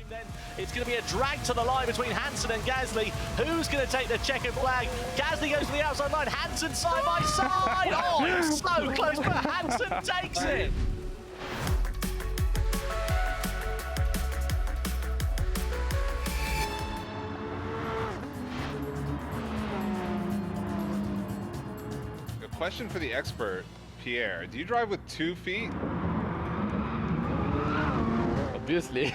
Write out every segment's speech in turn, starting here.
Then it's going to be a drag to the line between Hansen and Gasly. Who's going to take the checkered flag? Gasly goes to the outside line. Hansen side by side. Oh, it's so close, but Hansen takes it. A question for the expert, Pierre. Do you drive with 2 feet? Obviously.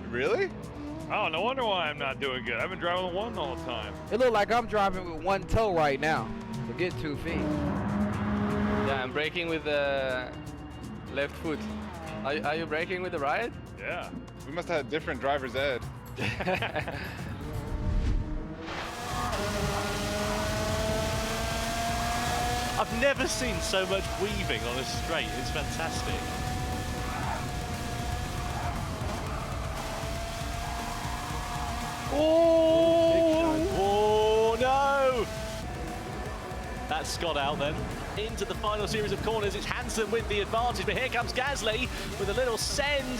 Really? Oh, no wonder why I'm not doing good. I've been driving with one all the time. It look like I'm driving with 1 toe right now. Forget 2 feet. Yeah, I'm braking with the left foot. Are you braking with the right? Yeah. We must have had different driver's ed. I've never seen so much weaving on a straight. It's fantastic. Oh no! That's Scott out then. Into the final series of corners, it's Hansen with the advantage, but here comes Gasly with a little send.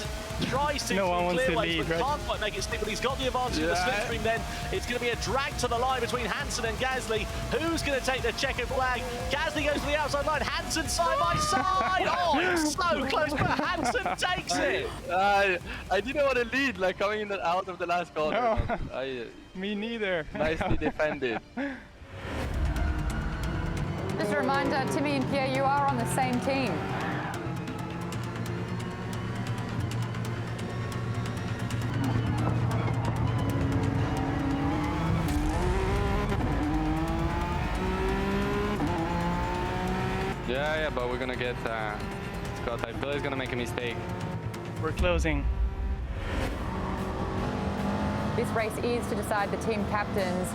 Tries to clear ways, but can't quite make it stick, but he's got the advantage of the slipstream then. It's going to be a drag to the line between Hansen and Gasly. Who's going to take the checkered flag? Gasly goes to the outside line, Hansen side by side. Oh, it's so close, but Hansen takes it. I didn't want to lead, like coming in and out of the last corner. No. Me neither. Nicely defended. Just a reminder, Timmy and Pierre, you are on the same team. Yeah, but we're gonna get Scott. I feel he's gonna make a mistake. We're closing. This race is to decide the team captains.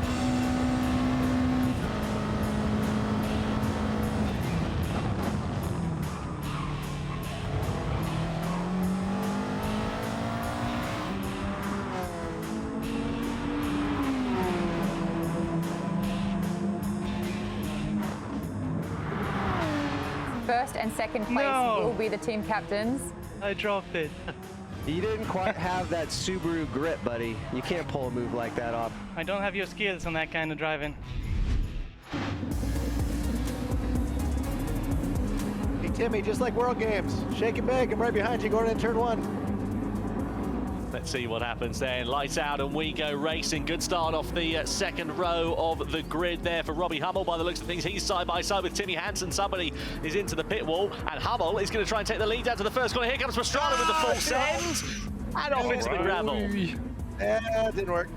First and second place will be the team captains. I dropped it. You didn't quite have that Subaru grip, buddy. You can't pull a move like that off. I don't have your skills on that kind of driving. Hey Timmy, just like World Games, shake it big. I'm right behind you going into turn 1. Let's see what happens then. Lights out and we go racing. Good start off the second row of the grid there for Robbie Hummel. By the looks of things, he's side by side with Timmy Hansen. Somebody is into the pit wall, and Hummel is going to try and take the lead down to the first corner. Here comes Pastrana with the full send, and off into the gravel. Yeah, it didn't work.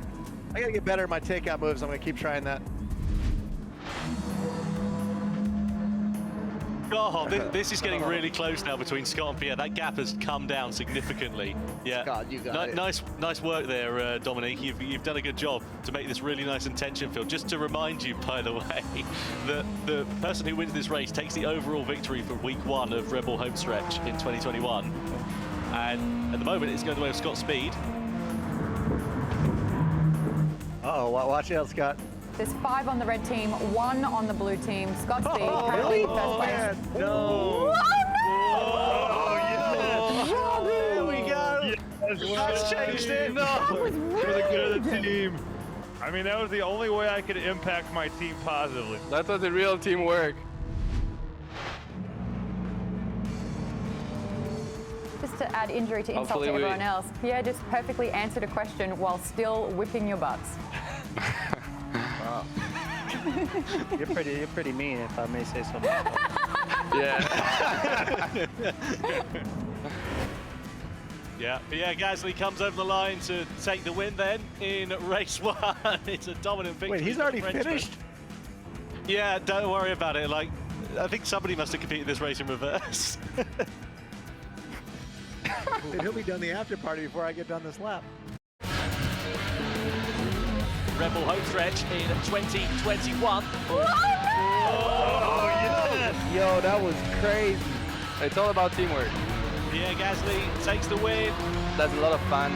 I got to get better at my takeout moves. I'm going to keep trying that. Oh, this is getting really close now between Scott and Pierre. That gap has come down significantly. Yeah, God, you got it. Nice work there, Dominique. You've done a good job to make this really nice and tension-filled. Just to remind you, by the way, that the person who wins this race takes the overall victory for week 1 of Red Bull Homestretch in 2021. And at the moment, it's going the way of Scott's speed. Uh-oh, watch out, Scott. There's 5 on the red team, 1 on the blue team. Scott's speed currently first place. No! Oh, yes! There we go! That's changed it! No! For the good of the team. I mean, that was the only way I could impact my team positively. That was the real teamwork. Just to add injury to insult Hopefully to everyone else, Pierre just perfectly answered a question while still whipping your butts. Wow. You're pretty mean, if I may say so myself. Yeah. Yeah, Gasly comes over the line to take the win then in race 1. It's a dominant victory. Wait, he's already finished? Yeah, don't worry about it. Like, I think somebody must have competed this race in reverse. Dude, he'll be done the after party before I get done this lap. Red Bull Homestretch in 2021. Oh, yes! Yo, that was crazy. It's all about teamwork. Pierre Gasly takes the win. That's a lot of fun.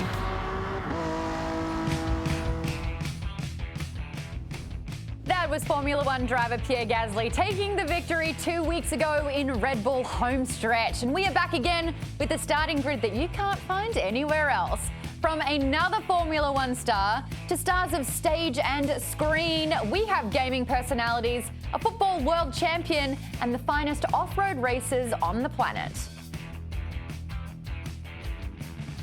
That That was Formula One driver Pierre Gasly taking the victory 2 weeks ago in Red Bull Homestretch. And we are back again with the starting grid that you can't find anywhere else. From another Formula One star to stars of stage and screen, we have gaming personalities, a football world champion, and the finest off-road racers on the planet.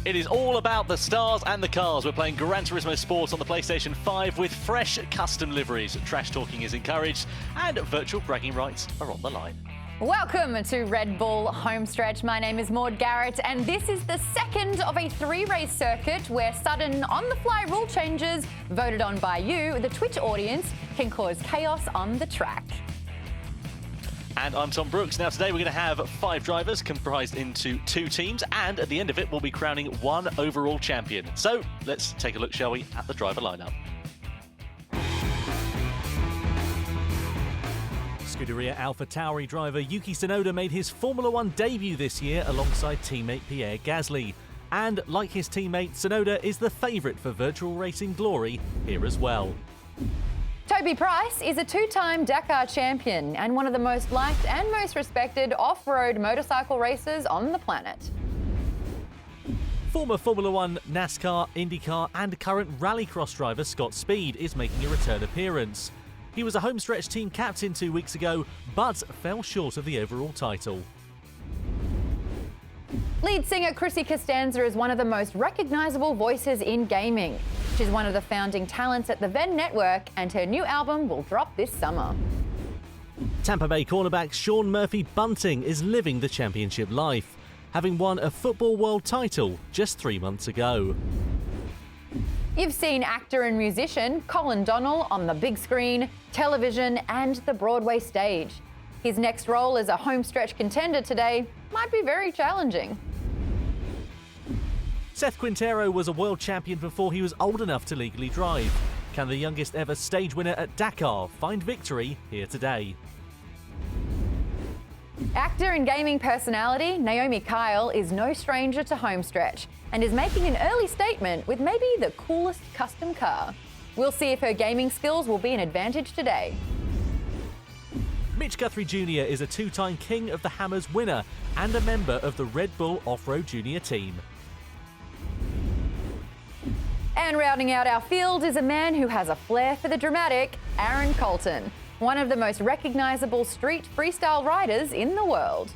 It is all about the stars and the cars. We're playing Gran Turismo Sport on the PlayStation 5 with fresh custom liveries. Trash talking is encouraged and virtual bragging rights are on the line. Welcome to Red Bull Homestretch. My name is Maud Garrett, and this is the second of a 3-race circuit where sudden on-the-fly rule changes voted on by you, the Twitch audience, can cause chaos on the track. And I'm Tom Brooks. Now today we're going to have 5 drivers comprised into 2 teams, and at the end of it we'll be crowning 1 overall champion. So let's take a look, shall we, at the driver lineup. Scuderia AlphaTauri driver Yuki Tsunoda made his Formula One debut this year alongside teammate Pierre Gasly. And like his teammate, Tsunoda is the favourite for virtual racing glory here as well. Toby Price is a 2-time Dakar champion and one of the most liked and most respected off-road motorcycle racers on the planet. Former Formula One, NASCAR, IndyCar and current rallycross driver Scott Speed is making a return appearance. He was a Homestretch team captain 2 weeks ago, but fell short of the overall title. Lead singer Chrissy Costanza is one of the most recognisable voices in gaming. She's one of the founding talents at the Venn Network, and her new album will drop this summer. Tampa Bay cornerback Sean Murphy Bunting is living the championship life, having won a football world title just 3 months ago. You've seen actor and musician Colin Donnell on the big screen, television and the Broadway stage. His next role as a Homestretch contender today might be very challenging. Seth Quintero was a world champion before he was old enough to legally drive. Can the youngest ever stage winner at Dakar find victory here today? Actor and gaming personality Naomi Kyle is no stranger to Homestretch and is making an early statement with maybe the coolest custom car. We'll see if her gaming skills will be an advantage today. Mitch Guthrie Jr. is a 2-time King of the Hammers winner and a member of the Red Bull Off-Road Junior team. And rounding out our field is a man who has a flair for the dramatic, Aaron Colton, one of the most recognisable street freestyle riders in the world.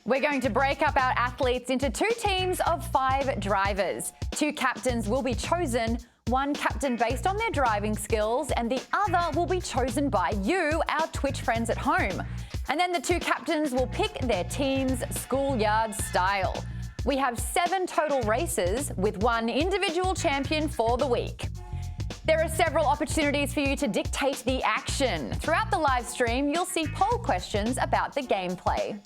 We're going to break up our athletes into 2 teams of 5 drivers. 2 captains will be chosen, 1 captain based on their driving skills, and the other will be chosen by you, our Twitch friends at home. And then the 2 captains will pick their team's schoolyard style. We have 7 total races with 1 individual champion for the week. There are several opportunities for you to dictate the action. Throughout the live stream, you'll see poll questions about the gameplay.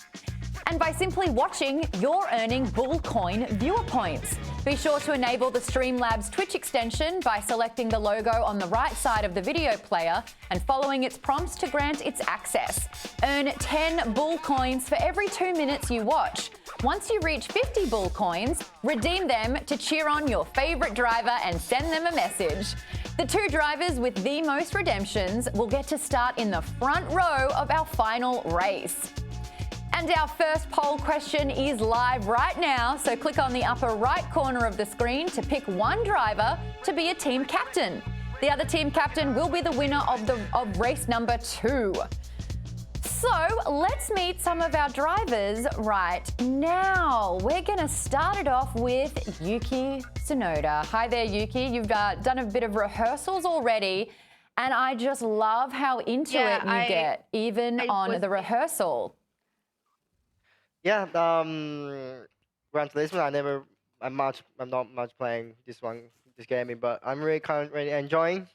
And by simply watching, you're earning Bull Coin viewer points. Be sure to enable the Streamlabs Twitch extension by selecting the logo on the right side of the video player and following its prompts to grant its access. Earn 10 Bull Coins for every 2 minutes you watch. Once you reach 50 Bull Coins, redeem them to cheer on your favourite driver and send them a message. The 2 drivers with the most redemptions will get to start in the front row of our final race. And our first poll question is live right now, so click on the upper right corner of the screen to pick 1 driver to be a team captain. The other team captain will be the winner of race number 2. So let's meet some of our drivers right now. We're going to start it off with Yuki Tsunoda. Hi there, Yuki. You've done a bit of rehearsals already, and I just love how into it you get, even on the rehearsal. Yeah, Gran Turismo. I'm not much playing this gaming, but I'm really currently enjoying.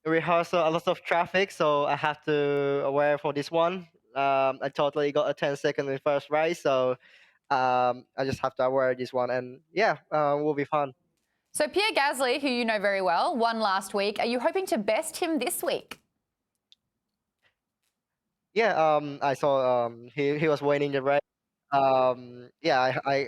Rehearsal, a lot of traffic, so I have to aware for this one. I totally got a 10-second in first race, so I just have to aware this one, and yeah, will be fun. So Pierre Gasly, who you know very well, won last week. Are you hoping to best him this week? Yeah, I saw he was winning the race. Yeah,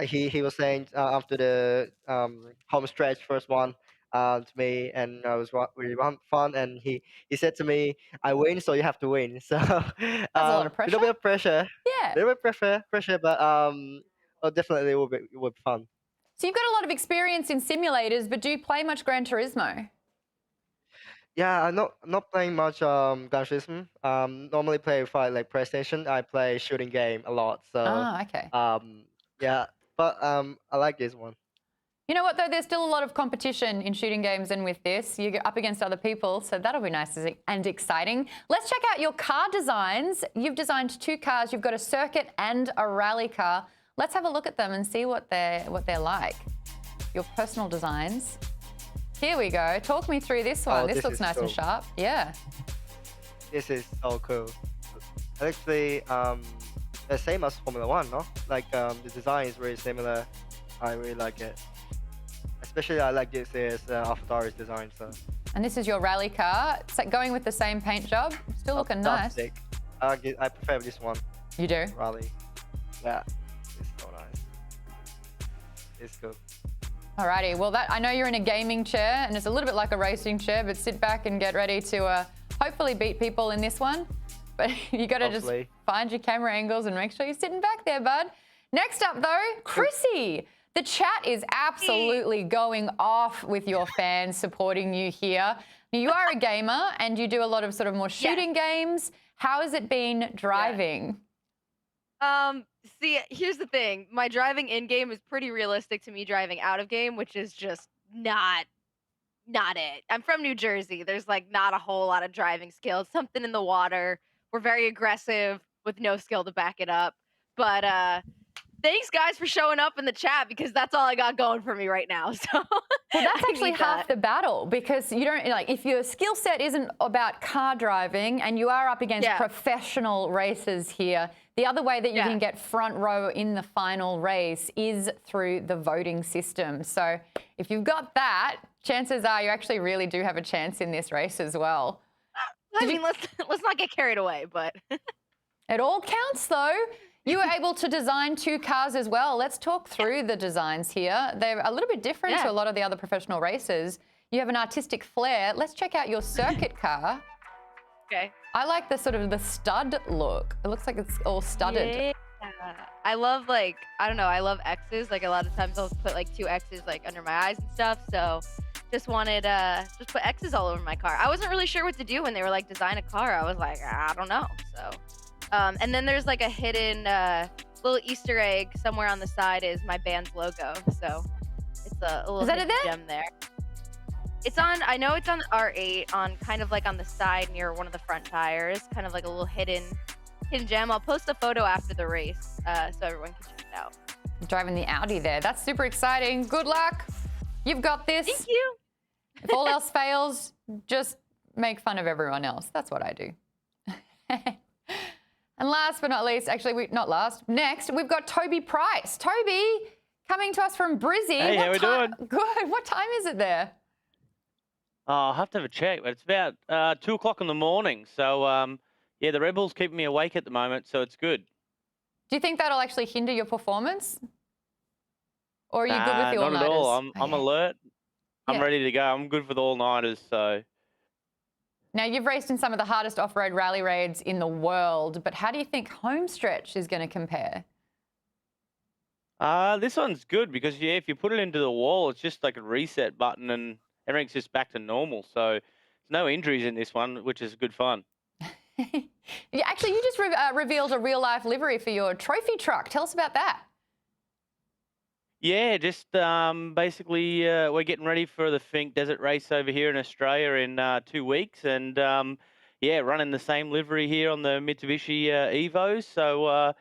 he was saying after the home stretch first one to me, and I was really fun, and he said to me, "I win, so you have to win." So That's a lot of little pressure. bit of pressure, Yeah. little bit pressure, but oh, definitely it will be fun. So you've got a lot of experience in simulators, but do you play much Gran Turismo? Yeah, I'm not playing much Gran Turismo. Normally play for like PlayStation. I play shooting game a lot. So Ah, okay. yeah, but I like this one. You know what, though? There's still a lot of competition in shooting games, and with this, you get up against other people, so that'll be nice and exciting. Let's check out your car designs. You've designed 2 cars. You've got a circuit and a rally car. Let's have a look at them and see what they're like. Your personal designs. Here we go. Talk me through this one. Oh, this this looks is nice and cool. sharp. Yeah. This is so cool. Actually, the same as Formula One, no? Like the design is very similar. I really like it. Especially I like this is AlphaTauri's design. So. And this is your rally car. It's like going with the same paint job. Still looking nice. Fantastic. I prefer this one. You do? Rally. Yeah, it's so nice. It's cool. Alrighty, well I know you're in a gaming chair and it's a little bit like a racing chair, but sit back and get ready to hopefully beat people in this one. But you got to just find your camera angles and make sure you're sitting back there, bud. Next up though, Chrissy. The chat is absolutely going off with your fans supporting you here. You are a gamer and you do a lot of sort of more shooting games. How has it been driving? See, here's the thing. My driving in-game is pretty realistic to me driving out of game, which is just not it. I'm from New Jersey. There's like not a whole lot of driving skills. Something in the water. We're very aggressive with no skill to back it up. But thanks guys for showing up in the chat because that's all I got going for me right now. So well, that's actually half the battle because you don't like if your skill set isn't about car driving and you are up against professional racers here. The other way that you can get front row in the final race is through the voting system. So if you've got that, chances are you actually really do have a chance in this race as well. I mean, let's not get carried away, but it all counts though. You were able to design 2 cars as well. Let's talk through the designs here. They're a little bit different to a lot of the other professional racers. You have an artistic flair. Let's check out your circuit car. Okay. I like the sort of the stud look. It looks like it's all studded. Yeah. I love like, I don't know, I love X's. Like a lot of times I'll put like 2 X's like under my eyes and stuff. So just wanted just put X's all over my car. I wasn't really sure what to do when they were like design a car. I was like, I don't know. So and then there's like a hidden little Easter egg somewhere on the side is my band's logo. So it's a little gem there. It's on, I know it's on R8 on kind of like on the side near one of the front tires, kind of like a little hidden gem. I'll post a photo after the race so everyone can check it out. Driving the Audi there. That's super exciting. Good luck. You've got this. Thank you. If all else fails, just make fun of everyone else. That's what I do. And last but not least, actually, next, we've got Toby Price. Toby, coming to us from Brizzy. Hey, how we doing? Good. What time is it there? Oh, I'll have to have a check, but it's about 2 o'clock in the morning. So, yeah, the Rebels keeping me awake at the moment, so it's good. Do you think that'll actually hinder your performance? Or are you good with the all-nighters? Not at all. I'm alert. I'm ready to go. I'm good for the all-nighters, so... Now, you've raced in some of the hardest off-road rally raids in the world, but how do you think Homestretch is going to compare? This one's good because, yeah, if you put it into the wall, it's just like a reset button and everything's just back to normal. So there's no injuries in this one, which is good fun. Yeah, actually, you just revealed a real-life livery for your trophy truck. Tell us about that. Yeah, just basically we're getting ready for the Fink Desert Race over here in Australia in 2 weeks. And, yeah, running the same livery here on the Mitsubishi Evos. So,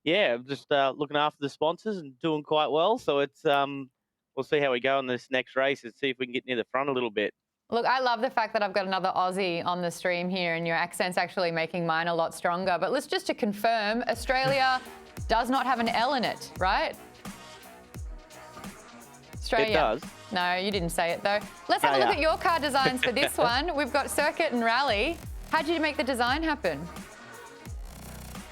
yeah, just looking after the sponsors and doing quite well. So it's we'll see how we go in this next race and see if we can get near the front a little bit. Look, I love the fact that I've got another Aussie on the stream here and your accent's actually making mine a lot stronger. But let's just to confirm, Australia does not have an L in it, right? Australia. It does. No, you didn't say it though. Let's have a look at your car designs for this one. We've got circuit and rally. How did you make the design happen?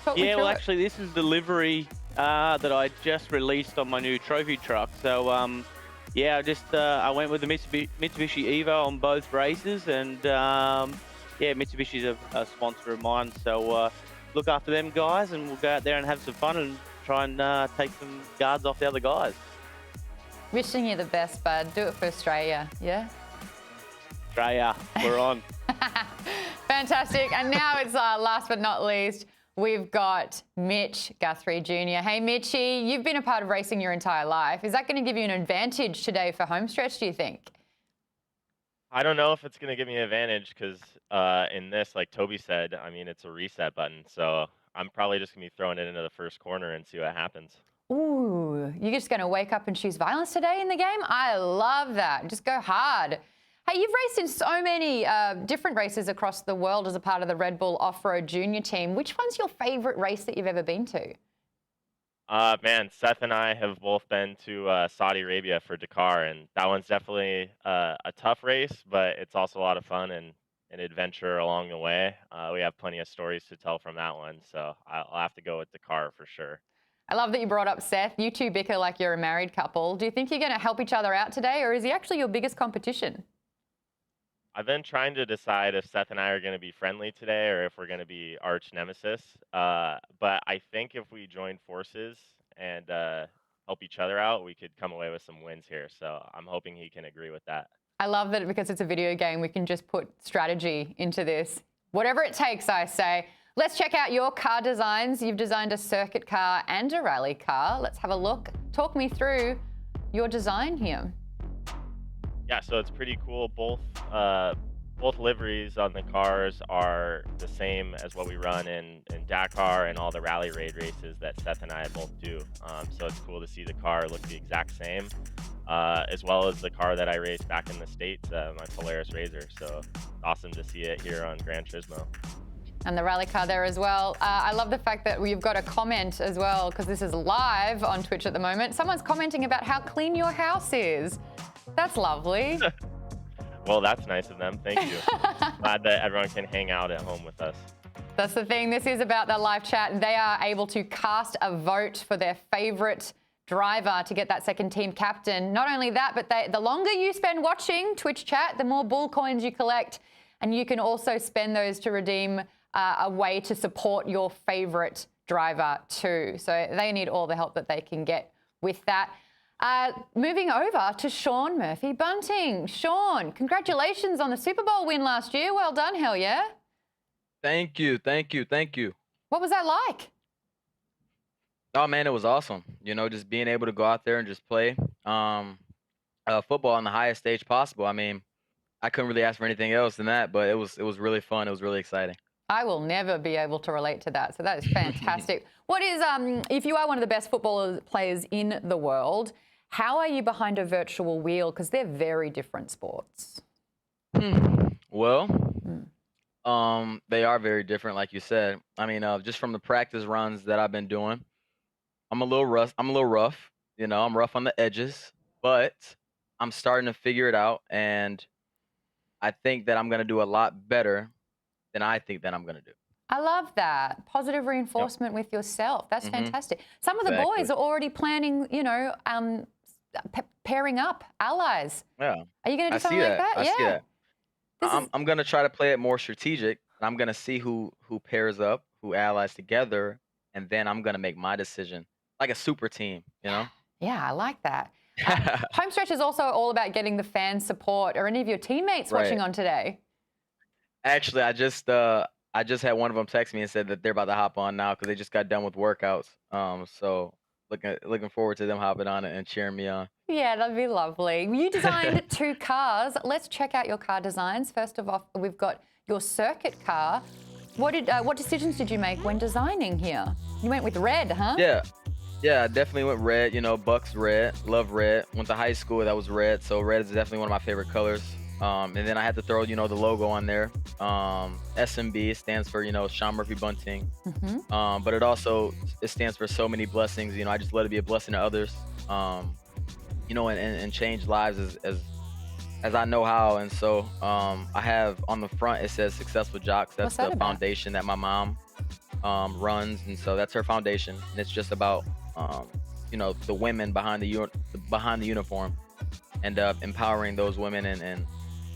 Talk me Yeah, through well, it. actually, this is the livery that I just released on my new trophy truck. So, yeah, I went with the Mitsubishi Evo on both races, and yeah, Mitsubishi's a sponsor of mine. So look after them guys, and we'll go out there and have some fun and try and take some guards off the other guys. Wishing you the best, bud. Do it for Australia, yeah? Australia, we're on. Fantastic. And now it's last but not least, we've got Mitch Guthrie Jr. Hey, Mitchy, you've been a part of racing your entire life. Is that going to give you an advantage today for Homestretch, do you think? I don't know if it's going to give me an advantage because in this, like Toby said, I mean, it's a reset button. So I'm probably just going to be throwing it into the first corner and see what happens. Ooh, you're just going to wake up and choose violence today in the game? I love that. Just go hard. Hey, you've raced in so many different races across the world as a part of the Red Bull Off-Road Junior team. Which one's your favourite race that you've ever been to? Man, Seth and I have both been to Saudi Arabia for Dakar, and that one's definitely a tough race, but it's also a lot of fun and an adventure along the way. We have plenty of stories to tell from that one, so I'll have to go with Dakar for sure. I love that you brought up Seth. You two bicker like you're a married couple. Do you think you're going to help each other out today, or is he actually your biggest competition? I've been trying to decide if Seth and I are going to be friendly today or if we're going to be arch nemesis. But I think if we join forces and help each other out, we could come away with some wins here. So I'm hoping he can agree with that. I love that because it's a video game, we can just put strategy into this. Whatever it takes, I say. Let's check out your car designs. You've designed a circuit car and a rally car. Let's have a look. Talk me through your design here. Yeah, so it's pretty cool. Both liveries on the cars are the same as what we run in Dakar and all the rally raid races that Seth and I both do. So it's cool to see the car look the exact same, as well as the car that I raced back in the States, my Polaris Razor. So awesome to see it here on Gran Turismo. And the rally car there as well. I love the fact that we've got a comment as well, because this is live on Twitch at the moment. Someone's commenting about how clean your house is. That's lovely. Well, that's nice of them. Thank you. Glad that everyone can hang out at home with us. That's the thing. This is about the live chat. They are able to cast a vote for their favourite driver to get that second team captain. Not only that, but the longer you spend watching Twitch chat, the more bull coins you collect. And you can also spend those to redeem a way to support your favourite driver too. So they need all the help that they can get with that. Moving over to Sean Murphy-Bunting. Sean, congratulations on the Super Bowl win last year. Well done, hell yeah. Thank you, thank you, thank you. What was that like? Oh man, it was awesome. You know, just being able to go out there and just play football on the highest stage possible. I mean, I couldn't really ask for anything else than that, but it was really fun. It was really exciting. I will never be able to relate to that. So that is fantastic. What is, if you are one of the best football players in the world, how are you behind a virtual wheel? Because they're very different sports. Well, they are very different, like you said. I mean, just from the practice runs that I've been doing, I'm a little rough. You know, I'm rough on the edges, but I'm starting to figure it out, and I think that I'm going to do a lot better than I think that I'm going to do. I love that. Positive reinforcement with yourself. That's fantastic. Some of the boys are already planning, you know, pairing up allies. Yeah. Are you going to do something like that? I see that. I'm going to try to play it more strategic. And I'm going to see who pairs up, who allies together, and then I'm going to make my decision. Like a super team, you know? Yeah, I like that. Homestretch is also all about getting the fan support. Are any of your teammates watching on today? Actually, I just had one of them text me and said that they're about to hop on now because they just got done with workouts. So looking forward to them hopping on and cheering me on. Yeah, that'd be lovely. You designed 2 cars. Let's check out your car designs. First of all, we've got your circuit car. What decisions did you make when designing here? You went with red, huh? Yeah, I definitely went red. You know, Bucks red, love red. Went to high school, that was red. So red is definitely one of my favorite colors. And then I had to throw, you know, the logo on there. SMB stands for, you know, Sean Murphy-Bunting. But it stands for so many blessings. You know, I just let it be a blessing to others. You know, and change lives as I know how. And so I have on the front, it says Successful Jocks. That's the foundation that my mom runs, and so that's her foundation. And it's just about you know, the women behind the uniform, and empowering those women and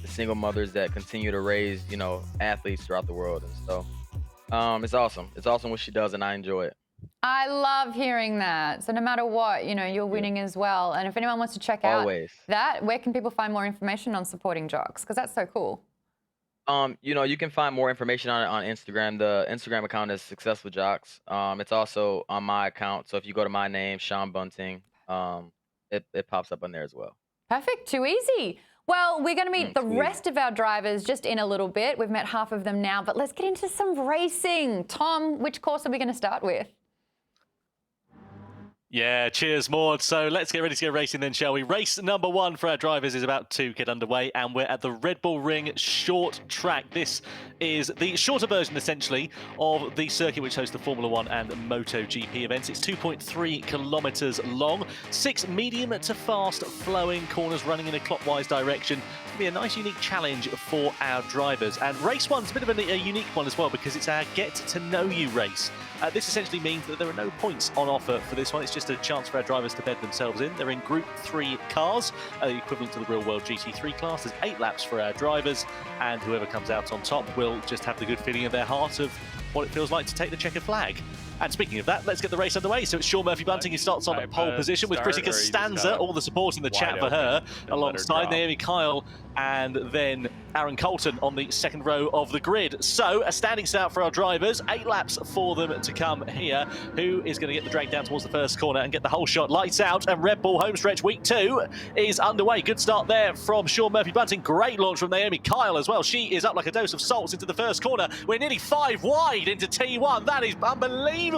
the single mothers that continue to raise, you know, athletes throughout the world. And so it's awesome. It's awesome what she does, and I enjoy it. I love hearing that. So no matter what, you know, you're winning as well. And if anyone wants to check out that, where can people find more information on supporting jocks? Because that's so cool. You know, you can find more information on it on Instagram. The Instagram account is Successful Jocks. It's also on my account. So if you go to my name, Sean Bunting, it pops up on there as well. Perfect. Too easy. Well, we're going to meet the rest of our drivers just in a little bit. We've met half of them now, but let's get into some racing. Tom, which course are we going to start with? Yeah, cheers, Maud. So let's get ready to go racing then, shall we? Race number 1 for our drivers is about to get underway, and we're at the Red Bull Ring short track. This is the shorter version, essentially, of the circuit which hosts the Formula 1 and MotoGP events. It's 2.3 kilometers long, 6 medium to fast flowing corners running in a clockwise direction. It'll be a nice, unique challenge for our drivers. And race 1's a bit of a unique one as well, because it's our get to know you race. This essentially means that there are no points on offer for this one. It's just a chance for our drivers to bed themselves in. They're in Group 3 cars, the equivalent to the real world GT3 class. There's 8 laps for our drivers, and whoever comes out on top will just have the good feeling in their heart of what it feels like to take the checkered flag. And speaking of that, let's get the race underway. So it's Sean Murphy-Bunting who starts on pole position with Chrissy Costanza, all the support in the chat for her, alongside Naomi Kyle, and then Aaron Colton on the second row of the grid. So a standing start for our drivers, 8 laps for them to come here. Who is going to get the drag down towards the first corner and get the whole shot? Lights out, and Red Bull Homestretch Week 2 is underway. Good start there from Sean Murphy-Bunting. Great launch from Naomi Kyle as well. She is up like a dose of salts into the first corner. We're nearly 5 wide into T1. That is unbelievable.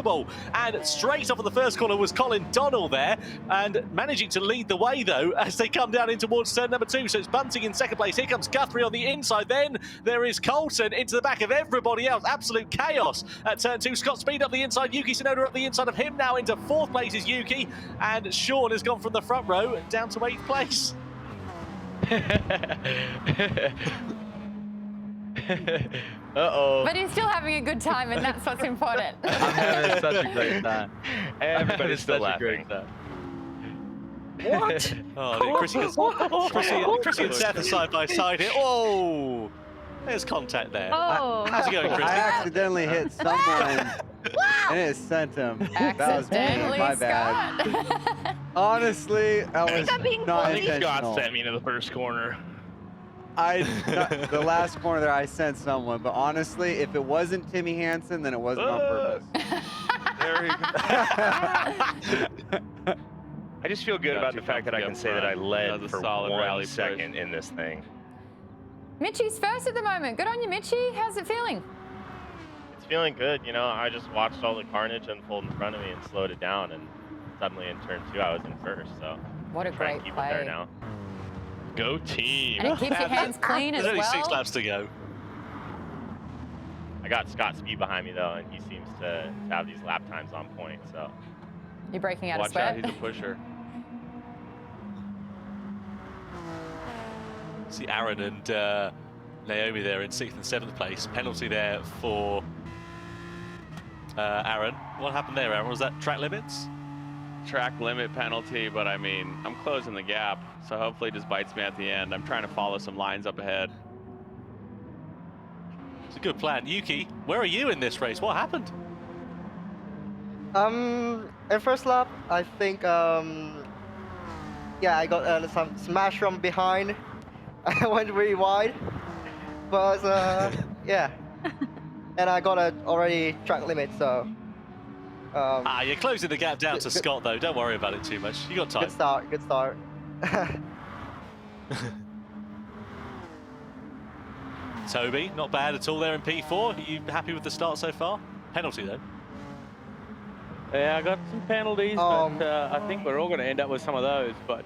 And straight off of the first corner was Colin Donnell there, and managing to lead the way though as they come down in towards turn number 2. So it's Bunting in second place. Here comes Guthrie on the inside. Then there is Colton into the back of everybody else. Absolute chaos at turn 2. Scott Speed up the inside. Yuki Tsunoda up the inside of him. Now into 4th place is Yuki, and Sean has gone from the front row down to 8th place. Uh-oh. But he's still having a good time, and that's what's important. I'm having such a great time. Everybody's still laughing. What? Oh, Chrissy and Seth are side by side here. Oh, there's contact there. Oh. How's it going, Chrissy? I accidentally hit someone and it sent him. That was my bad. Honestly, that was not intentional. Scott sent me to the first corner. The last corner there, I sent someone, but honestly, if it wasn't Timmy Hansen, then it wasn't on purpose. There you go. I just feel good about the fact that I can say that I led for 1 second in this thing. Mitchie's first at the moment. Good on you, Mitchie. How's it feeling? It's feeling good, you know. I just watched all the carnage unfold in front of me and slowed it down, and suddenly in turn 2 I was in first. So what a great keep play. it there now. Go team. And it keeps your hands clean as well. There's only 6 laps to go. I got Scott Speed behind me though, and he seems to have these lap times on point. So you're breaking out of sweat. Watch out, he's a pusher. See Aaron and Naomi there in 6th and 7th place. Penalty there for Aaron. What happened there, Aaron? Was that track limits? Track limit penalty, but I mean, I'm closing the gap, so hopefully it just bites me at the end. I'm trying to follow some lines up ahead. It's a good plan. Yuki, where are you in this race? What happened? In first lap, I think, yeah, I got some smash from behind. I went really wide, but yeah, and I got already track limit, so. You're closing the gap down to Scott though. Don't worry about it too much. You got time. Good start. Good start. Toby, not bad at all there in P4. Are you happy with the start so far? Penalty though. Yeah, I got some penalties, but I think we're all going to end up with some of those. But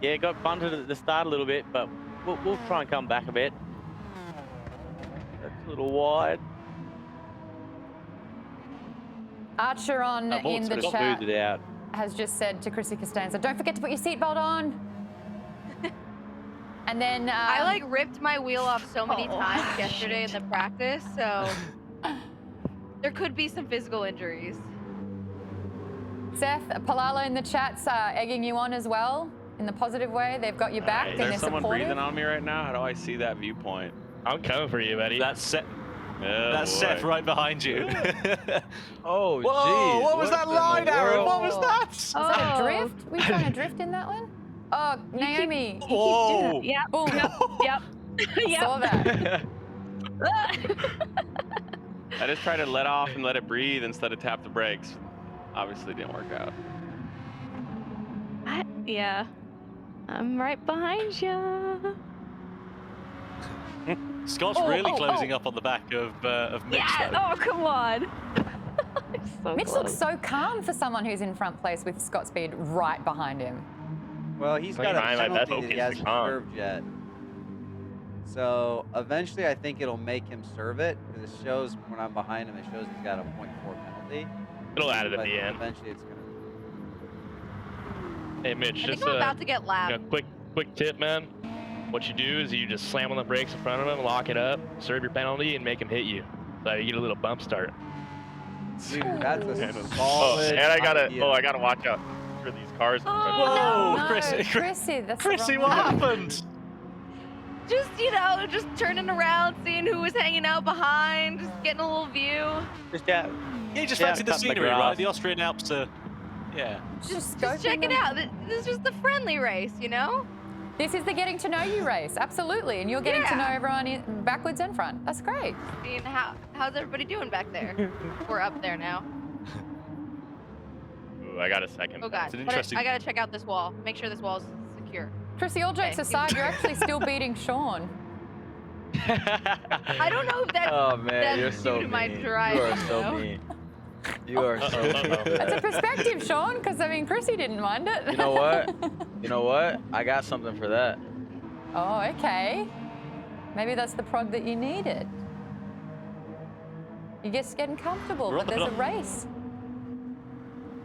yeah, got bunted at the start a little bit, but we'll try and come back a bit. That's a little wide. Archer on in the chat out. has just said to Chrissy Costanza, don't forget to put your seatbelt on. And then I like ripped my wheel off so many times yesterday in the practice, so there could be some physical injuries. Seth, Palala in the chat's egging you on as well in the positive way. They've got your back and they're There's someone supportive. breathing on me right now. How do I see that viewpoint? I'm coming for you, buddy. That's Seth. Oh, That's boy. Seth right behind you. Oh, Whoa! geez, What was that in the line, Aaron? world? What was that? Was that a drift? Were you trying to drift in that one? Oh, Naomi. Whoa! Yep. Boom. Yep. I saw that. I just tried to let off and let it breathe instead of tap the brakes. Obviously didn't work out. Yeah. I'm right behind you. Scott's really closing up on the back of Mitch. Yeah. Though. Oh, come on. So Mitch close. looks so calm for someone who's in front place with Scott Speed right behind him. Well, he's got a penalty that he hasn't served yet. So eventually, I think it'll make him serve it because it shows when I'm behind him, it shows he's got a 0.4 penalty. It'll add it at But the end. Eventually, it's gonna. Hey, Mitch, I just think I'm about to get lapped. quick tip, man. What you do is you just slam on the brakes in front of him, lock it up, serve your penalty, and make him hit you. So you get a little bump start. Dude, that's a Oh, solid and I gotta idea. watch out for these cars. Whoa, No, Chrissy! Chrissy, that's Chrissy, the what wrong one. happened? Just, just turning around, seeing who was hanging out behind, just getting a little view. Just out. Yeah, you just Yeah, fancy the cutting the scenery, right? grass. The Austrian Alps are, yeah. Just check it out. This is just a friendly race, you know? This is the getting to know you race, absolutely. And you're getting to know Yeah. everyone backwards and front. That's great. I mean, how's everybody doing back there? We're up there now. Ooh, I got a second. Oh god, It's an But interesting- I gotta check out this wall. Make sure this wall's secure. Chrissy, all jokes Okay. aside, you're actually still beating Sean. I don't know if that's, Oh man, that's you're due so to my mean. driving, You are so though. mean. You are so mean. That's a perspective, Sean, because I mean, Chrissy didn't mind it. You know what? You know what? I got something for that. Oh, okay. Maybe that's the prod that you needed. You're just getting comfortable, but there's a race.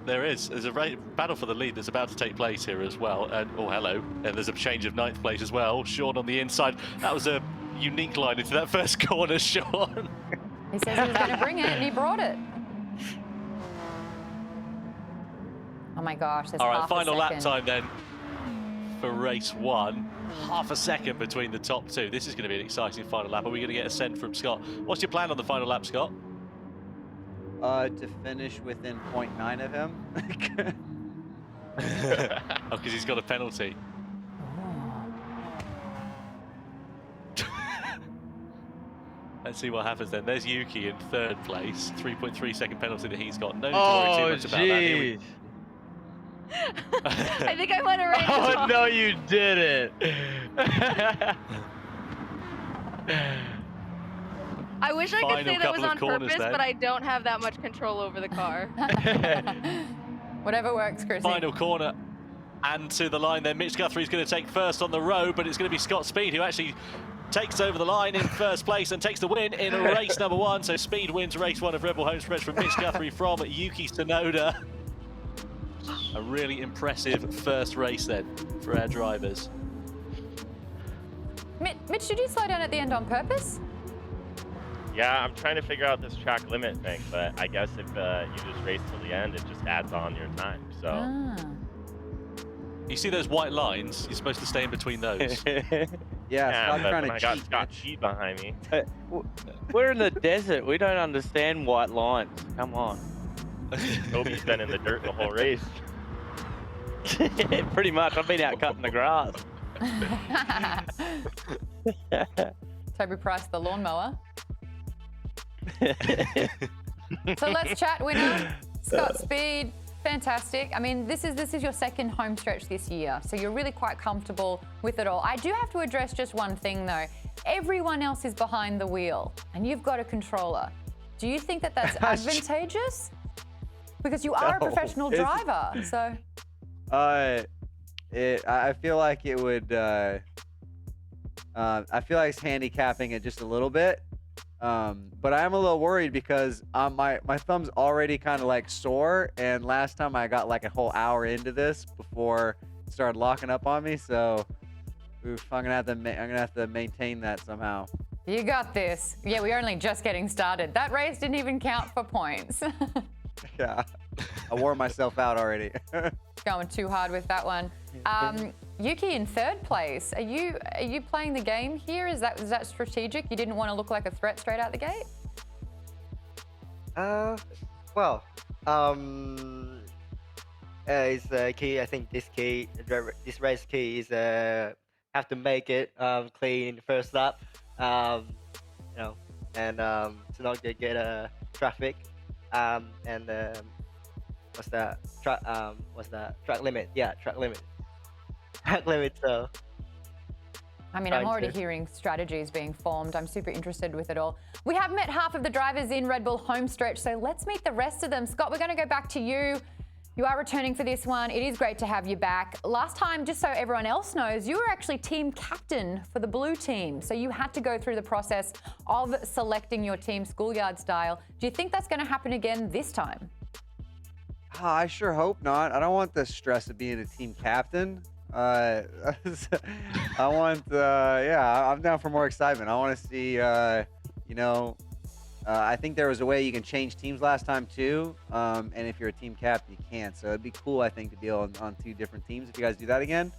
There is. There's a battle for the lead that's about to take place here as well. And oh, hello. And there's a change of ninth place as well. Sean on the inside. That was a unique line into that first corner, Sean. He says he was going to bring it, and he brought it. Oh my gosh, there's All right, half final a lap second. time then for race one. Half a second between the top two. This is going to be an exciting final lap. Are we going to get a send from Scott? What's your plan on the final lap, Scott? To finish within 0.9 of him. Oh, because he's got a penalty. Let's see what happens then. There's Yuki in third place. 3.3 second penalty that he's got. No need to worry too much about that. Here we- I think I might have ran Oh off. no, you didn't. I wish I could Final say that was couple of on corners purpose, then. but I don't have that much control over the car. Whatever works, Chrissy. Final corner and to the line then. Mitch Guthrie's going to take first on the road, but it's going to be Scott Speed who actually takes over the line in first place and takes the win in race number one. So Speed wins race one of Rebel Homestretch from Mitch Guthrie from Yuki Tsunoda. A really impressive first race then for our drivers. Mitch, did you slow down at the end on purpose? Yeah, I'm trying to figure out this track limit thing, but I guess if you just race till the end, it just adds on your time. So. Ah. You see those white lines? You're supposed to stay in between those. Yeah, stop but trying when to I got cheat. Scott Cheat behind me. We're in the desert. We don't understand white lines. Come on. Toby's been in the dirt the whole race. Pretty much. I've been out cutting the grass. Toby Price, the lawnmower. So let's chat, winner. Scott Speed, fantastic. I mean, this is your second home stretch this year, so you're really quite comfortable with it all. I do have to address just one thing though. Everyone else is behind the wheel, and you've got a controller. Do you think that that's advantageous? Because you are a professional driver, so. I feel like it would. I feel like it's handicapping it just a little bit. But I'm a little worried because my thumb's already kind of like sore, and last time I got like a whole hour into this before it started locking up on me. So, I'm gonna have to maintain that somehow. You got this. Yeah, we're only just getting started. That race didn't even count for points. Yeah, I wore myself out already. Going too hard with that one. Yuki in third place. Are you playing the game here? Is that strategic? You didn't want to look like a threat straight out the gate? Well, is key. I think this race key is have to make it clean in the first lap. You know, and to not get traffic. And what's that? Track limit. Yeah, track limit. Track limit. So. I mean, I'm already hearing strategies being formed. I'm super interested with it all. We have met half of the drivers in Red Bull Homestretch, so let's meet the rest of them. Scott, we're going to go back to you. You are returning for this one. It is great to have you back. Last time, just so everyone else knows, you were actually team captain for the blue team. So you had to go through the process of selecting your team schoolyard style. Do you think that's going to happen again this time? I sure hope not. I don't want the stress of being a team captain. I want, yeah, I'm down for more excitement. I want to see, you know, I think there was a way you can change teams last time too. And if you're a team captain, you can't. So it'd be cool, I think, to be on 2 different teams if you guys do that again.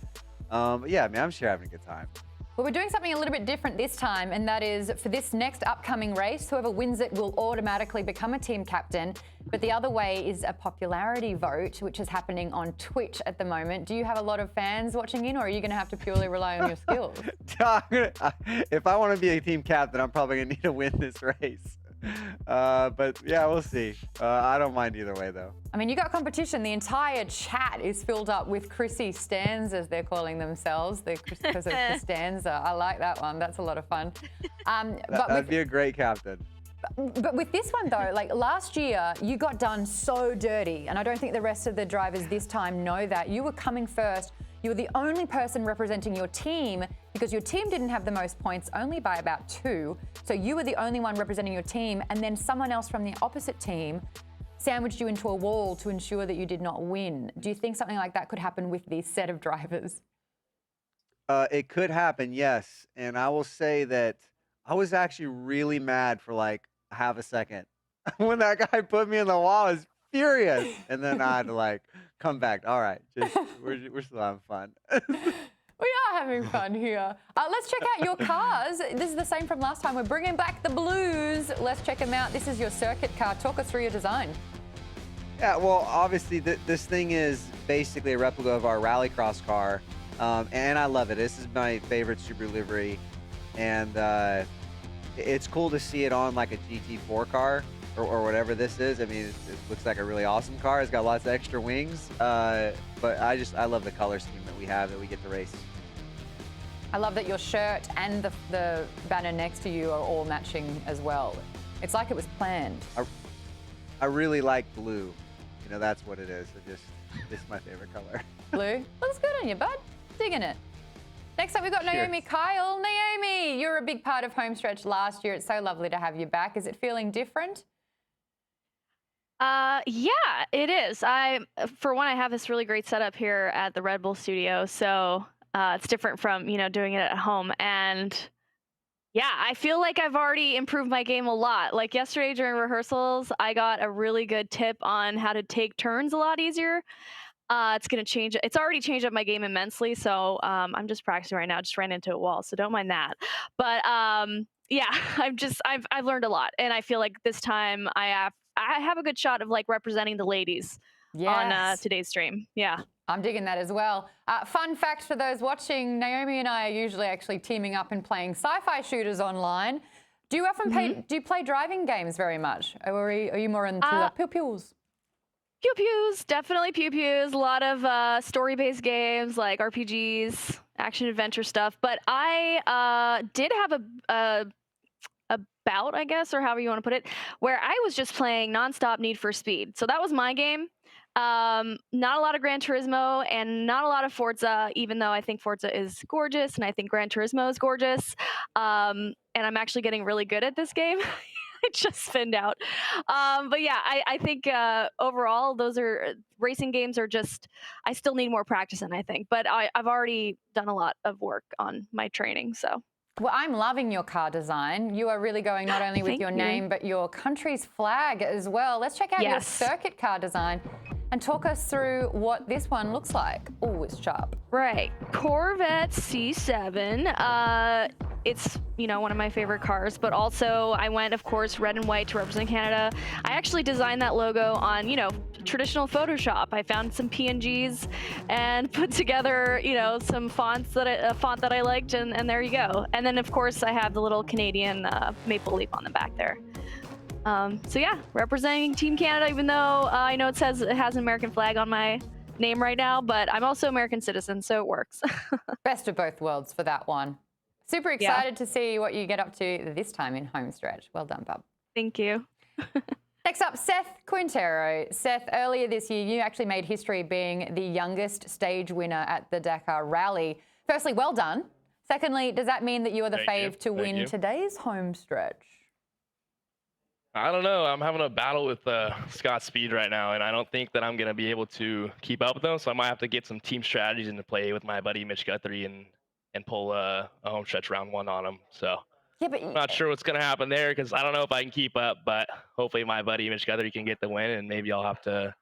But yeah, man, I'm sure having a good time. Well, we're doing something a little bit different this time, and that is for this next upcoming race, whoever wins it will automatically become a team captain. But the other way is a popularity vote, which is happening on Twitch at the moment. Do you have a lot of fans watching in, or are you going to have to purely rely on your skills? If I want to be a team captain, I'm probably going to need to win this race. But yeah, we'll see. I don't mind either way, though. I mean, you got competition. The entire chat is filled up with Chrissy Stans, as they're calling themselves, because of Costanza. I like that one. That's a lot of fun. That'd be a great captain. But with this one, though, like last year, you got done so dirty, and I don't think the rest of the drivers this time know that. You were coming first. You were the only person representing your team because your team didn't have the most points, only by about 2. So you were the only one representing your team, and then someone else from the opposite team sandwiched you into a wall to ensure that you did not win. Do you think something like that could happen with this set of drivers? It could happen, yes. And I will say that I was actually really mad for like half a second. When that guy put me in the wall, I was furious. And then I had to like come back. All right, we're still having fun. We are having fun here. Let's check out your cars. This is the same from last time. We're bringing back the blues. Let's check them out. This is your circuit car. Talk us through your design. Yeah, well, obviously this thing is basically a replica of our rallycross car. And I love it. This is my favorite Subaru livery. And it's cool to see it on like a GT4 car or whatever this is. I mean, it looks like a really awesome car. It's got lots of extra wings. But I love the color scheme that we have that we get to race. I love that your shirt and the banner next to you are all matching as well. It's like it was planned. I really like blue. You know, that's what it is. This is my favorite color. Blue? Looks good on you, bud. Digging it. Next up, we've got Naomi Kyle. Naomi, you're a big part of Homestretch last year. It's so lovely to have you back. Is it feeling different? Yeah, it is. For one, I have this really great setup here at the Red Bull studio, so it's different from, you know, doing it at home. And yeah, I feel like I've already improved my game a lot. Like yesterday during rehearsals, I got a really good tip on how to take turns a lot easier. It's going to change. It's already changed up my game immensely. So I'm just practicing right now. Just ran into a wall, so don't mind that. But yeah, I've learned a lot, and I feel like this time I have a good shot of like representing the ladies on today's stream. Yeah. I'm digging that as well. Fun fact for those watching, Naomi and I are usually actually teaming up and playing sci-fi shooters online. Do you often do you play driving games very much? Or are you more into the pew-pews? Pew-pews, definitely pew-pews. A lot of story-based games like RPGs, action-adventure stuff. But I did have a bout, I guess, or however you want to put it, where I was just playing nonstop Need for Speed. So that was my game. Not a lot of Gran Turismo and not a lot of Forza, even though I think Forza is gorgeous and I think Gran Turismo is gorgeous. And I'm actually getting really good at this game. I just spinned out. But yeah, I think overall, those are racing games are just, I still need more practice in, I think. But I've already done a lot of work on my training, so. Well, I'm loving your car design. You are really going not only with Thank your you. name, but your country's flag as well. Let's check out your Yes. circuit car design and talk us through what this one looks like. Oh, it's sharp. Right. Corvette C7. It's, you know, one of my favorite cars, but also I went, of course, red and white to represent Canada. I actually designed that logo on, you know, traditional Photoshop. I found some PNGs and put together, you know, some fonts that a font that I liked, and there you go. And then, of course, I have the little Canadian maple leaf on the back there. So yeah, representing Team Canada, even though I know it says it has an American flag on my name right now, but I'm also American citizen, so it works. Best of both worlds for that one. Super excited to see what you get up to this time in Homestretch. Well done, bub. Thank you. Next up, Seth Quintero. Seth, earlier this year, you actually made history being the youngest stage winner at the Dakar Rally. Firstly, well done. Secondly, does that mean that you are the fave to win today's Homestretch? I don't know. I'm having a battle with Scott's speed right now, and I don't think that I'm going to be able to keep up with them. So I might have to get some team strategies into play with my buddy Mitch Guthrie and pull a Homestretch round 1 on him. So yeah, but I'm not sure what's going to happen there because I don't know if I can keep up. But hopefully my buddy Mitch Guthrie can get the win, and maybe I'll have to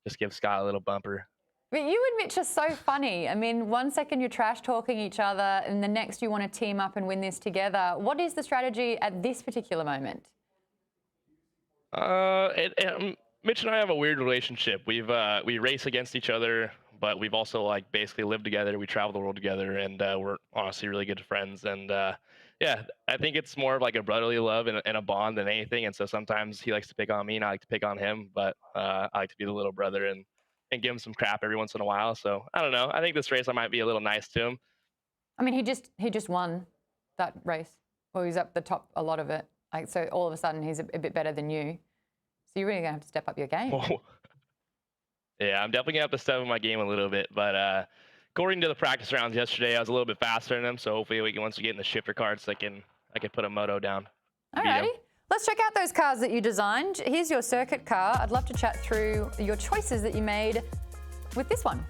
just give Scott a little bumper. But you and Mitch are so funny. I mean, one second you're trash talking each other, and the next you want to team up and win this together. What is the strategy at this particular moment? Mitch and I have a weird relationship. We race against each other, but we've also like basically lived together. We travel the world together, and we're honestly really good friends. And yeah, I think it's more of like a brotherly love and a bond than anything. And so sometimes he likes to pick on me, and I like to pick on him. But I like to be the little brother and give him some crap every once in a while. So I don't know. I think this race I might be a little nice to him. I mean, he just won that race. Well, he's up the top a lot of it. Like, so all of a sudden he's a bit better than you. So you're really gonna have to step up your game. Oh. Yeah, I'm definitely gonna have to step up my game a little bit. But according to the practice rounds yesterday, I was a little bit faster than him. So hopefully once we get in the shifter carts, I can put a moto down. Alrighty. Let's check out those cars that you designed. Here's your circuit car. I'd love to chat through your choices that you made with this one.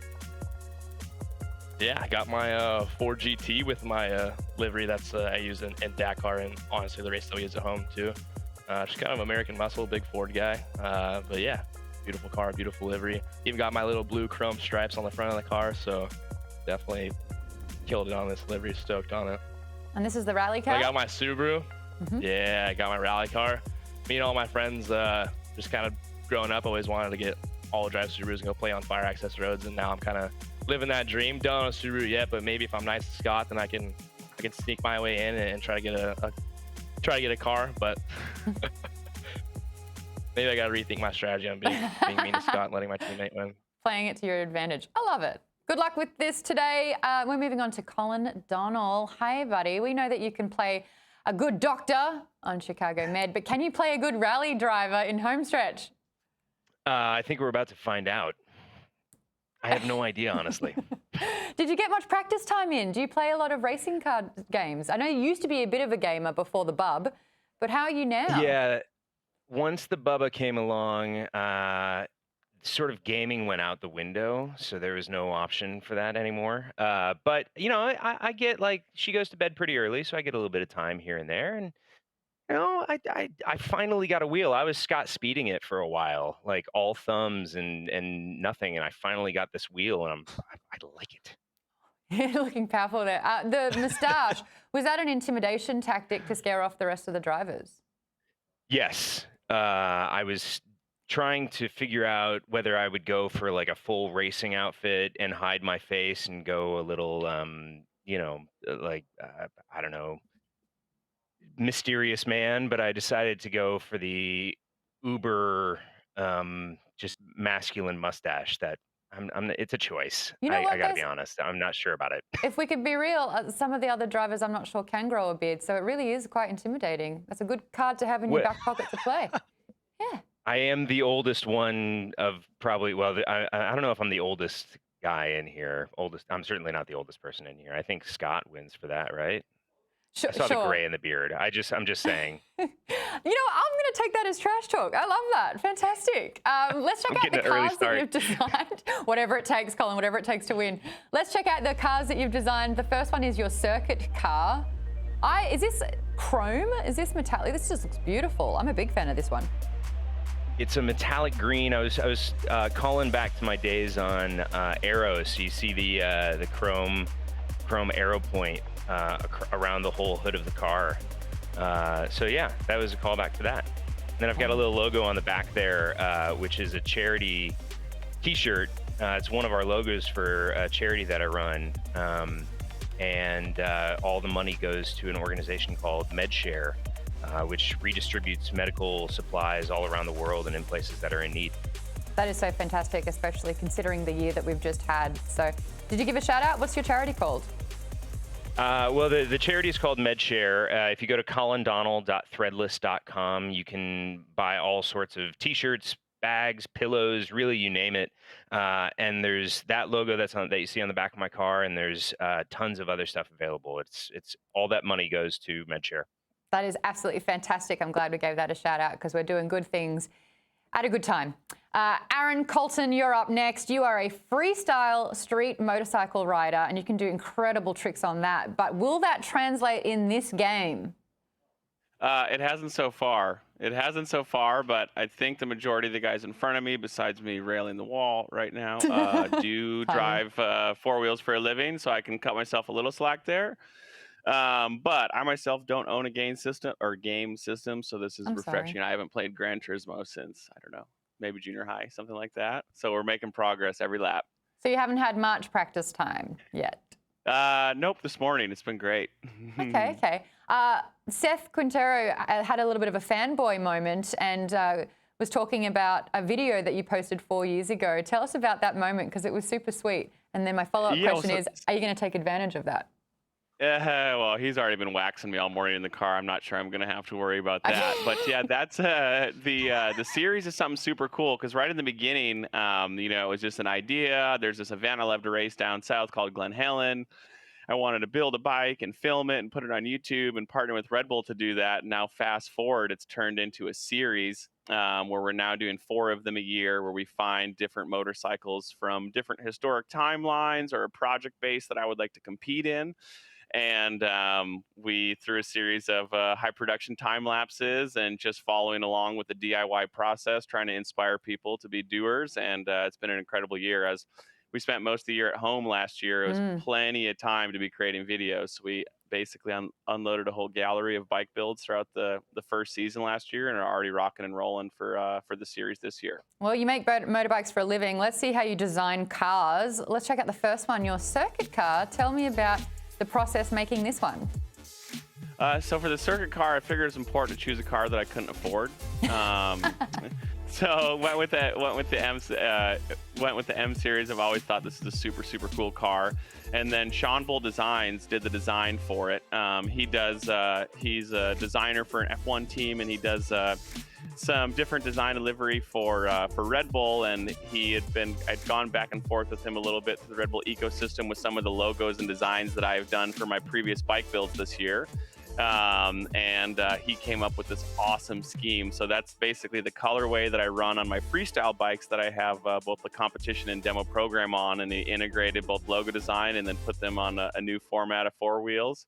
Yeah, I got my Ford GT with my livery that's I use in Dakar, and honestly the race that we use at home too. Just kind of American muscle, big Ford guy. But yeah, beautiful car, beautiful livery. Even got my little blue chrome stripes on the front of the car, so definitely killed it on this livery. Stoked on it. And this is the rally car? I got my Subaru. Yeah, I got my rally car. Me and all my friends, just kind of growing up, always wanted to get all drive Subarus and go play on fire access roads, and now I'm kind of living that dream. Don't own a Subaru yet, but maybe if I'm nice to Scott, then I can sneak my way in and try to get a car. But maybe I got to rethink my strategy on being mean to Scott and letting my teammate win. Playing it to your advantage. I love it. Good luck with this today. We're moving on to Colin Donnell. Hi, buddy. We know that you can play a good doctor on Chicago Med, but can you play a good rally driver in Homestretch? I think we're about to find out. I have no idea, honestly. Did you get much practice time in? Do you play a lot of racing car games? I know you used to be a bit of a gamer before the bub, but how are you now? Yeah, once the Bubba came along, sort of gaming went out the window, so there was no option for that anymore. But, you know, I get, like, she goes to bed pretty early, so I get a little bit of time here and there, and you know, I finally got a wheel. I was Scott speeding it for a while, like all thumbs and nothing, and I finally got this wheel, and I like it. You're looking powerful there. The moustache, was that an intimidation tactic to scare off the rest of the drivers? Yes, I was trying to figure out whether I would go for like a full racing outfit and hide my face and go a little, you know, like I don't know, mysterious man, but I decided to go for the uber just masculine mustache that it's a choice. You know what, I gotta be honest, I'm not sure about it. If we could be real, some of the other drivers I'm not sure can grow a beard, so it really is quite intimidating. That's a good card to have in your back pocket to play. Yeah. I am the oldest one of probably, well, I don't know if I'm the oldest guy in here. I'm certainly not the oldest person in here. I think Scott wins for that, right? Sure, I saw the gray in the beard. I'm just saying. You know, I'm going to take that as trash talk. I love that. Fantastic. Let's check out the cars that you've designed. Whatever it takes, Colin, whatever it takes to win. Let's check out the cars that you've designed. The first one is your circuit car. Is this chrome? Is this metallic? This just looks beautiful. I'm a big fan of this one. It's a metallic green. I was calling back to my days on arrows. So you see the chrome arrow point around the whole hood of the car. So yeah, that was a callback to that. And then I've got a little logo on the back there, which is a charity T-shirt. It's one of our logos for a charity that I run. And all the money goes to an organization called MedShare, which redistributes medical supplies all around the world and in places that are in need. That is so fantastic, especially considering the year that we've just had. So did you give a shout out? What's your charity called? Well, the charity is called MedShare. If you go to colindonald.threadless.com, you can buy all sorts of T-shirts, bags, pillows, really you name it. And there's that logo that you see on the back of my car, and there's tons of other stuff available. It's all that money goes to MedShare. That is absolutely fantastic. I'm glad we gave that a shout out because we're doing good things at a good time. Aaron Colton, you're up next. You are a freestyle street motorcycle rider and you can do incredible tricks on that. But will that translate in this game? It hasn't so far. But I think the majority of the guys in front of me, besides me railing the wall right now, do drive four wheels for a living, so I can cut myself a little slack there. But I myself don't own a game system, so this is refreshing. I haven't played Gran Turismo since, I don't know, maybe junior high, something like that. So we're making progress every lap. So you haven't had much practice time yet? Nope, this morning. It's been great. Okay. Seth Quintero had a little bit of a fanboy moment and was talking about a video that you posted 4 years ago. Tell us about that moment because it was super sweet. And then my follow-up question is, are you going to take advantage of that? Well, he's already been waxing me all morning in the car. I'm not sure I'm going to have to worry about that. But yeah, that's the series is something super cool because right in the beginning, it was just an idea. There's this event I love to race down south called Glen Helen. I wanted to build a bike and film it and put it on YouTube and partner with Red Bull to do that. Now, fast forward, it's turned into a series where we're now doing 4 of them a year, where we find different motorcycles from different historic timelines or a project base that I would like to compete in. And we, through a series of high production time lapses and just following along with the DIY process, trying to inspire people to be doers. And it's been an incredible year. As we spent most of the year at home last year, it was plenty of time to be creating videos. So we basically unloaded a whole gallery of bike builds throughout the first season last year and are already rocking and rolling for the series this year. Well, you make motorbikes for a living. Let's see how you design cars. Let's check out the first one, your circuit car. Tell me about the process making this one. So for the circuit car, I figured it's important to choose a car that I couldn't afford. So went with the M series. I've always thought this is a super cool car. And then Sean Bull Designs did the design for it. He's a designer for an F1 team, and he does some different design and livery for Red Bull. And I'd gone back and forth with him a little bit through the Red Bull ecosystem with some of the logos and designs that I've done for my previous bike builds this year. He came up with this awesome scheme. So that's basically the colorway that I run on my freestyle bikes that I have both the competition and demo program on, and he integrated both logo design and then put them on a new format of 4 wheels.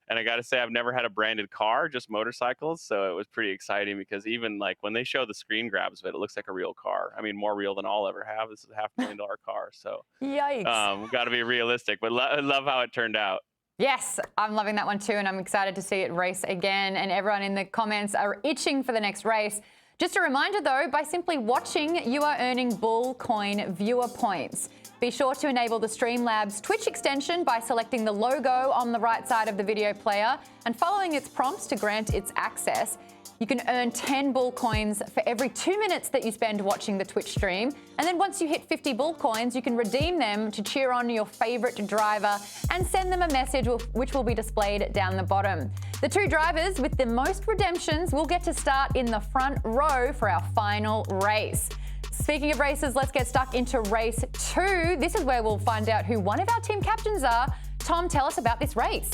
And I got to say, I've never had a branded car, just motorcycles. So it was pretty exciting because even like when they show the screen grabs of it, it looks like a real car. I mean, more real than I'll ever have. This is a $500,000 car. So yikes. Got to be realistic, but I love how it turned out. Yes, I'm loving that one too, and I'm excited to see it race again. And everyone in the comments are itching for the next race. Just a reminder though, by simply watching, you are earning Bull Coin viewer points. Be sure to enable the Streamlabs Twitch extension by selecting the logo on the right side of the video player and following its prompts to grant its access. You can earn 10 Bull Coins for every 2 minutes that you spend watching the Twitch stream. And then once you hit 50 Bull Coins, you can redeem them to cheer on your favorite driver and send them a message which will be displayed down the bottom. The 2 drivers with the most redemptions will get to start in the front row for our final race. Speaking of races, let's get stuck into race 2. This is where we'll find out who one of our team captains are. Tom, tell us about this race.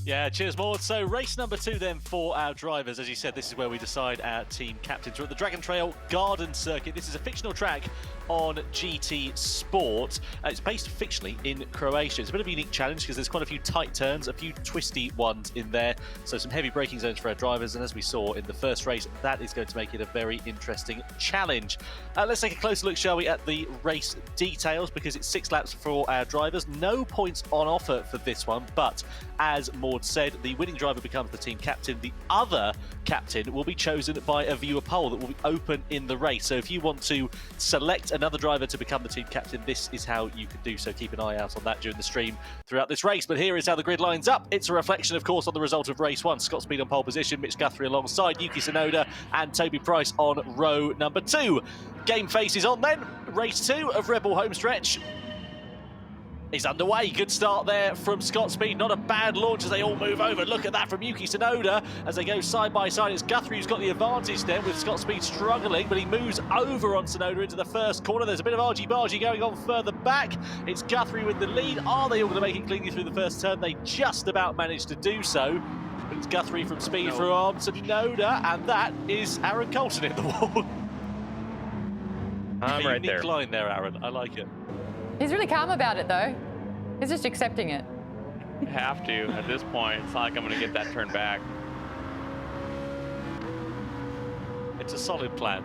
Yeah, cheers, Maud. So race number 2 then for our drivers. As you said, this is where we decide our team captains. We're at the Dragon Trail Garden Circuit. This is a fictional track on GT Sport. It's based fictionally in Croatia. It's a bit of a unique challenge because there's quite a few tight turns, a few twisty ones in there. So some heavy braking zones for our drivers. And as we saw in the first race, that is going to make it a very interesting challenge. Let's take a closer look, shall we, at the race details, because it's 6 laps for our drivers. No points on offer for this one, but as Maud said, the winning driver becomes the team captain. The other captain will be chosen by a viewer poll that will be open in the race. So if you want to select another driver to become the team captain, this is how you can do so. Keep an eye out on that during the stream throughout this race. But here is how the grid lines up. It's a reflection, of course, on the result of race 1. Scott Speed on pole position, Mitch Guthrie alongside Yuki Tsunoda and Toby Price on row number 2. Game face is on then. Race 2 of Red Bull Homestretch is underway. Good start there from Scott Speed. Not a bad launch as they all move over. Look at that from Yuki Tsunoda as they go side by side. It's Guthrie who's got the advantage then, with Scott Speed struggling, but he moves over on Tsunoda into the first corner. There's a bit of argy-bargy going on further back. It's Guthrie with the lead. Are they all going to make it cleanly through the first turn? They just about managed to do so. But it's Guthrie from Speed through on Tsunoda, and that is Aaron Colton in the wall. I'm right there. Unique line there, Aaron. I like it. He's really calm about it, though. He's just accepting it. Have to at this point. It's not like I'm going to get that turned back. It's a solid plan.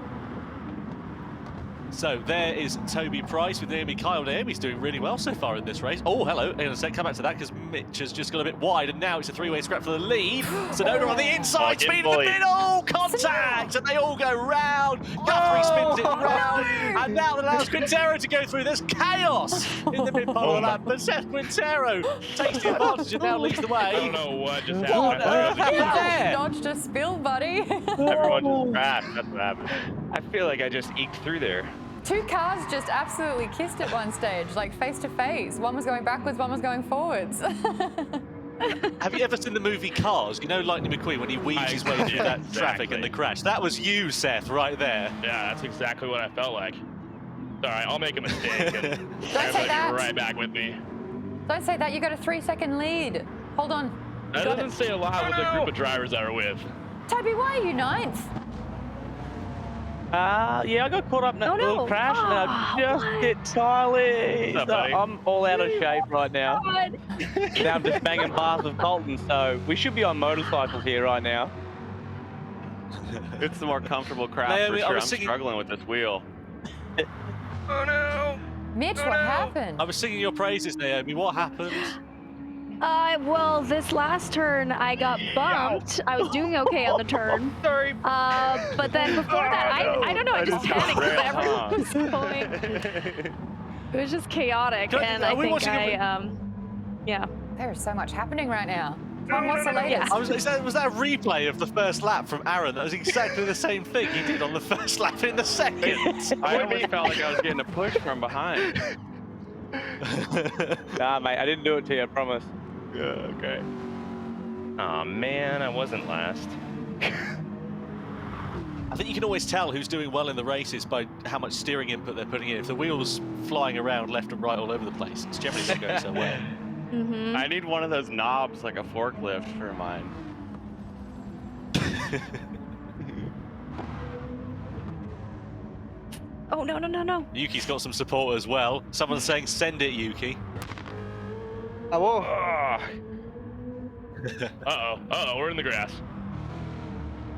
So there is Toby Price with Naomi Kyle. Naomi's doing really well so far in this race. Oh, hello. Hang on a sec, come back to that because Mitch has just got a bit wide, and now it's a 3-way scrap for the lead. Tsunoda on the inside, Speed in the middle, contact, and they all go round. Guthrie spins it round, and now that allows Quintero to go through. There's chaos in the mid-pole lap, but Seth Quintero takes the advantage and now leads the way. I don't know what just What happened. on earth happened there? Dodged a spill, buddy. Everyone just crashed. That's what happened. I feel like I just eked through there. 2 cars just absolutely kissed at one stage, like face to face. One was going backwards, one was going forwards. Have you ever seen the movie Cars? You know Lightning McQueen when he weaves his way through that traffic and the crash? That was you, Seth, right there. Yeah, that's exactly what I felt like. All right, I'll make a mistake and Don't say that. right back with me. Don't say that, you got a 3-second lead. Hold on. That doesn't say a lot with the group of drivers that are with. Toby, why are you 9th? Yeah, I got caught up in that little crash and I just hit Tyler. What's up, So buddy? I'm all out of shape right now. Now I'm just banging past of Colton, so we should be on motorcycles here right now. It's the more comfortable craft Naomi, for I sure. was I'm singing- struggling with this wheel. Oh no! Mitch, what happened? I was singing your praises, Naomi. What happened? Well, this last turn I got bumped. I was doing okay on the turn. Sorry. But then before that, I don't know, I just panicked because everyone was going. It was just chaotic, and I think yeah. There is so much happening right now. Tom, what's the latest? Was that a replay of the first lap from Aaron? That was exactly the same thing he did on the first lap in the second. I almost felt like I was getting a push from behind. Nah, mate, I didn't do it to you, I promise. Yeah, okay. Aw, man, I wasn't last. I think you can always tell who's doing well in the races by how much steering input they're putting in. If the wheel's flying around left and right all over the place, it's generally not going so well. I need one of those knobs like a forklift for mine. Oh, no, no, no, no. Yuki's got some support as well. Someone's saying, send it, Yuki. Oh, Uh-oh, we're in the grass.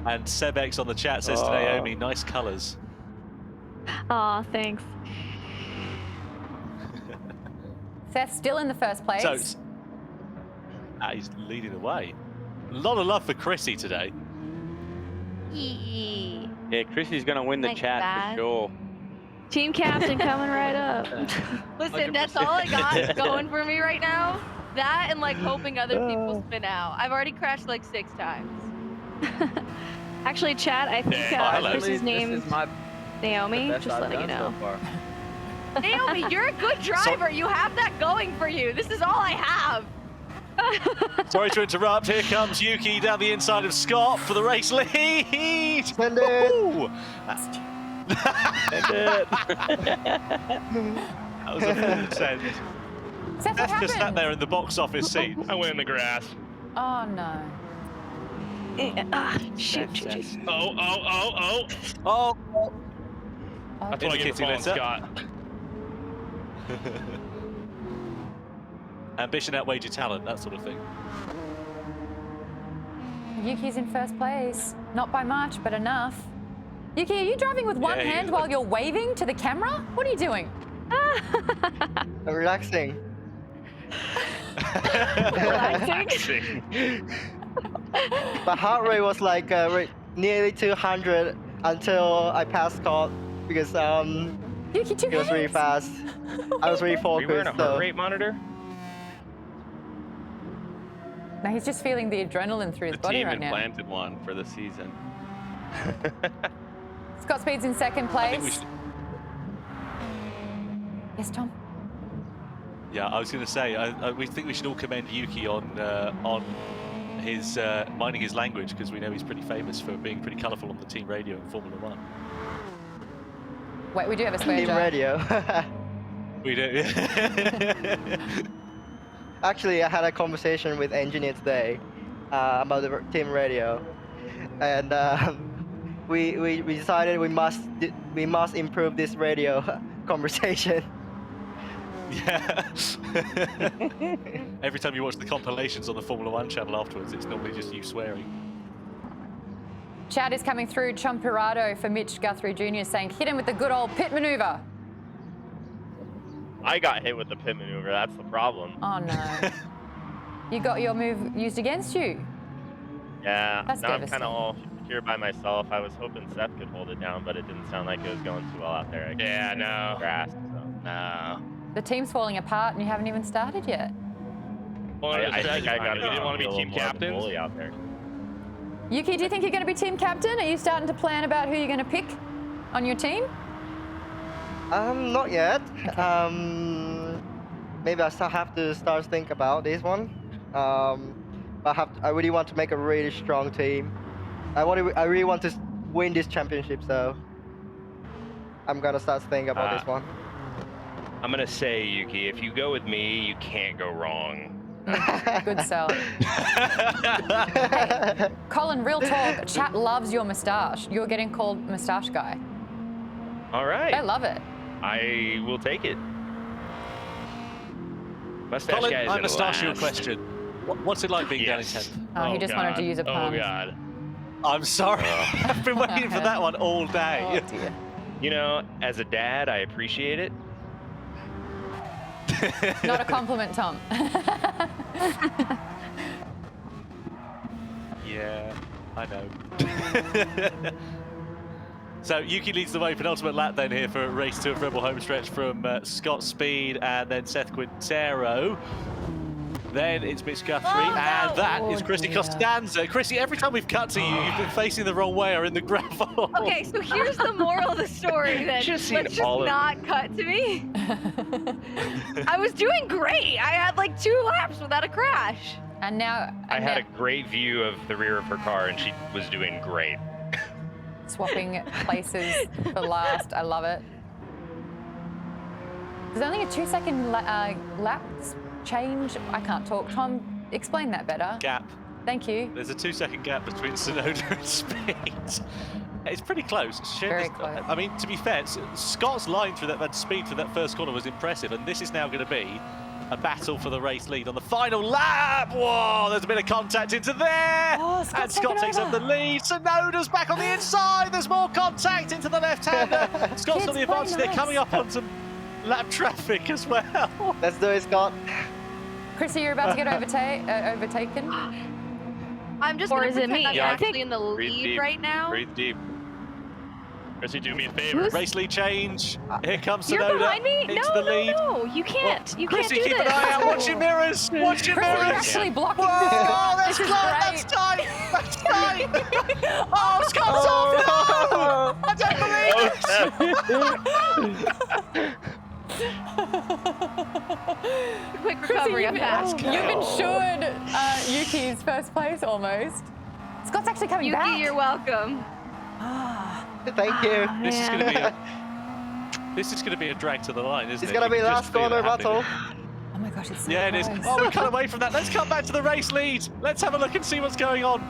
And Sebex on the chat says to Naomi, nice colours. Aw, thanks. Seth's still in the first place. So, he's leading the way. A lot of love for Chrissy today. Yeah, Chrissy's going to win the Like chat that. for sure. Team captain coming right up. Listen, that's all I got going for me right now. That and like hoping other people spin out. I've already crashed like 6 times. Actually, chat, I think hello. Chris's name This is my Naomi, best just I've letting you done know. so far. Naomi, you're a good driver. You have that going for you. This is all I have. Sorry to interrupt. Here comes Yuki down the inside of Scott for the race lead. send it. Ooh. That was a full send. Seth, what That's just sat happened? there in the box office seat. I went in the grass. Oh no. Shoot. Oh. That's what I get for calling Scott. Ambition outweighed your talent, that sort of thing. Yuki's in first place. Not by much, but enough. Yuki, are you driving with one hand while you're waving to the camera? What are you doing? I'm relaxing. Relaxing? My heart rate was like nearly 200 until I passed Scott because Yuki, it was really fast. I was really Are you wearing focused. a heart rate monitor? No, he's just feeling the adrenaline through his The body team right now. implanted one for the season. Scott Speed's in second place. Yes, Tom? Yeah, I was going to say, we think we should all commend Yuki on his minding his language, because we know he's pretty famous for being pretty colourful on the team radio in Formula 1. Wait, we do have a swear Team jar. radio. We do. Actually, I had a conversation with engineer today about the team radio, and we decided we must improve this radio conversation. Yeah. Every time you watch the compilations on the Formula 1 channel afterwards, it's normally just you swearing. Chat is coming through. Chompirado for Mitch Guthrie Jr. saying, hit him with the good old pit maneuver. I got hit with the pit maneuver. That's the problem. Oh no. You got your move used against you. Yeah. That's now I'm kind devastating. of all here by myself. I was hoping Seth could hold it down, but it didn't sound like it was going too well out there. Yeah, no. Grass. So. No. The team's falling apart and you haven't even started yet. Well, I think I got you didn't want to be team captains. Bully out there. Yuki, do you think you're going to be team captain? Are you starting to plan about who you're going to pick on your team? Not yet. Maybe I still have to start think about this one. But I really want to make a really strong team. I really want to win this championship, so I'm gonna start thinking about this one. I'm gonna say, Yuki, if you go with me, you can't go wrong. Good sell. Hey, Colin, real talk. Chat loves your moustache. You're getting called moustache guy. All right. They love it. I will take it. Mustache Colin, guys I are must you a last. question. What's it like being down in Kent? Oh, he just wanted to use a pun. Oh, God. I'm sorry. I've been waiting for that one all day. Oh, dear. You know, as a dad, I appreciate it. Not a compliment, Tom. Yeah, I know. So Yuki leads the way, penultimate lap then here for race 2 of Rebel Homestretch from Scott Speed and then Seth Quintero. Then it's Mitch Guthrie, and that is Chrissy Costanza. Chrissy, every time we've cut to you, you've been facing the wrong way or in the gravel. Okay, so here's the moral of the story then. Just Let's seen just all of- not cut to me. I was doing great. I had like 2 laps without a crash. And now I had a great view of the rear of her car, and she was doing great. swapping places for last. I love it. There's only a 2-second lap change. I can't talk. Tom, explain that better. Gap. Thank you. There's a 2-second gap between Sonoda and Speed. It's pretty close. Very close. I mean, to be fair, Scott's line through that speed through that first corner was impressive, and this is now going to be a battle for the race lead on the final lap. Whoa, there's a bit of contact into there. Oh, and Scott takes up the lead. Sonoda's back on the inside. There's more contact into the left-hander. Scott's got the advantage. They're coming up on some lap traffic as well. Let's do it, Scott. Chrissy, you're about to get overtaken. I'm just Or gonna is it pretend me? I'm I actually think- in the Breathe lead deep. right now. Breathe deep. Chrissy, do me a favor. Race lead change. Here comes You're Sonoda behind me? into No, the no, lead. no. You can't. You Chrissy, can't do keep this. an eye out. Watch your mirrors. Watch your Chrissy, you're mirrors. actually blocking Whoa, this guy. that's This is tight. great. That's tight. That's tight. Oh, Scott's off. No! I don't believe it. Quick Chrissy, recovery, I'm back. you've ensured Yuki's first place almost. Scott's actually coming Yuki, back. you're welcome. Thank you. This is going to be a drag to the line, isn't it? It's gonna be You can last just feel corner it happening. battle. Oh my gosh, it's so Yeah, it is. close. Oh, we cut away from that. Let's come back to the race lead. Let's have a look and see what's going on.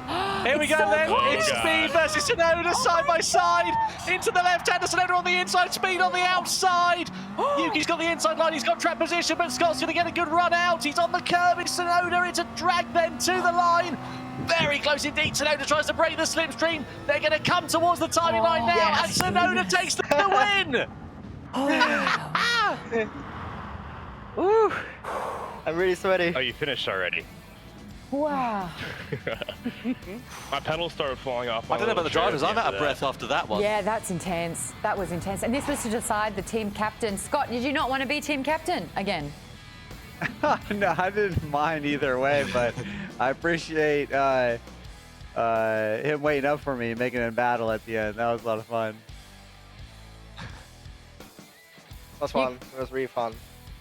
Here we It's go so then. close. It's Speed versus Sonoda side by side. Into the left-hander, Sonoda on the inside, Speed on the outside. Yuki's got the inside line, he's got track position, but Scott's going to get a good run out. He's on the curb, it's Sonoda. It's a drag then to the line. Very close indeed. Sonoda tries to break the slipstream. They're going to come towards the timing line now, and Sonoda takes the win. Woo. I'm really sweaty. Oh, you finished already. Wow. My pedals started falling off. I don't know about the drivers. I'm out of breath after that one. Yeah, that's intense. That was intense. And this was to decide the team captain. Scott, did you not want to be team captain again? No, I didn't mind either way, but I appreciate him waiting up for me, making it in battle at the end. That was a lot of fun. It was fun. It was really fun.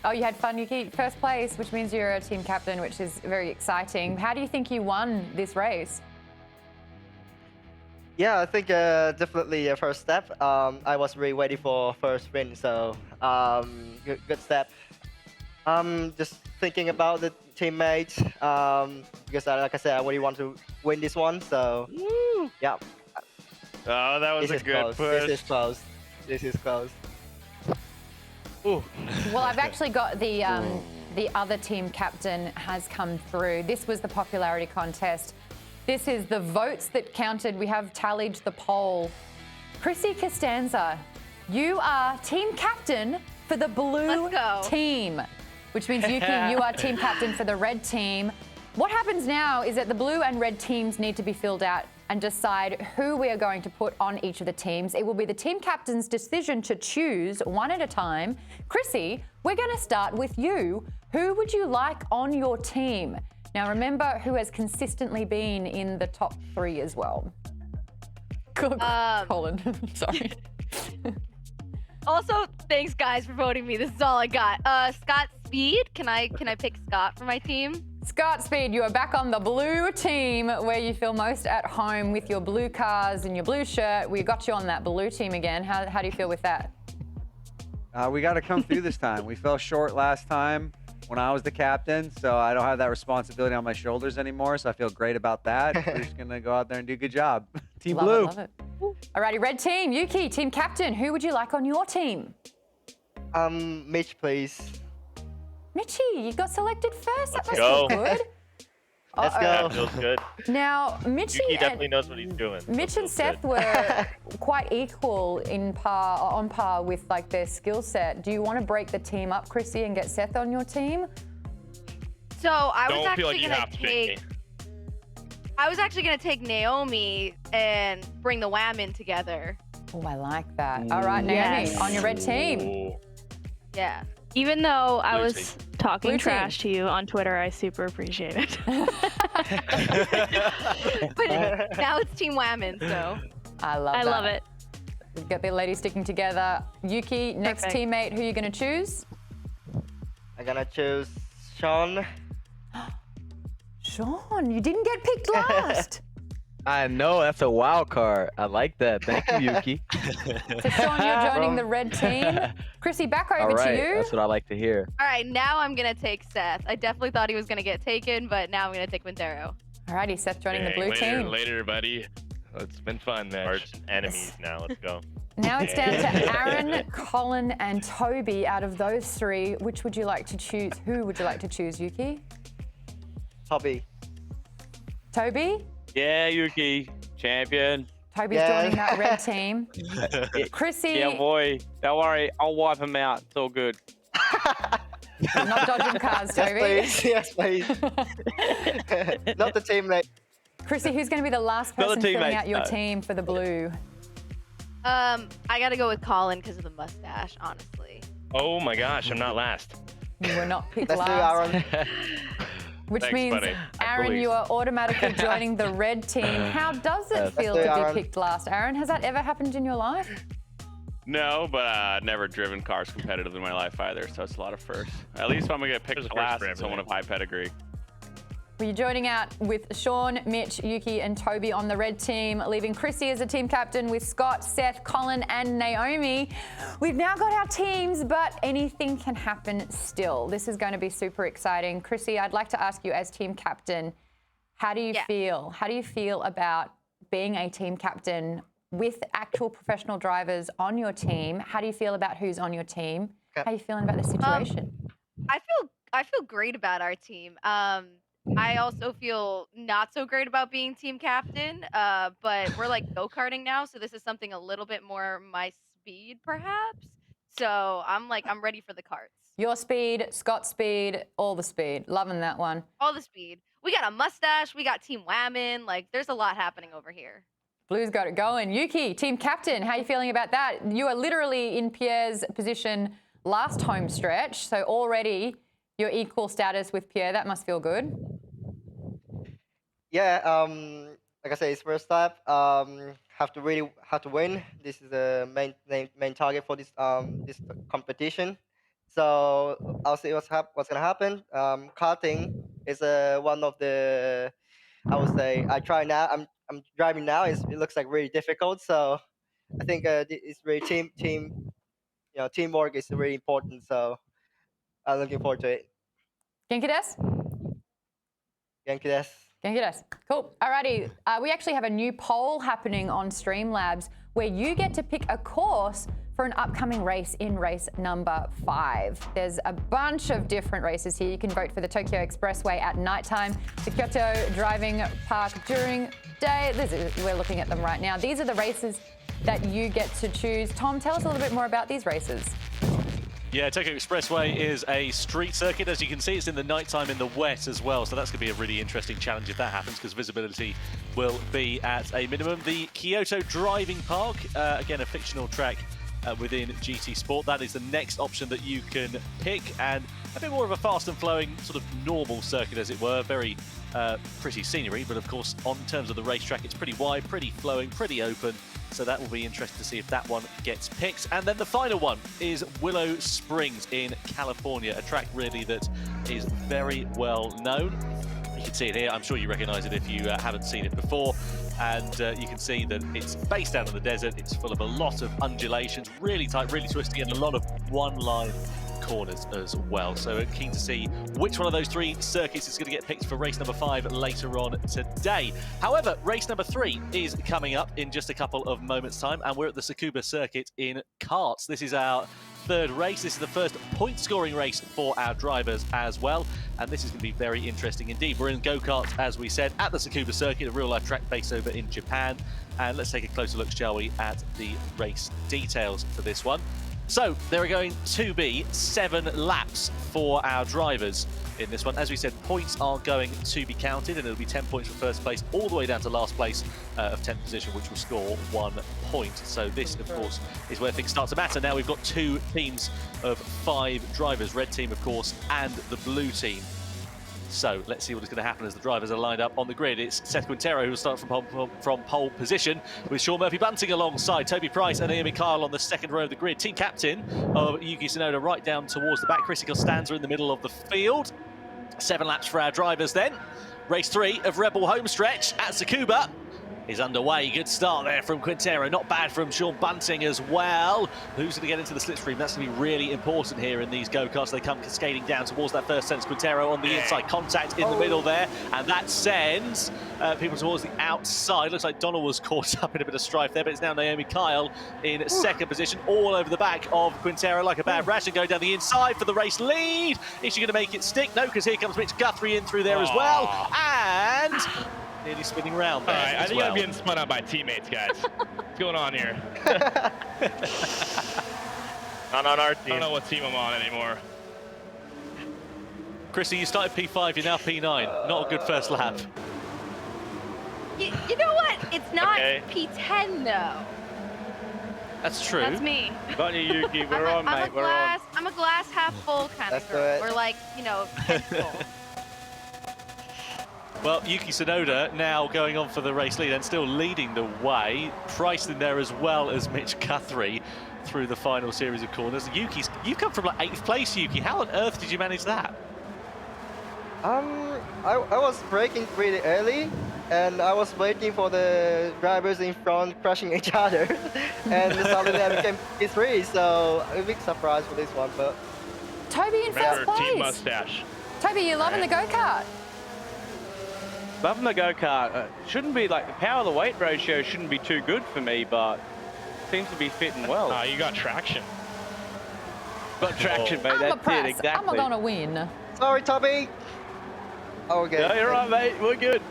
Oh, you had fun, Yuki. First place, which means you're a team captain, which is very exciting. How do you think you won this race? Yeah, I think definitely a first step. I was really waiting for first win, so good step. Just thinking about the teammates, because like I said, I really want to win this one, so yeah. Oh, that was a good push. This is close. This is close. Well, I've actually got the other team captain has come through. This was the popularity contest. This is the votes that counted. We have tallied the poll. Chrissy Costanza, you are team captain for the blue team, which means Yuki, you are team captain for the red team. What happens now is that the blue and red teams need to be filled out and decide who we are going to put on each of the teams. It will be the team captain's decision to choose one at a time. Chrissy, we're going to start with you. Who would you like on your team? Now remember who has consistently been in the top 3 as well. Colin, sorry. Also, thanks guys for voting me. This is all I got. Scott Speed, can I pick Scott for my team? Scott Speed, you are back on the blue team where you feel most at home with your blue cars and your blue shirt. We got you on that blue team again. How do you feel with that? We got to come through this time. We fell short last time when I was the captain, so I don't have that responsibility on my shoulders anymore, so I feel great about that. We're just going to go out there and do a good job. Team Love Blue. it, love it. Alrighty, red team. Yuki, team captain. Who would you like on your team? Mitch, please. Mitchie, you got selected first. That must go. feel good. Let's go. That feels good. Now, Mitchie Yuki definitely knows what he's doing. Mitch and Seth were quite equal on par with like their skill set. Do you want to break the team up, Chrissy, and get Seth on your team? So I was Don't feel actually like you gonna have to pick me. I was actually gonna take Naomi and bring the Wham in together. Oh, I like that. All right, Naomi, Yes. on your red team. Ooh. Yeah. Even though I Blue was talking Blue trash to you on Twitter, I super appreciate it. But now it's Team Whammon, so. I love that. I love it. We've got the ladies sticking together. Yuki, next Perfect. teammate, who are you going to choose? I'm gonna choose Sean. Sean, you didn't get picked last. I know, that's a wild card. I like that. Thank you, Yuki. So Sean, you're joining the red team. Chrissy, back over All right, to you. that's what I like to hear. All right, now I'm gonna take Seth. I definitely thought he was gonna get taken, but now I'm gonna take Quintero. Alrighty, Seth joining the Dang, blue later, team. Later, buddy. It's been fun, man. Arch enemies now. Let's go. Now it's down to Aaron, Colin, and Toby. Out of those 3, which would you like to choose? Who would you like to choose, Yuki? Toby. Toby? Yeah, Yuki, champion. Toby's joining that red team. Chrissy. Yeah, boy. Don't worry, I'll wipe him out. It's all good. I'm not dodging cars, Toby. Yes, please. Not the teammate. Chrissy, who's going to be the last Not the person filling teammate, out your no. team for the blue? I gotta go with Colin because of the mustache, honestly. Oh my gosh, I'm not last. You were not picked Let's do last. Aaron. Which Thanks, means, buddy. Aaron, you are automatically joining the red team. How does it feel do to Aaron. be picked last, Aaron? Has that ever happened in your life? No, but never driven cars competitive in my life either, so it's a lot of firsts. At least if I'm gonna get picked There's a first last, for it's someone of high pedigree. Well, you're joining out with Sean, Mitch, Yuki and Toby on the red team, leaving Chrissy as a team captain with Scott, Seth, Colin and Naomi. We've now got our teams, but anything can happen still. This is going to be super exciting. Chrissy, I'd like to ask you as team captain, how do you feel? How do you feel about being a team captain with actual professional drivers on your team? How do you feel about who's on your team? How are you feeling about the situation? I feel great about our team. I also feel not so great about being team captain, but we're like go-karting now, so this is something a little bit more my speed, perhaps. So I'm ready for the karts. Your speed, Scott's speed, all the speed. Loving that one. All the speed. We got a mustache, we got Team Whammon, like there's a lot happening over here. Blue's got it going. Yuki, team captain, how are you feeling about that? You are literally in Pierre's position last home stretch, so already you're equal status with Pierre. That must feel good. Yeah, like I said, it's first step. Have to win. This is the main target for this this competition. So I'll see what's gonna happen. Karting is one of the, I would say, I try now. I'm driving now. It looks like really difficult. So I think it's really teamwork is really important. So I'm looking forward to it. Genki desu? Genki desu. Genki desu. Cool. Alrighty. We actually have a new poll happening on Streamlabs where you get to pick a course for an upcoming race in race number 5. There's a bunch of different races here. You can vote for the Tokyo Expressway at nighttime, the Kyoto Driving Park during day. We're looking at them right now. These are the races that you get to choose. Tom, tell us a little bit more about these races. Yeah, Tokyo Expressway is a street circuit. As you can see, it's in the nighttime in the wet as well. So that's going to be a really interesting challenge if that happens, because visibility will be at a minimum. The Kyoto Driving Park, again, a fictional track within GT Sport. That is the next option that you can pick, and a bit more of a fast and flowing sort of normal circuit, as it were. Very pretty scenery, but of course, on terms of the racetrack, it's pretty wide, pretty flowing, pretty open. So that will be interesting to see if that one gets picked. And then the final one is Willow Springs in California, a track really that is very well known. You can see it here. I'm sure you recognize it if you haven't seen it before. And you can see that it's based down in the desert. It's full of a lot of undulations, really tight, really twisty, and a lot of one-line corners as well. So keen to see which one of those 3 circuits is going to get picked for race number 5 later on today. However, race number 3 is coming up in just a couple of moments' time, and we're at the Tsukuba circuit in karts. This is our 3rd race. This is the first point-scoring race for our drivers as well, and this is going to be very interesting indeed. We're in go-karts, as we said, at the Tsukuba circuit, a real-life track based over in Japan. And let's take a closer look, shall we, at the race details for this one. So there are going to be 7 laps for our drivers in this one. As we said, points are going to be counted, and it'll be 10 points for first place all the way down to last place of 10th position, which will score 1 point. So this, of course, is where things start to matter. Now we've got 2 teams of 5 drivers, red team, of course, and the blue team. So let's see what is going to happen as the drivers are lined up on the grid. It's Seth Quintero who will start from pole position, with Sean Murphy-Bunting alongside Toby Price and Naomi Kyle on the 2nd row of the grid. Team captain of Yuki Tsunoda right down towards the back. Chrissy Costanza in the middle of the field. 7 laps for our drivers then. Race 3 of Rebel Homestretch at Tsukuba is underway. Good start there from Quintero. Not bad from Sean Bunting as well. Who's going to get into the slipstream? That's going to be really important here in these go-karts. They come cascading down towards that first sense. Quintero on the inside, contact in the middle there, and that sends people towards the outside. Looks like Donald was caught up in a bit of strife there, but it's now Naomi Kyle in 2nd position, all over the back of Quintero like a bad rash, and going down the inside for the race lead. Is she going to make it stick? No, because here comes Mitch Guthrie in through there as well, and nearly spinning around there. All right, I think I'm getting spun out by teammates, guys. What's going on here? Not on our team. I don't know what team I'm on anymore. Chrissy, you started P5, you're now P9. Not a good first lap. You know what? It's not P10 though. That's true. That's me. Got you, Yuki. We're on, mate. We're on. I'm a glass half full kind of girl. We're like, 10 full. Well, Yuki Tsunoda now going on for the race lead and still leading the way. Price in there as well as Mitch Guthrie through the final series of corners. You've come from like 8th place, Yuki. How on earth did you manage that? I was braking really early, and I was waiting for the drivers in front crashing each other, and suddenly I became P3. So a big surprise for this one, but. Toby in first Remember, Team place. Mustache. Toby, you're loving the go-kart. Loving the go-kart. Shouldn't be like the power of the weight ratio shouldn't be too good for me, but seems to be fitting well. You got traction. Got traction, mate. I'm That's a press. it, exactly. I'm gonna win. Sorry, Toby. Okay. No, you're right, mate. We're good.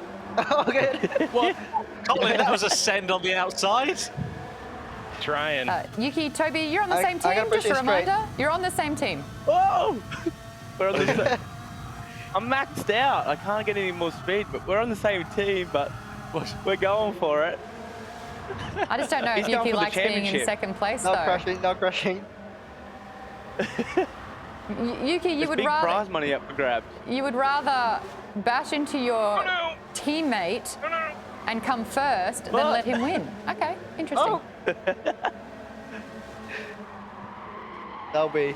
Okay. What? Colin, that was a send on the outside. Trying. Yuki, Toby, you're on the same I team. got Just a pretty reminder, you're on the same team. Whoa! We're on the same. I'm maxed out. I can't get any more speed, but we're on the same team. But we're going for it. I just don't know if He's going Yuki for the likes being in championship. second place, No though. crashing. No crashing. Yuki, you There's would big rather prize money up for grabs. bash into your teammate and come first than let him win. Okay, interesting. That'll be.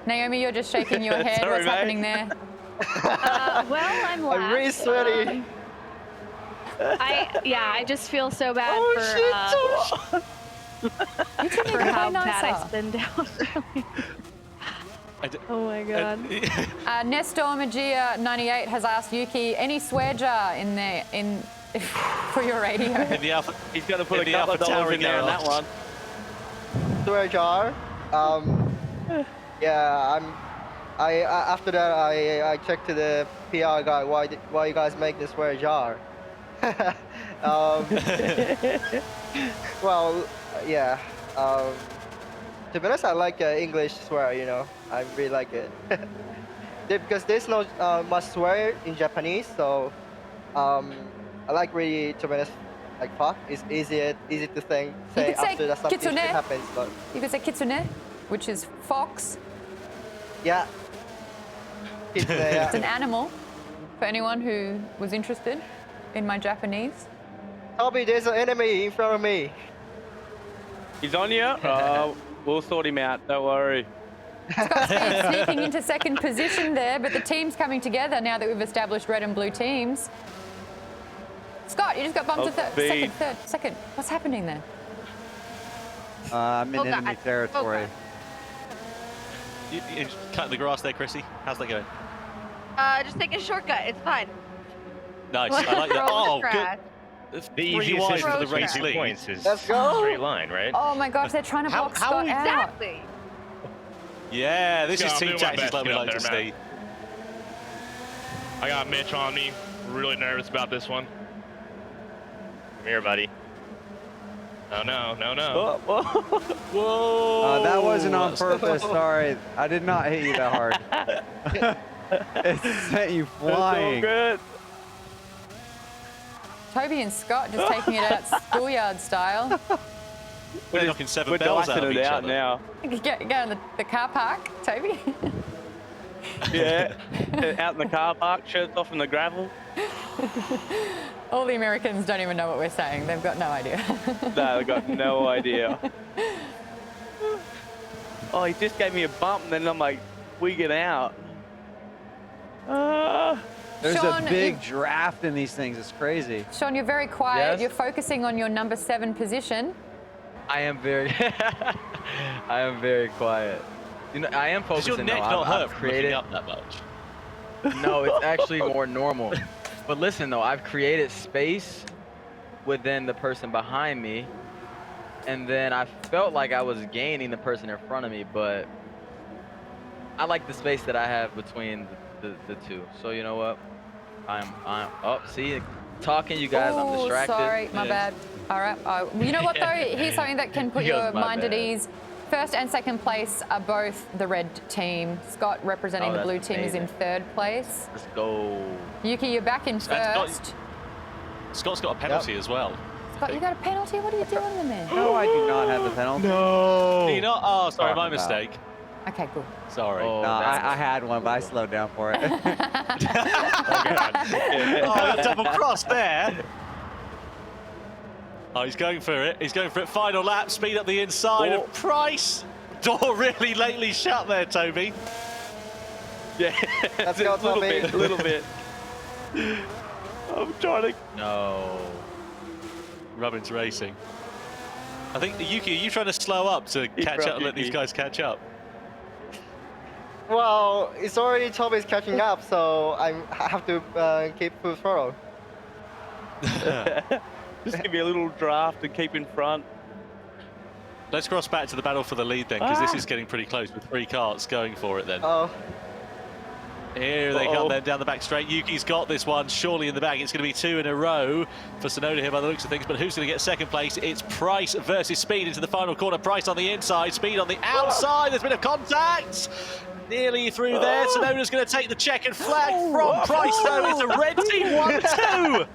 Naomi, you're just shaking your head. Sorry, What's mate. happening there? Well, I'm last. I'm really sweaty. I just feel so bad for for how bad I spin down. Oh my god. Nestor Magia 98 has asked Yuki any swear jar in there for your radio. In the Alpha, he's got to put a couple of dollars in there on that one. Swear jar. Yeah, after that I checked to the PR guy why you guys make this swear jar. Well, yeah. To be honest, I like English swear. You know, I really like it. Because there's no much swear in Japanese, so I like really, to be honest, like fuck. It's easy to say after that something kitsune. happens. But You could say kitsune, which is fox. yeah. Kitsune, yeah. It's an animal, for anyone who was interested in my Japanese. Toby, there's an enemy in front of me. He's on you? We'll sort him out. Don't worry. Scott's been sneaking into second position there, but the team's coming together now that we've established red and blue teams. Scott, you just got bumped to second. What's happening there? I'm in enemy territory. You cutting the grass there, Chrissy. How's that going? Just taking a shortcut. It's fine. Nice. I like that. Oh, good. The easiest distance for the between race 2 lead. points is Let's go. straight line, right? Oh my gosh, they're trying to block Scott out. Exactly. Yeah, this Yeah, is I'll Team do my Tactics best like to we get like up to there, see. I got Mitch on me. Really nervous about this one. Come here, buddy. Oh no, no, no. Whoa! That wasn't on purpose. Sorry, I did not hit you that hard. It sent you flying. It's all good. Toby and Scott just taking it out schoolyard style. We're knocking 7 We're bells out of dicing each it out other. now. Go in the car park, Toby. Yeah, out in the car park, shirts off in the gravel. All the Americans don't even know what we're saying. They've got no idea. No, I've got no idea. Oh, he just gave me a bump, and then I'm like, we get out. There's Sean, a big draft in these things. It's crazy. Sean, you're very quiet. Yes? You're focusing on your number 7 position. I am very, I am very quiet. You know, I am Does your focusing. neck though. not I've hurt from looking created. up that much? No, it's actually more normal. But listen though, I've created space within the person behind me, and then I felt like I was gaining the person in front of me, but I like the space that I have between the two. So you know what? I'm see, talking you guys, I'm Oh, distracted. sorry, my bad. All right. You know what though? Here's something that can put He goes, your "My mind at bad." ease. First and second place are both the red team. Scott representing Oh, the that's blue team is in amazing. 3rd place. Let's go. Yuki, you're back in first. Scott's got a penalty as well. Scott, you got a penalty? What are you doing with me? No, I do not have a penalty. Do you not? Oh, sorry, my Talking about. mistake. Okay, cool. Sorry. No, I had one, but I slowed down for it. Oh, double cross there. Oh, he's going for it. He's going for it. Final lap. Speed up the inside of Price. Door really lately shut there, Toby. Yeah. Let's go, a little Tommy. bit, a little bit. I'm trying to. No. Robin's racing. I think, Yuki, are you trying to slow up to catch up and let these guys catch up? Well, it's already Tommy's catching up, so I have to keep full throttle. Just give me a little draft and keep in front. Let's cross back to the battle for the lead then, because this is getting pretty close with 3 karts going for it then. Oh. Here they come then down the back straight. Yuki's got this one surely in the bag. It's going to be 2 in a row for Sonoda here by the looks of things. But who's going to get second place? It's Price versus Speed into the final corner. Price on the inside, Speed on the outside. There's been a contact. Nearly through there. Sonoda's going to take the checkered flag from Price though. It's a red team 1-2.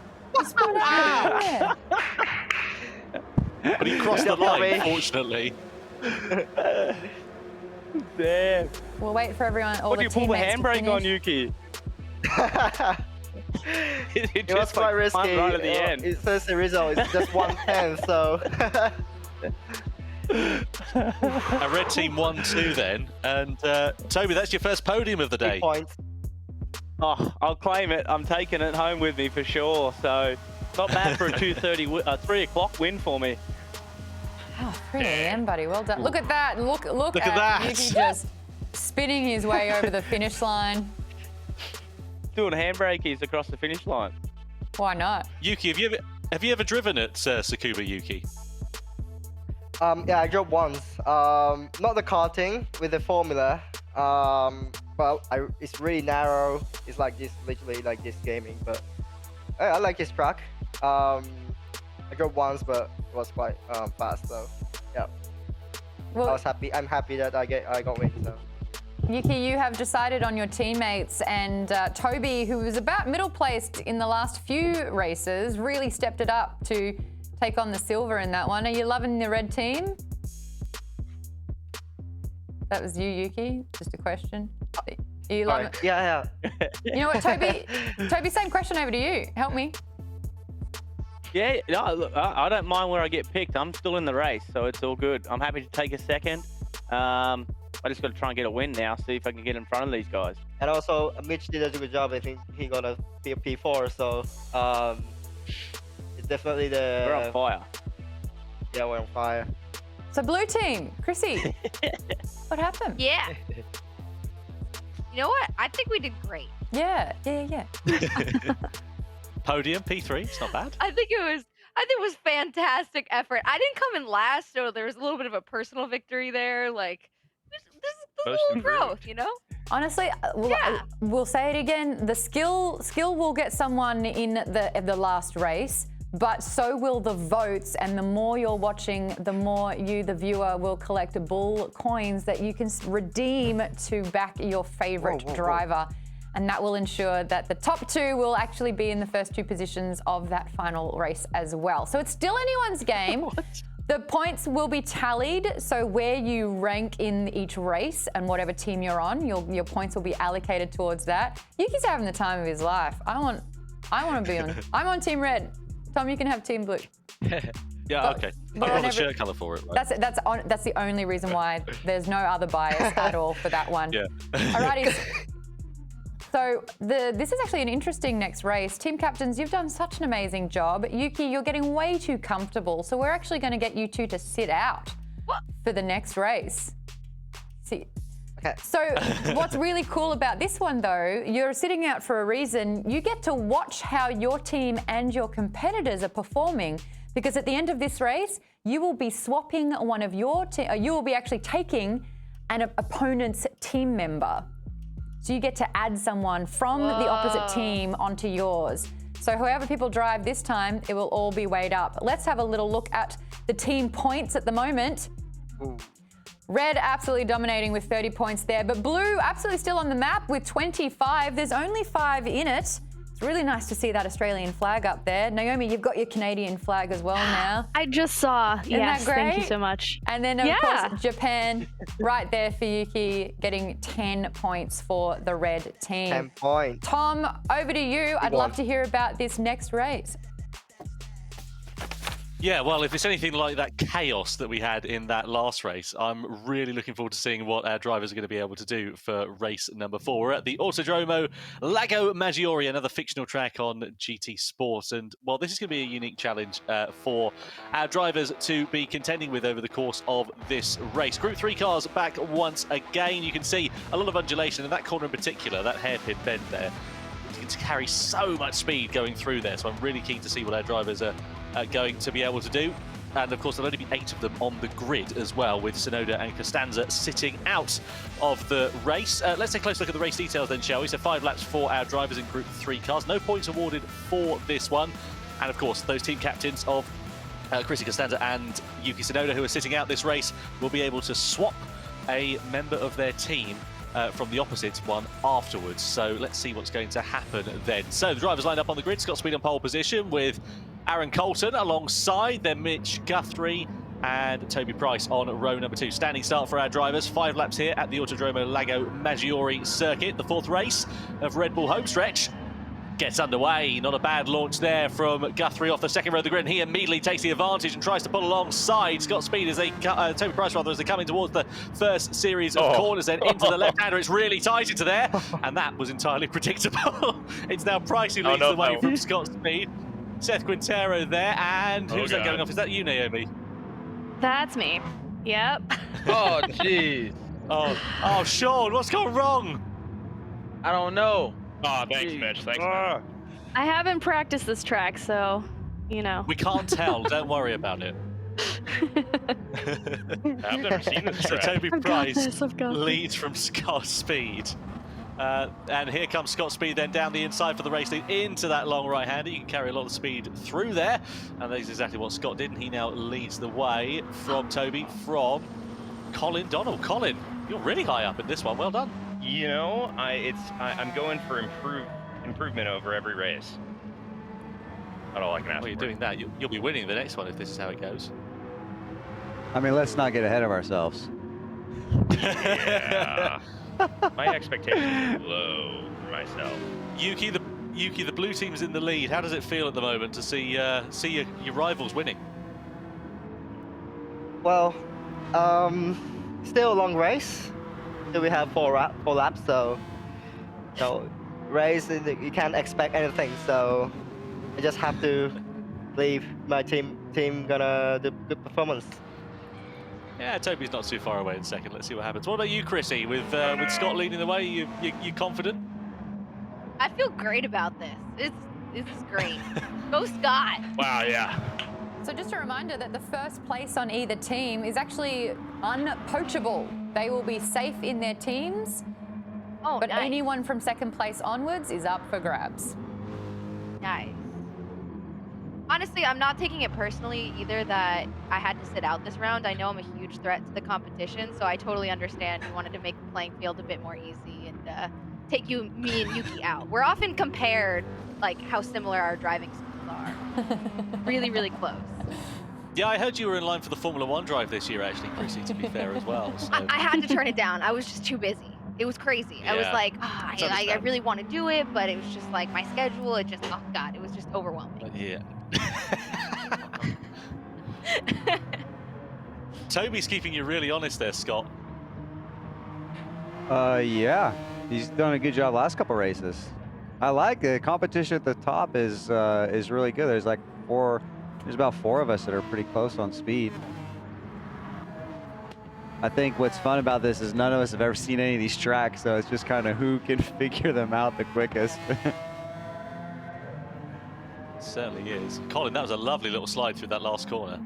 But he crossed the line, fortunately. Damn. We'll wait for everyone. All What do you pull the handbrake on, you? Yuki? It was quite risky. Right at the end. It says the result is just 110, so. A red team 1-2 then. And Toby, that's your first podium of the day. 3 points. Oh, I'll claim it. I'm taking it home with me for sure. So, not bad for a 3 o'clock win for me. Oh, 3 a.m., buddy. Well done. Look at that. Look at that. Yuki just spinning his way over the finish line. Doing handbrakies across the finish line. Why not? Yuki, have you ever driven at Tsukuba, Yuki? Yeah, I drove once. Not the karting with the Formula. But it's really narrow. It's like this, literally like this gaming. But I like this track. I drove once, but it was quite fast. So yeah, Well, I was happy. I'm happy that I got win. So. Yuki, you have decided on your teammates, and Toby, who was about middle placed in the last few races, really stepped it up to take on the silver in that one. Are you loving the red team? That was you, Yuki. Just a question. Are you loving it? Yeah. You know what, Toby? Toby, same question over to you. Help me. Yeah, no, look, I don't mind where I get picked. I'm still in the race, so it's all good. I'm happy to take a second. I just got to try and get a win now, see if I can get in front of these guys. And also, Mitch did a good job. I think he got a P4, so it's definitely the. We're on fire. Yeah, we're on fire. So blue team, Chrissy, what happened? Yeah. You know what? I think we did great. Yeah. Podium, P3, it's not bad. I think it was fantastic effort. I didn't come in last, so there was a little bit of a personal victory there. Like, this is a little growth, you know? Honestly, we'll say it again. The skill will get someone in the last race, but so will the votes. And the more you're watching, the more you, the viewer, will collect bull coins that you can redeem to back your favorite driver. And that will ensure that the top 2 will actually be in the first 2 positions of that final race as well. So it's still anyone's game. The points will be tallied, so where you rank in each race and whatever team you're on, your points will be allocated towards that. Yuki's having the time of his life. I want to be on. I'm on Team Red. Tom, you can have Team Blue. Yeah, okay. I've got the shirt colour for it. Right? That's the only reason why. There's no other bias at all for that one. Yeah. Alrighty. So this is actually an interesting next race. Team captains, you've done such an amazing job. Yuki, you're getting way too comfortable, so we're actually going to get you 2 to sit out for the next race. See. Okay. So what's really cool about this one, though, you're sitting out for a reason. You get to watch how your team and your competitors are performing, because at the end of this race, you will be swapping one of your you will be actually taking an opponent's team member. So you get to add someone from the opposite team onto yours. So however people drive this time, it will all be weighed up. Let's have a little look at the team points at the moment. Ooh. Red absolutely dominating with 30 points there, but blue absolutely still on the map with 25. There's only 5 in it. It's really nice to see that Australian flag up there. Naomi, you've got your Canadian flag as well now. I just saw. Isn't yes, that great? thank you so much. And then, of course, Japan right there for Yuki, getting 10 points for the red team. 10 points. Tom, over to you. I'd love to hear about this next race. Yeah, well, if it's anything like that chaos that we had in that last race, I'm really looking forward to seeing what our drivers are going to be able to do for race number 4. We're at the Autodromo Lago Maggiore, another fictional track on GT Sport. And, well, this is going to be a unique challenge for our drivers to be contending with over the course of this race. Group 3 cars back once again. You can see a lot of undulation in that corner in particular, that hairpin bend there. You can carry so much speed going through there, so I'm really keen to see what our drivers are going to be able to do. And of course there'll only be 8 of them on the grid as well, with Tsunoda and Costanza sitting out of the race. Let's take a close look at the race details then, shall we? So 5 laps for our drivers in Group 3 cars. No points awarded for this one. And of course those team captains of Chrissy Costanza and Yuki Tsunoda, who are sitting out this race, will be able to swap a member of their team from the opposite one afterwards. So let's see what's going to happen then. So the drivers lined up on the grid. Scott Speed on pole position with Aaron Colton alongside, then Mitch Guthrie and Toby Price on row number 2. Standing start for our drivers. 5 laps here at the Autodromo Lago Maggiore circuit. The 4th race of Red Bull Homestretch gets underway. Not a bad launch there from Guthrie off the second row of the grid. And he immediately takes the advantage and tries to pull alongside Scott Speed as they Toby Price rather, as they come in towards the first series of corners, then into the left-hander. It's really tight into there, and that was entirely predictable. It's now Price who leads the way from Scott Speed. Seth Quintero there, and who's that going off? Is that you, Naomi? That's me. Yep. Oh, jeez. Oh, Sean, what's gone wrong? I don't know. Oh, thanks, Mitch. Thanks, man. I haven't practiced this track, so, you know. We can't tell. Don't worry about it. I've never seen this So track. Toby Price I've got this. leads from Scott Speed. And here comes Scott Speed then down the inside for the race lead into that long right-hander. You can carry a lot of speed through there. And that is exactly what Scott did. And he now leads the way from Toby, from Colin Donald. Colin, you're really high up in this one. Well done. You know, I'm going for improvement over every race. That's all I can ask Well, you're for. doing that. You'll be winning the next one if this is how it goes. I mean, let's not get ahead of ourselves. Yeah. My expectations are low for myself. Yuki, the blue team's in the lead. How does it feel at the moment to see your rivals winning? Well, still a long race. Still we have 4 laps, so race you can't expect anything. So I just have to believe my team gonna do good performance. Yeah, Toby's not too far away in second. Let's see what happens. What about you, Chrissy? With Scott leading the way, you confident? I feel great about this. This is great. Go Scott. Wow, yeah. So just a reminder that the first place on either team is actually unpoachable. They will be safe in their teams, but nice. anyone from second place onwards is up for grabs. Nice. Honestly, I'm not taking it personally either that I had to sit out this round. I know I'm a huge threat to the competition, so I totally understand you wanted to make the playing field a bit more easy and take me and Yuki out. We're often compared, like, how similar our driving skills are. Really, really close. Yeah, I heard you were in line for the Formula 1 drive this year, actually, Chrissy, to be fair as well. So. I had to turn it down. I was just too busy. It was crazy. I was Yeah, like, it's I understandable. really want to do it, but it was just like my schedule, it just, oh God, it was just overwhelming. Yeah. Toby's keeping you really honest there, Scott. Yeah, he's done a good job last couple races. I like the competition at the top is really good. There's about 4 of us that are pretty close on speed. I think what's fun about this is none of us have ever seen any of these tracks, so it's just kind of who can figure them out the quickest. It certainly is. Colin, that was a lovely little slide through that last corner.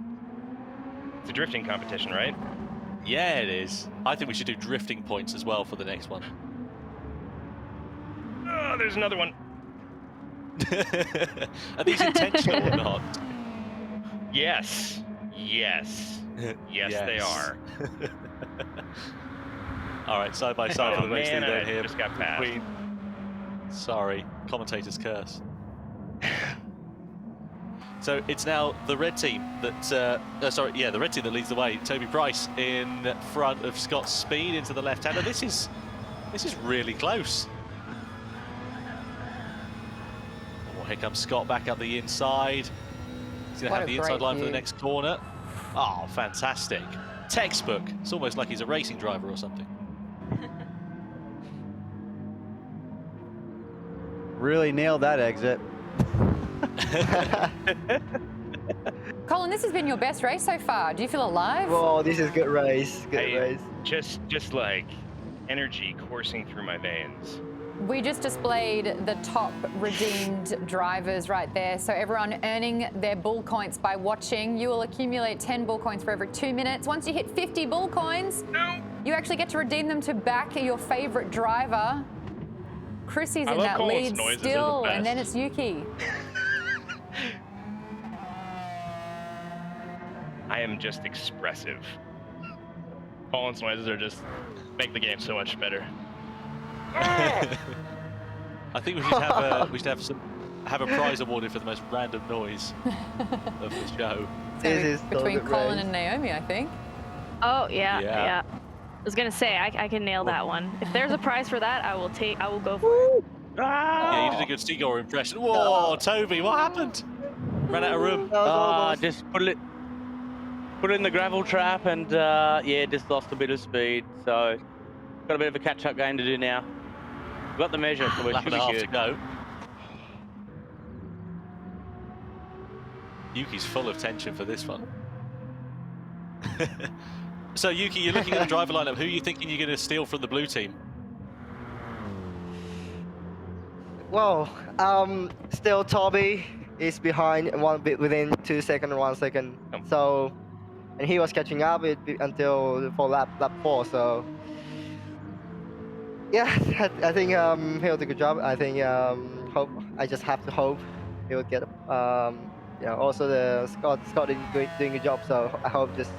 It's a drifting competition, right? Yeah, it is. I think we should do drifting points as well for the next one. Oh, there's another one. Are these intentional or not? Yes. Yes. Yes, they are. All right, side by side Oh, for the race man, lead I then here. just got passed. between- Sorry, commentator's curse. So it's now the red team that, the red team that leads the way. Toby Price in front of Scott Speed into the left-hander. This is really close. Oh, here comes Scott back up the inside. He's going to What have a the inside great line for the view. next corner. Oh, fantastic. Textbook. It's almost like he's a racing driver or something. Really nailed that exit. Colin, this has been your best race so far. Do you feel alive? Whoa, this is good race. Good race. Just like energy coursing through my veins. We just displayed the top redeemed drivers right there. So everyone earning their bull coins by watching. You will accumulate 10 bull coins for every 2 minutes. Once you hit 50 bull coins, you actually get to redeem them to back your favorite driver. Chrissy's in that lead still, and then it's Yuki. I am just expressive. Colin's noises are just make the game so much better. I think we should have a prize awarded for the most random noise of the show. It's between Colin and Naomi, I think. Oh yeah, Yeah. yeah. I was gonna say I can nail that one. If there's a prize for that, I will go for it. Yeah, you did a good Seagull impression. Whoa, Toby, what happened? Ran out of room. Just put it in the gravel trap and yeah, just lost a bit of speed. So got a bit of a catch-up game to do now. We've got the measure, so we Lap should and a be half good. to go. Yuki's full of tension for this one. So Yuki, you're looking at the driver lineup. Who are you thinking you're going to steal from the blue team? Well, still Toby is behind within 2 seconds, 1 second. So, and he was catching up until for lap 4. So, yeah, I think he'll do a good job. I think I just have to hope he would get. Also the Scott is doing a job. So I hope just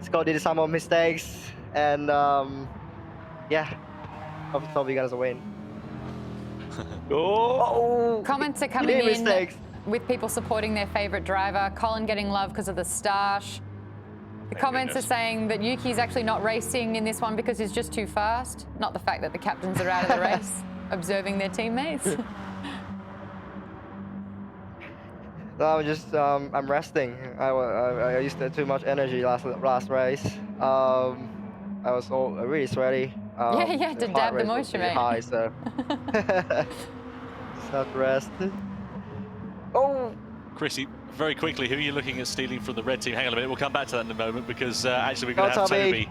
Scott did some more mistakes and yeah, hope Toby gonna win. Comments are coming in with people supporting their favorite driver. Colin getting love because of the stash. The comments are saying that Yuki's actually not racing in this one because he's just too fast. Not the fact that the captains are out of the race, observing their teammates. No, I'm resting. I used too much energy last race. I was really sweaty. Yeah, to dab the moisture, mate. High, so just have to rest. Oh, Chrissy, very quickly, who are you looking at stealing from the red team? Hang on a minute, we'll come back to that in a moment because actually we're going to have Toby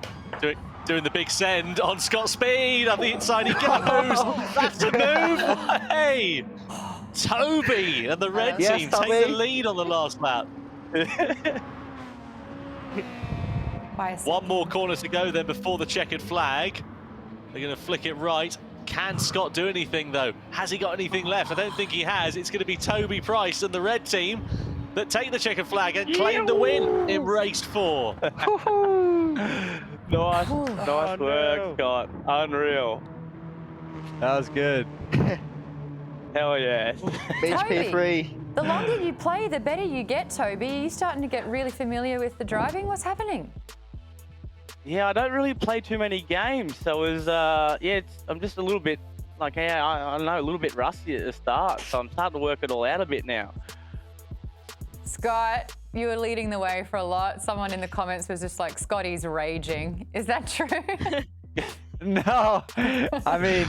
doing the big send on Scott Speed. On the inside he goes. That's a move. Hey, Toby and the red team take the lead on the last lap. One more corner to go then before the checkered flag. They're going to flick it right. Can Scott do anything though? Has he got anything left? I don't think he has. It's going to be Toby Price and the red team that take the checkered flag and claim the win in race 4. Nice work, Scott. Unreal. That was good. Hell yeah. HP3. The longer you play, the better you get, Toby. You're starting to get really familiar with the driving. What's happening? Yeah, I don't really play too many games, so it was, I'm just a little bit, I don't know, a little bit rusty at the start, so I'm starting to work it all out a bit now. Scott, you were leading the way for a lot. Someone in the comments was just like, Scotty's raging. Is that true? No, I mean,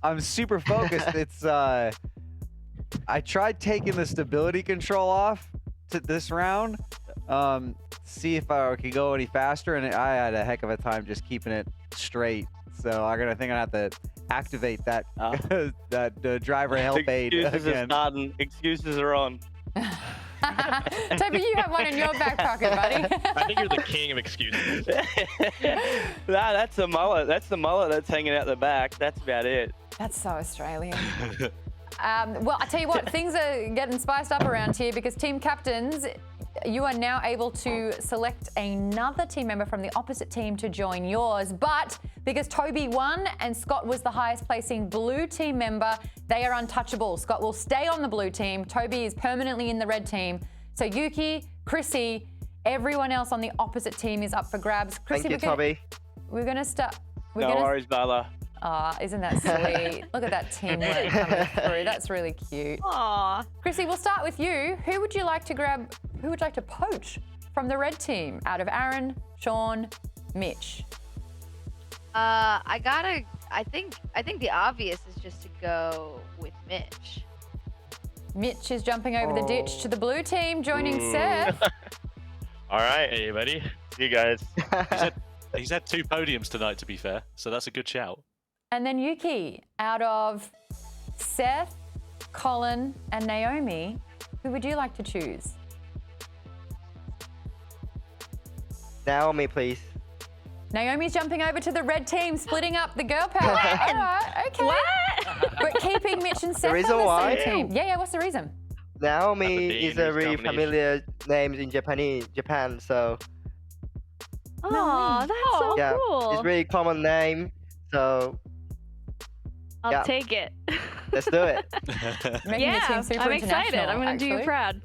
I'm super focused. It's, I tried taking the stability control off to this round, see if I could go any faster, and I had a heck of a time just keeping it straight. So I think I have to activate that that driver help aid again. Excuses are on. Toby, you have one in your back pocket, buddy. I think you're the king of excuses. Nah, that's the mullet. That's the mullet that's hanging out the back. That's about it. That's so Australian. Well, I tell you what, things are getting spiced up around here because team captains, you are now able to select another team member from the opposite team to join yours. But because Toby won and Scott was the highest placing blue team member, they are untouchable. Scott will stay on the blue team. Toby is permanently in the red team. So Yuki, Chrissy, everyone else on the opposite team is up for grabs. Chrissy, Thank you, Toby. We're going to start. No worries, Bala. Oh, isn't that sweet? Look at that teamwork coming through. That's really cute. Aw. Chrissy, we'll start with you. Who would you like to grab? Who would you like to poach from the red team out of Aaron, Sean, Mitch? I think the obvious is just to go with Mitch. Mitch is jumping over the ditch to the blue team, joining Seth. All right. Hey, buddy. See you guys. He's had 2 podiums tonight, to be fair, so that's a good shout. And then Yuki, out of Seth, Colin, and Naomi, who would you like to choose? Naomi, please. Naomi's jumping over to the red team, splitting up the girl power. All right, okay. What? But keeping Mitch and Seth on reason the why? same team. Yeah, what's the reason? Naomi is a dangerous really combination. familiar name in Japan, so Oh, that's so yeah, cool. it's really common name. So I'll yeah. take it. let's do it. Making the Yeah, team super I'm excited. international, I'm going to do you actually. proud.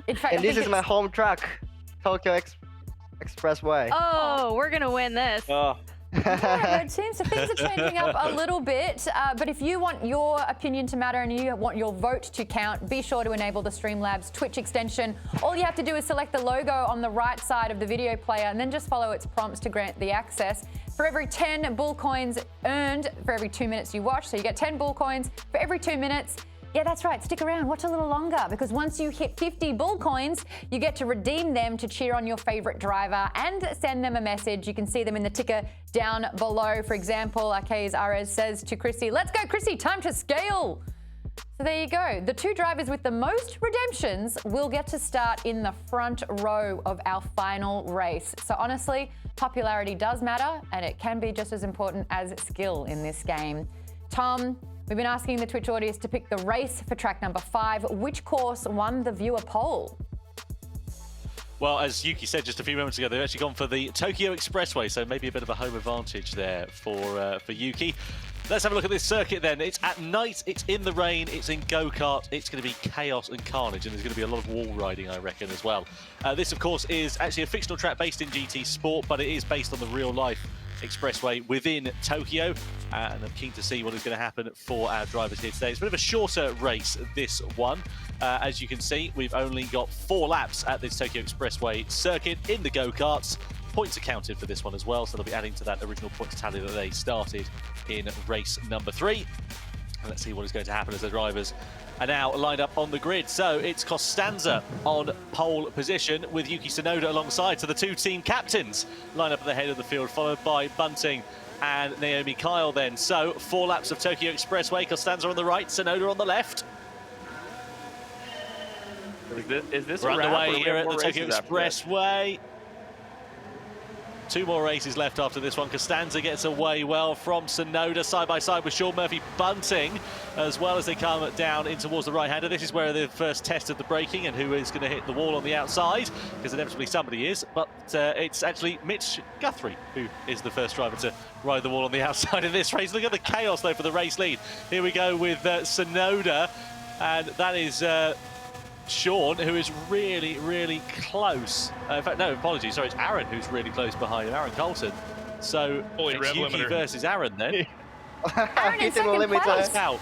In fact, And this is my home track, Tokyo Expressway. Oh, we're going to win this. Oh. Red team, so things are changing up a little bit, but if you want your opinion to matter and you want your vote to count, be sure to enable the Streamlabs Twitch extension. All you have to do is select the logo on the right side of the video player and then just follow its prompts to grant the access. For every 10 bull coins earned for every 2 minutes you watch, so you get 10 bull coins for every 2 minutes. Yeah, that's right. Stick around. Watch a little longer because once you hit 50 bull coins, you get to redeem them to cheer on your favorite driver and send them a message. You can see them in the ticker down below. For example, Arcades Arez says to Chrissy, "Let's go, Chrissy, time to scale." So there you go. The 2 drivers with the most redemptions will get to start in the front row of our final race. So honestly, popularity does matter and it can be just as important as skill in this game. Tom, we've been asking the Twitch audience to pick the race for track number 5. Which course won the viewer poll? Well, as Yuki said just a few moments ago, they've actually gone for the Tokyo Expressway, so maybe a bit of a home advantage there for Yuki. Let's have a look at this circuit then. It's at night, it's in the rain, it's in go-kart, it's going to be chaos and carnage, and there's going to be a lot of wall riding, I reckon, as well. This, of course, is actually a fictional track based in GT Sport, but it is based on the real-life expressway within Tokyo, and I'm keen to see what is going to happen for our drivers here today. It's a bit of a shorter race, this one. As you can see, we've only got 4 laps at this Tokyo Expressway circuit in the go-karts. Points are counted for this one as well, so they'll be adding to that original points tally that they started in race number 3. And let's see what is going to happen as the drivers are now lined up on the grid. So it's Costanza on pole position with Yuki Tsunoda alongside. So the 2 team captains line up at the head of the field, followed by Bunting and Naomi Kyle then. So 4 laps of Tokyo Expressway, Costanza on the right, Tsunoda on the left. Is this We're a wrap, or underway do we here have at the more Tokyo races after this? Expressway. 2 more races left after this one. Costanza gets away well from Tsunoda, side by side with Sean Murphy Bunting, as well as they come down in towards the right-hander. This is where the first test of the braking and who is going to hit the wall on the outside, because inevitably somebody is, but it's actually Mitch Guthrie who is the first driver to ride the wall on the outside of this race. Look at the chaos, though, for the race lead. Here we go with Tsunoda, and that is Sean, who is really, really close. In fact, no, apologies. Sorry, it's Aaron who's really close behind him, Aaron Colton. So it's Yuki versus Aaron then. Aaron in second place. Out.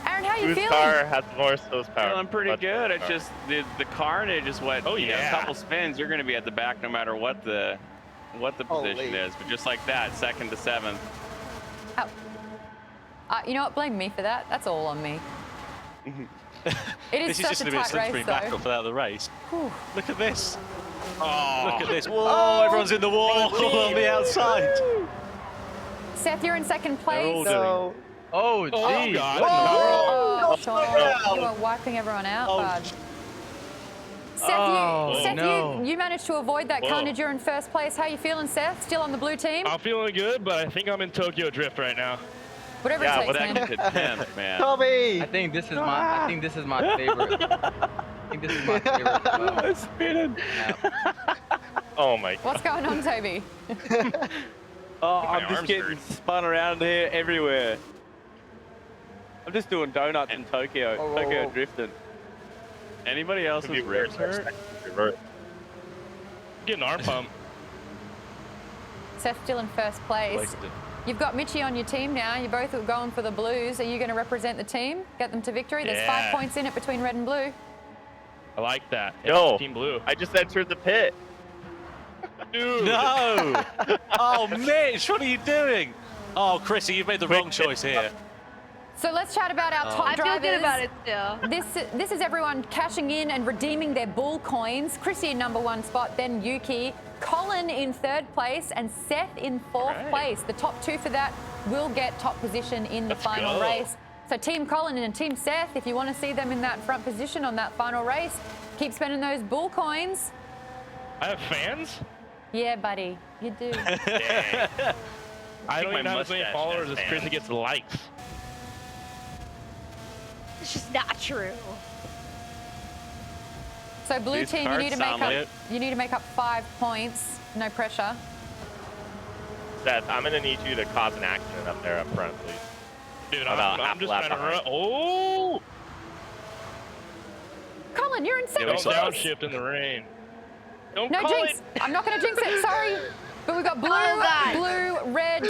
Aaron, how are you Whose feeling? car has more horsepower? Feeling pretty Much good. more It's just the carnage is what. Oh, you know, yeah. a couple spins, you're going to be at the back no matter what the position is. But just like that, 2nd to 7th. Oh. You know what? Blame me for that. That's all on me. It is This is such just a going to be a tight slippery race, battle though. for that of the race. Whew. Look at this. Look at this. Whoa, everyone's in the wall on the outside. Seth, you're in second They're all place. doing. Oh, Oh, geez. God. Oh, Sean, you are wiping everyone out, bud. Seth, you managed to avoid that Whoa. carnage. You're in first place. How you feeling, Seth? Still on the blue team? I'm feeling good, but I think I'm in Tokyo Drift right now. Whatever Yeah, it what takes, man. exit 10th, man. Toby! I think this is my favorite. I think this is my favorite. Spinning. Oh my What's going on, Toby? Oh, My I'm just arms getting hurt. spun around here everywhere. I'm just doing donuts in Tokyo. Oh, Tokyo whoa. drifting. Anybody else's Could be ribs hurt? Reverse. Getting arm pump. Seth still in first place. Wasted. You've got Mitchie on your team now. You both are going for the Blues. Are you going to represent the team? Get them to victory? There's 5 points in it between red and blue. I like that. No, Team Blue. I just entered the pit. Dude. No! Oh, Mitch, what are you doing? Oh, Chrissy, you've made the wrong choice here. So let's chat about our top I drivers. feel good about it still. This is everyone cashing in and redeeming their bull coins. Chrissy in #1 spot, then Yuki, Colin in 3rd place, and Seth in 4th place. The top 2 for that will get top position in the final race. So Team Colin and Team Seth, if you want to see them in that front position on that final race, keep spending those bull coins. I have fans? Yeah, buddy, you do. I don't even have as many followers as Chrissy gets likes. It's just not true. So blue These team, you need to cards make up 5 points. No pressure. Seth, I'm gonna need you to cause an accident up there up front, please. Dude, About I'm half just lap trying to behind. run. Oh! Colin, you're in 7th Don't place. downshift in the rain. Don't No call jinx. I'm not going to jinx it. Sorry. But we've got blue, blue, red,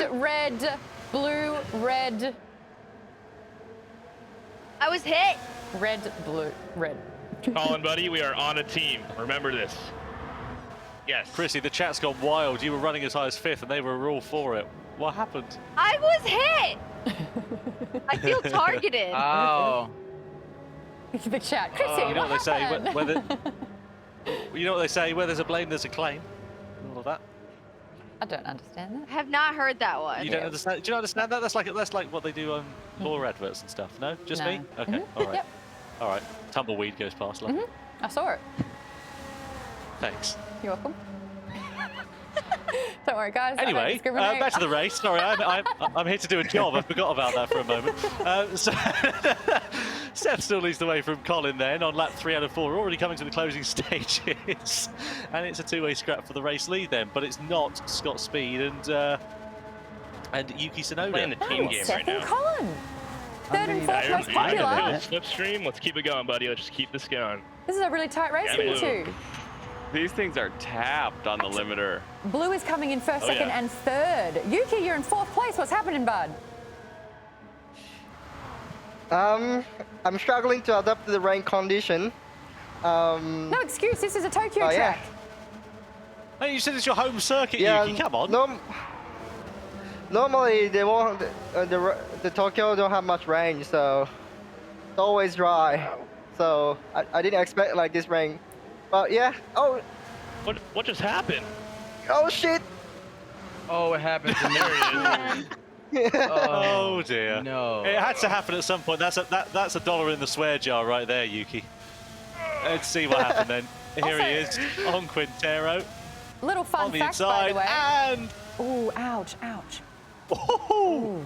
blue, red. I was hit. Red, blue, red. Colin, buddy, we are on a team. Remember this. Yes. Chrissy, the chat's gone wild. You were running as high as 5th, and they were all for it. What happened? I was hit. I feel targeted. Oh. Big chat. Chrissy, You know what they say? happened? You know what they say? Where there's a blame, there's a claim. All of that. I don't understand that. I have not heard that one. You don't understand? Do you not understand that? That's like what they do on law adverts and stuff. No, just No. me. Okay, all right, Yep. all right. Tumbleweed goes past. Love. I saw it. Thanks. You're welcome. Don't worry, guys. I don't Anyway, discriminate. back to the race. Sorry, I'm here to do a job. I forgot about that for a moment. So Seth still leads the way from Colin then on lap 3 out of 4. We're already coming to the closing stages. And it's a two-way scrap for the race lead then. But it's not Scott Speed and Yuki Tsunoda. Playing the team game Seth right and now. Colin. 3rd and 4th most popular. Slipstream. Let's keep it going, buddy. Let's just keep this going. This is a really tight race for you two. These things are tapped on the limiter. Blue is coming in 1st, Oh, 2nd, yeah. and 3rd. Yuki, you're in 4th place. What's happening, bud? I'm struggling to adapt to the rain condition. No excuse. This is a Tokyo track. Hey, you said it's your home circuit, Yeah, Yuki. Come on. Normally they won't. The Tokyo don't have much rain, so it's always dry. So I didn't expect like this rain. But yeah. Oh. What just happened? Oh shit. Oh, it happened to me. Oh dear. No. It had to happen at some point. That's a dollar in the swear jar right there, Yuki. Let's see what happened then. Here he is on Quintero. Little fun On the fact, by the inside, way. and Ooh, ouch, ouch. Ooh.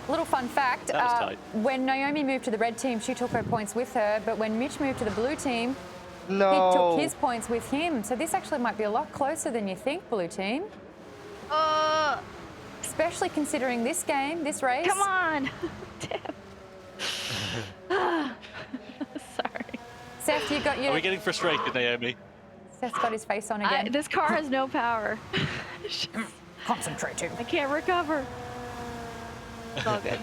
Little fun fact. That was tight. When Naomi moved to the red team, she took her points with her. But when Mitch moved to the blue team, he took his points with him. So this actually might be a lot closer than you think, blue team. Especially considering this game, this race. Come on. Damn. Sorry. Seth, you got your... Are we getting frustrated, Naomi? Seth's got his face on again. This car has no power. Concentrate, too. I can't recover. It's all good.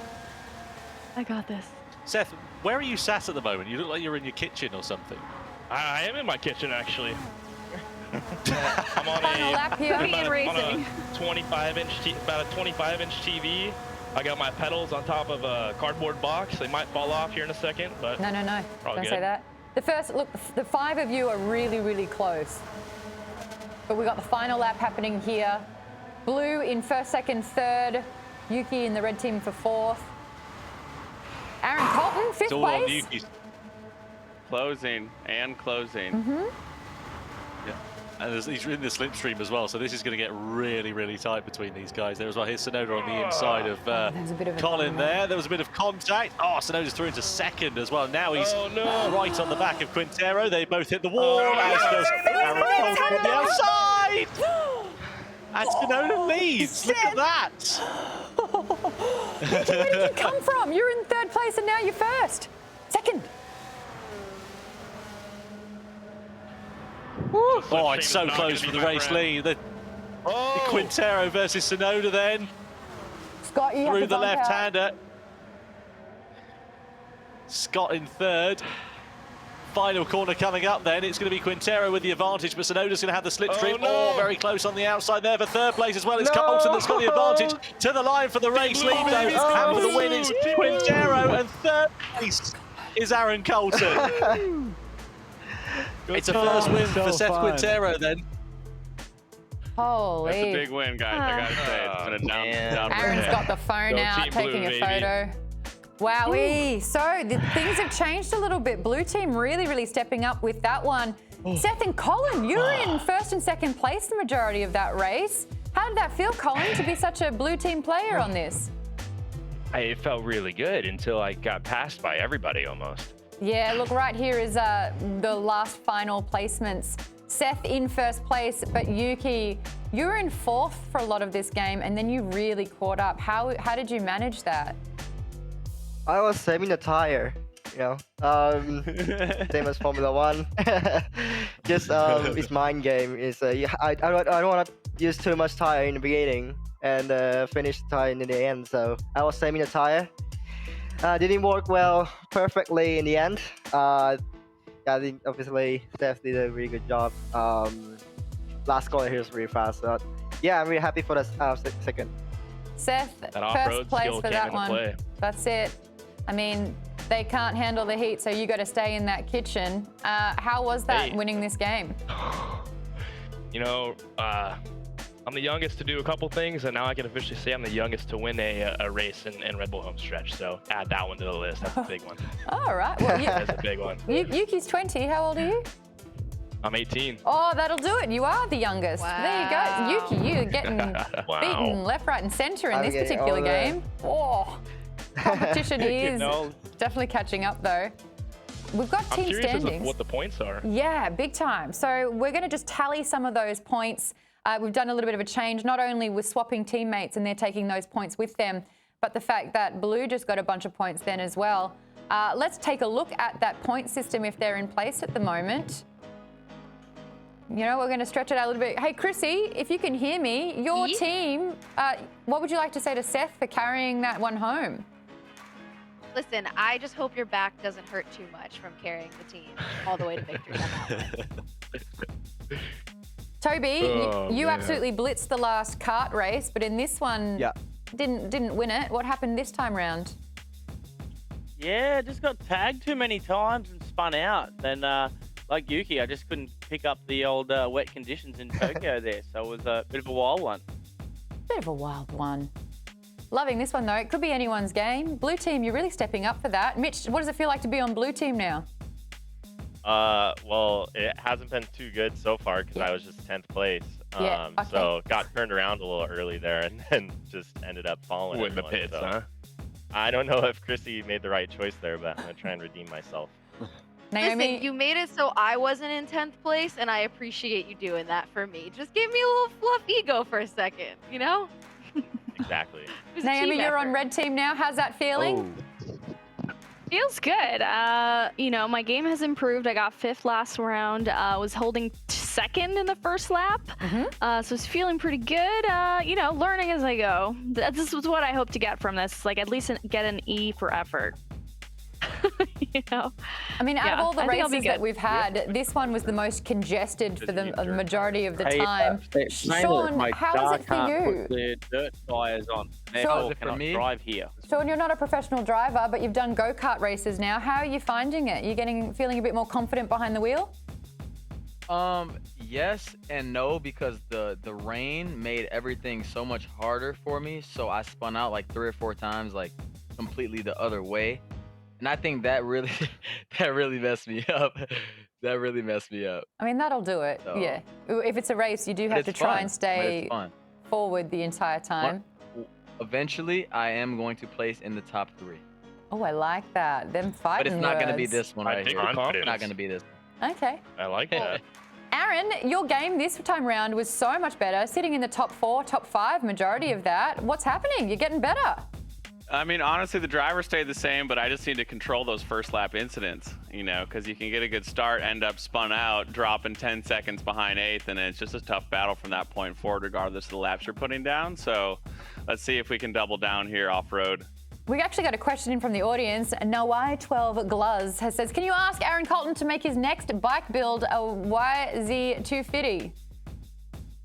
I got this. Seth, where are you sat at the moment? You look like you're in your kitchen or something. I am in my kitchen, actually. I'm on Final lap here. I'm Cooking and on a 25-inch TV. I got my pedals on top of a cardboard box. They might fall off here in a second, but No. all Don't good. say that. Look, the 5 of you are really, really close. But we got the final lap happening here. Blue in 1st, 2nd, 3rd. Yuki in the red team for 4th. Aaron Colton, 5th It's all on place. Yuki's. Closing and closing. Yeah. And he's in the slipstream as well, so this is going to get really, really tight between these guys there as well. Here's Tsunoda on the inside of There's a bit of a Colin there. There was a bit of contact. Oh, Tsunoda's through into 2nd as well. Now he's right on the back of Quintero. They both hit the wall. As does Aaron Colton on the outside. And Tsunoda leads. Look at that. Where did you come from? You're in 3rd place and now you're 1st. 2nd. Oh, it's so close for the race lead. The Quintero versus Tsunoda then. Scott, you have through to the bump out. left-hander. Scott in third. Final corner coming up then. It's going to be Quintero with the advantage, but Sonoda's going to have the slipstream. Oh, very close on the outside there for third place as well. It's Colton that's got the advantage to the line for the race lead, though. And for the win, it's Quintero, and third place is Aaron Colton. It's a first win for Seth Quintero then. Holy. That's a big win, guys. I gotta say, it's been a down Aaron's got the phone out, taking a photo. Wowee. So things have changed a little bit. Blue team really stepping up with that one. Seth and Colin, you were in first and second place the majority of that race. How did that feel, Colin, to be such a blue team player on this? It felt really good until I got passed by everybody almost. Yeah, look, right here is the last final placements. Seth in first place, but Yuki, you were in fourth for a lot of this game, and then you really caught up. How did you manage that? I was saving the tire, you know, same as Formula 1. Just it's mind game. It's I don't want to use too much tire in the beginning and finish the tire in the end. So I was saving the tire. Didn't work well perfectly in the end. I think obviously Steph did a really good job. Last corner here was really fast. So yeah, I'm really happy for the second. Seth, first place for that one. That's it. I mean, they can't handle the heat, so you got to stay in that kitchen. How was that winning this game? You know, I'm the youngest to do a couple things, and now I can officially say I'm the youngest to win a race in Red Bull Homestretch. So add that one to the list. That's a big one. All right. Well, That's a big one. Yuki's 20. How old are you? I'm 18. Oh, that'll do it. You are the youngest. Wow. There you go. Yuki, you're getting beaten left, right, and center in this particular game. Oh, competition is definitely catching up, though. We've got team I'm curious standings. as to what the points are. Yeah, big time. So we're going to just tally some of those points. We've done a little bit of a change, not only with swapping teammates and they're taking those points with them, but the fact that Blue just got a bunch of points then as well. Let's take a look at that point system if they're in place at the moment. You know, we're going to stretch it out a little bit. Hey, Chrissy, if you can hear me, your team, what would you like to say to Seth for carrying that one home? Listen, I just hope your back doesn't hurt too much from carrying the team all the way to victory on that one. Toby, you absolutely blitzed the last kart race, but in this one, didn't win it. What happened this time round? Yeah, just got tagged too many times and spun out. Then, like Yuki, I just couldn't pick up the old wet conditions in Tokyo there, so it was a bit of a wild one. Bit of a wild one. Loving this one, though. It could be anyone's game. Blue team, you're really stepping up for that. Mitch, what does it feel like to be on blue team now? Well, it hasn't been too good so far because I was just 10th place. So got turned around a little early there and then just ended up falling. With the pits, huh? I don't know if Chrissy made the right choice there, but I'm going to try and redeem myself. Naomi, listen, you made it so I wasn't in 10th place, and I appreciate you doing that for me. Just give me a little fluff ego for a second, you know? Exactly. Naomi, you're on red team now. How's that feeling? Feels good. You know, my game has improved. I got 5th last round. Was holding 2nd in the first lap. So it's feeling pretty good. You know, learning as I go. This is what I hope to get from this. Like, at least get an E for effort. You know? I mean, out of all the I think I'll be races that good. we've had, this one was the most congested for the majority of the time. Sean, how is it for you? Put the dirt tyres on. Therefore, cannot drive here. Sean, you're not a professional driver, but you've done go-kart races now. How are you finding it? You feeling a bit more confident behind the wheel? Yes and no, because the rain made everything so much harder for me. So I spun out like 3 or 4 times, like completely the other way. And I think that really messed me up. That really messed me up. I mean, that'll do it. So, yeah. If it's a race, you do have to try and stay forward the entire time. Eventually, I am going to place in the top 3. Oh, I like that. Them fighting But it's not going to be words. this one right here. It's not going to be this one. Okay. I like that. Aaron, your game this time round was so much better, sitting in the top 4, top 5, majority of that. What's happening? You're getting better. I mean, honestly, the drivers stayed the same, but I just need to control those first lap incidents, you know, because you can get a good start, end up spun out, dropping 10 seconds behind 8th, and it's just a tough battle from that point forward, regardless of the laps you're putting down. So let's see if we can double down here off-road. We actually got a question in from the audience. Nawai12 Gluz says, can you ask Aaron Colton to make his next bike build a YZ250?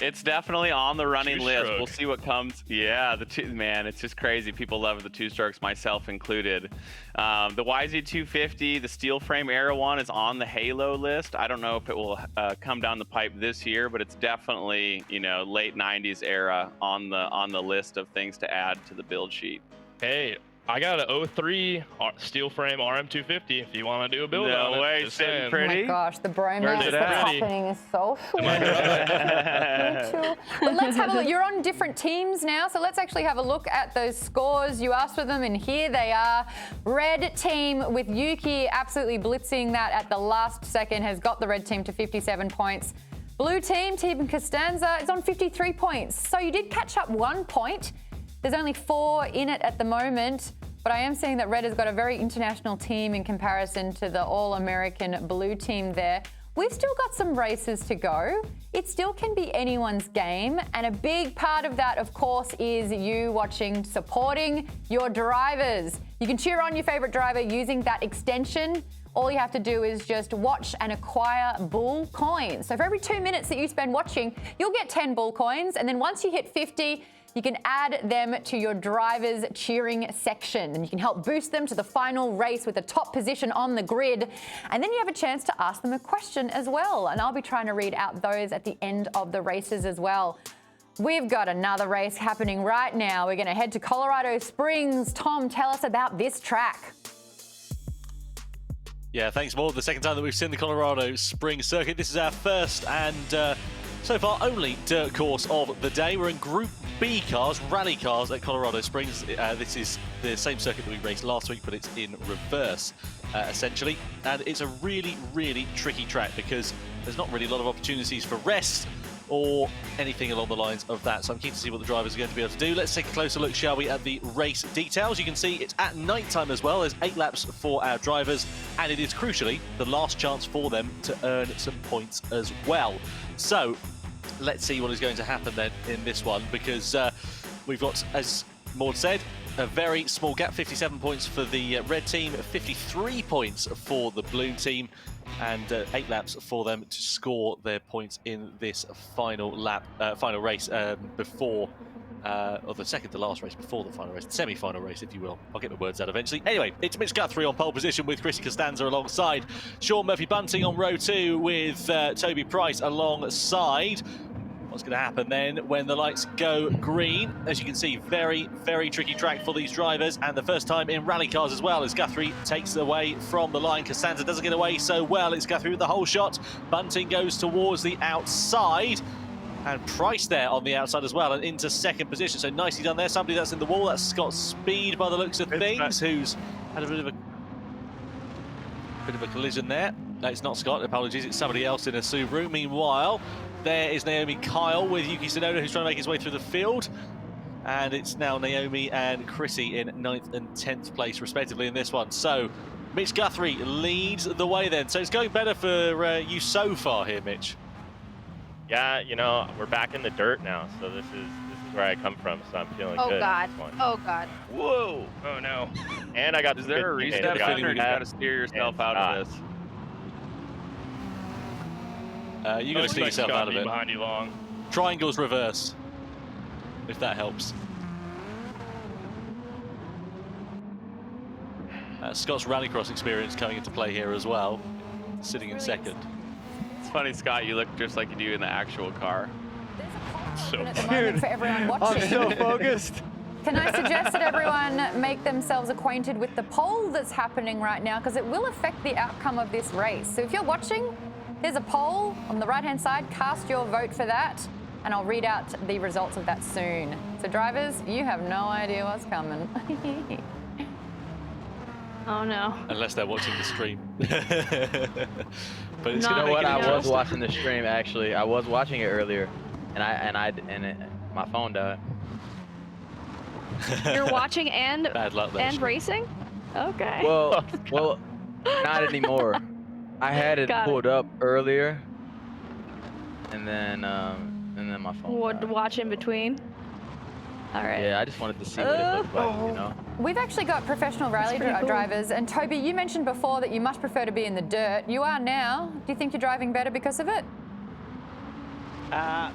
It's definitely on the running list. We'll see what comes. Yeah, man, it's just crazy. People love the two-strokes, myself included. The YZ250, the steel frame Aero one, is on the Halo list. I don't know if it will come down the pipe this year, but it's definitely, you know, late 90s era on the list of things to add to the build sheet. Hey, I got an 03 steel frame RM250 if you want to do a build on it. No way, Just sitting saying. pretty. Oh my gosh, the bromance Where's it that's at? happening is so sweet. But let's have a look. You're on different teams now, so let's actually have a look at those scores. You asked for them, and here they are. Red team with Yuki absolutely blitzing that at the last second has got the red team to 57 points. Blue team, Team Costanza, is on 53 points. So you did catch up 1 point. There's only 4 in it at the moment, but I am seeing that Red has got a very international team in comparison to the all-American blue team there. We've still got some races to go. It still can be anyone's game, and a big part of that, of course, is you watching, supporting your drivers. You can cheer on your favorite driver using that extension. All you have to do is just watch and acquire bull coins. So for every 2 minutes that you spend watching, you'll get 10 bull coins, and then once you hit 50, you can add them to your driver's cheering section, and you can help boost them to the final race with the top position on the grid. And then you have a chance to ask them a question as well, and I'll be trying to read out those at the end of the races as well. We've got another race happening right now. We're going to head to Colorado Springs. Tom, tell us about this track. Yeah, thanks, Maud. The second time that we've seen the Colorado Springs circuit. This is our first and so far only dirt course of the day. We're in Group B cars, rally cars at Colorado Springs. This is the same circuit that we raced last week, but it's in reverse, essentially. And it's a really, really tricky track because there's not really a lot of opportunities for rest or anything along the lines of that. So I'm keen to see what the drivers are going to be able to do. Let's take a closer look, shall we, at the race details. You can see it's at night time as well. There's 8 laps for our drivers, and it is crucially the last chance for them to earn some points as well. So let's see what is going to happen then in this one, because we've got, as Maud said, a very small gap. 57 points for the red team, 53 points for the blue team, and 8 laps for them to score their points in this final lap, final race before, or the second to last race before the final race, the semi-final race, if you will. I'll get my words out eventually. Anyway, it's Mitch Guthrie on pole position with Chrissy Costanza alongside Sean Murphy-Bunting on row 2 with Toby Price alongside. What's going to happen then when the lights go green? As you can see, very, very tricky track for these drivers, and the first time in rally cars as well, as Guthrie takes away from the line. Costanza doesn't get away so well. It's Guthrie with the whole shot. Bunting goes towards the outside, and Price there on the outside as well, and into second position. So nicely done there. Somebody that's in the wall. That's Scott Speed by the looks of things, who's had a bit of a collision there. No, it's not Scott, apologies, it's somebody else in a Subaru. Meanwhile, there is Naomi Kyle with Yuki Tsunoda, who's trying to make his way through the field. And it's now Naomi and Chrissy in 9th and 10th place, respectively, in this one. So, Mitch Guthrie leads the way then. So it's going better for you so far here, Mitch. Yeah, you know, we're back in the dirt now, so this is where I come from, so I'm feeling good. Oh God. This one. Oh God. Whoa. Oh no. And I got. Is there a restart button, or you got to steer yourself out of this? You're going to steer yourself out of it. Behind you long. Triangle's reverse, if that helps. Scott's rallycross experience coming into play here as well, sitting in second. It's funny, Scott, you look just like you do in the actual car. So at the moment for everyone watching. I'm so focused. Can I suggest that everyone make themselves acquainted with the poll that's happening right now, because it will affect the outcome of this race. So if you're watching, there's a poll on the right-hand side. Cast your vote for that, and I'll read out the results of that soon. So drivers, you have no idea what's coming. Oh no. Unless they're watching the stream. But it's You gonna know what? make it I was interesting. watching the stream actually. I was watching it earlier, and my phone died. You're watching and Bad luck there, and Sean. racing? Okay. Well, not anymore. I had it Got it. pulled up earlier, and then my phone. Would watch in between. All right. Yeah, I just wanted to see what it looked like, you know. We've actually got professional rally pretty cool. drivers, and Toby, you mentioned before that you much prefer to be in the dirt. You are now. Do you think you're driving better because of it?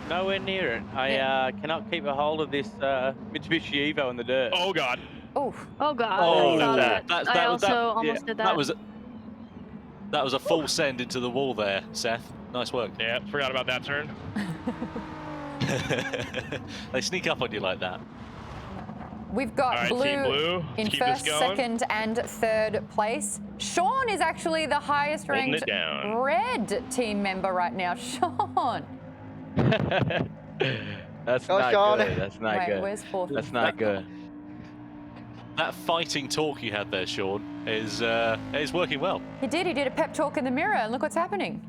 Nowhere near it. I cannot keep a hold of this Mitsubishi Evo in the dirt. Oh God. Oh. Oh God. Oh, I saw that- that. that- I that- also that- almost did that. That was a full send into the wall there, Seth. Nice work. Yeah, forgot about that turn. They sneak up on you like that. We've got All right, Team Blue, in let's keep this first, going. second, and third place. Sean is actually the highest Holding ranked it down. red team member right now. Sean. That's Go, not Sean. good. That's not Wait, good. where's fourth? That's not good. That fighting talk you had there, Sean, is working well. He did a pep talk in the mirror, and look what's happening.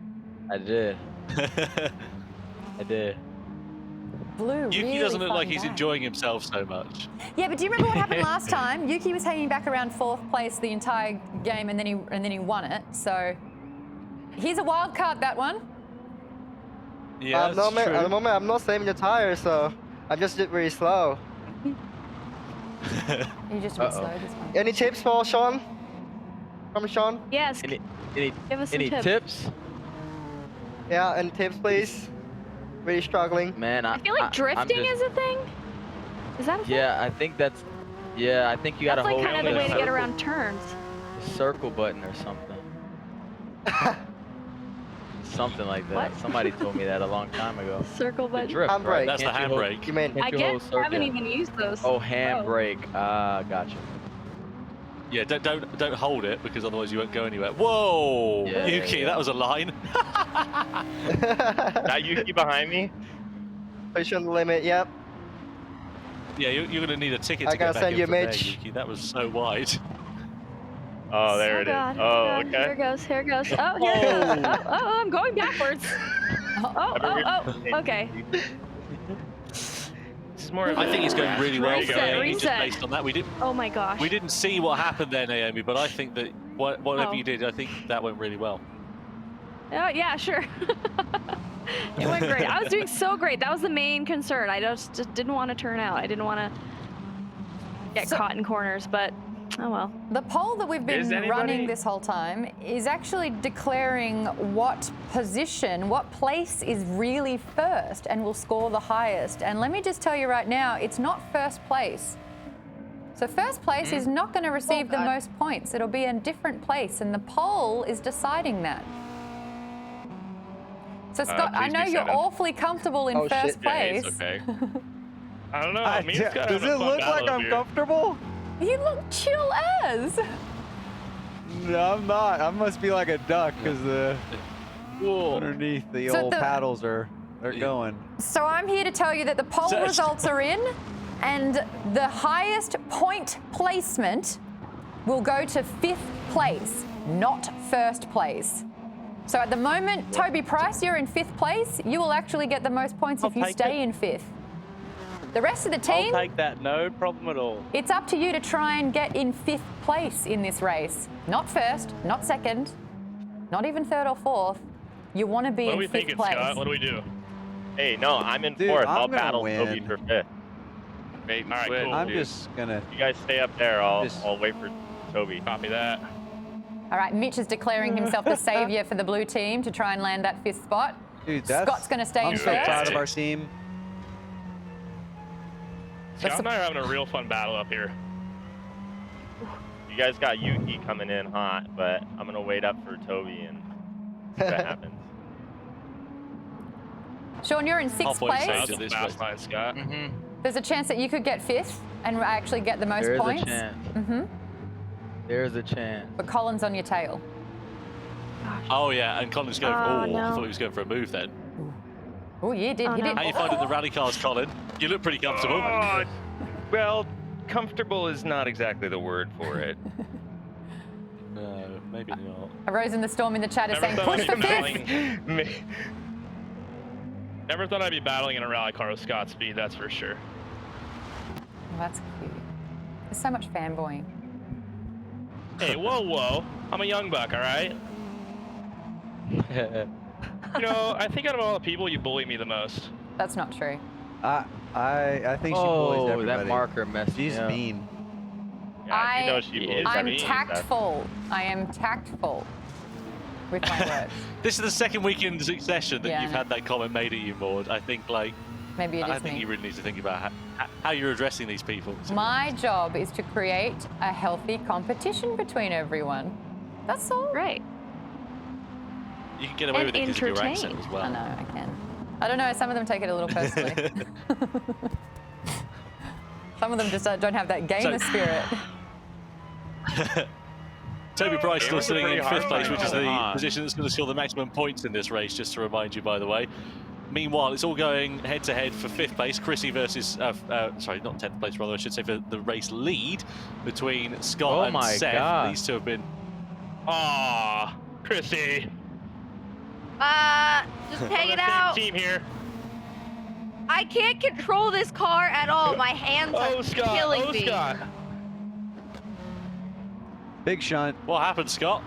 I did. I did. Blue Yuki really doesn't look like fighting he's back. enjoying himself so much. Yeah, but do you remember what happened last time? Yuki was hanging back around fourth place the entire game, and then he won it. So he's a wild card, that one. Yeah, at the moment, I'm not saving the tires, so I'm just really slow. You just a bit slow this one. Any tips for Sean? From Sean? Yes. Any Give us some any tips? Yeah, any tips, please? Really struggling. Man, I feel like drifting is a thing. Is that a thing? Yeah, I think that's. Yeah, I think you gotta That's like hold kind of the way to get circle- around turns. circle button or something. Something like that. What? Somebody told me that a long time ago. Circle The button. drift, right? Handbrake. That's the Can't you hold- handbrake. You mean? can't I you guess hold I haven't circle? even used those. Oh, handbrake. Gotcha. Yeah, don't hold it because otherwise you won't go anywhere. Whoa, Yeah, Yuki, yeah. that was a line. That Yuki behind me? Push on the limit, yep. Yeah, you're gonna need a ticket I to get gotta back send in you a from there, Mitch. Yuki. That was so wide. Oh, there it is. God, Oh, God. Here okay. it goes. Here it goes. Oh, here it goes. Oh, I'm going backwards. Okay. This is more of I think he's going really well for Reset, Naomi just reset. based on that. We Oh my gosh. didn't see what happened there, Naomi, but I think that whatever Oh. you did, I think that went really well. Oh yeah, sure. It went great. I was doing so great. That was the main concern. I just didn't want to turn out. I didn't want to get caught in corners, but oh well. The poll that we've been running this whole time is actually declaring what position, what place is really first and will score the highest. And let me just tell you right now, it's not first place. So first place is not going to receive the most points. It'll be a different place, and the poll is deciding that. So Scott, I please know be you're seven. awfully comfortable in first Yeah, place. it's okay. I don't know. Me and Scott Does having a it fun look battle like up I'm here. comfortable? You look chill as. No, I'm not. I must be like a duck because the underneath the So old the- paddles are going. So I'm here to tell you that the poll results are in, and the highest point placement will go to 5th place, not first place. So at the moment, Toby Price, you're in 5th place. You will actually get the most points if you take stay in 5th. The rest of the team, I'll take that, no problem at all. it's up to you to try and get in 5th place in this race. Not first, not second, not even 3rd or 4th. You want to be What in are we 5th thinking, place. Scott? What do we do? Hey, no, I'm in Dude, fourth. I'm I'll gonna battle win. Toby for fifth. Bait and All right, switch. cool. I'm dude. just gonna. You guys stay up there. I'll wait for Toby. Copy that. All right, Mitch is declaring himself the savior for the blue team to try and land that 5th spot. Dude, that's. Scott's going to stay in I'm so first. proud of our team. Scott and I are having a real fun battle up here. You guys got Yuki coming in hot, but I'm gonna wait up for Toby and see what happens. Sean, you're in 6th Halfway place. stage. That was a fast line, Scott. There's a chance that you could get 5th and actually get the most There is points. a chance. Mm-hmm. There's a chance. But Colin's on your tail. Oh yeah, and Colin's going. I no. thought he was going for a move then. Oh, yeah, he did. Oh, he no. did. How you finding the rally cars, Colin? You look pretty comfortable. Oh, well, comfortable is not exactly the word for it. No, maybe not. A Rose in the Storm in the chat is Never saying, thought push I'd for be 5th. battling. Never thought I'd be battling in a rally car with Scott speed. That's for sure. That's cute. There's so much fanboying. Hey, whoa. I'm a young buck, all right? You know, I think out of all the people, you bully me the most. That's not true. I think she bullies everybody. That marker messed She's me up. mean. Yeah, you know she bullies I'm me. tactful. I am tactful with my words. This is the second week in succession that Yeah, you've I know. had that comment made at you, Maud. I think, like, Maybe it I is think me. you really need to think about how you're addressing these people. My job is to create a healthy competition between everyone. That's all. Right. You can get away with it because of your accent as well. I know, I can. I don't know, some of them take it a little personally. Some of them just don't have that gamer spirit. Toby Price still Gamers are sitting in pretty hard 5th place, which is the fighting. position that's going to score the maximum points in this race, just to remind you, by the way. Meanwhile, it's all going head-to-head for 5th place. Chrissy versus, sorry, not 10th place, rather, I should say, for the race lead between Scott and Seth. God. These two have been... Aw, Chrissy. Just hang it out. Team here. I can't control this car at all. My hands are killing me. Scott. Big shunt. What happened, Scott?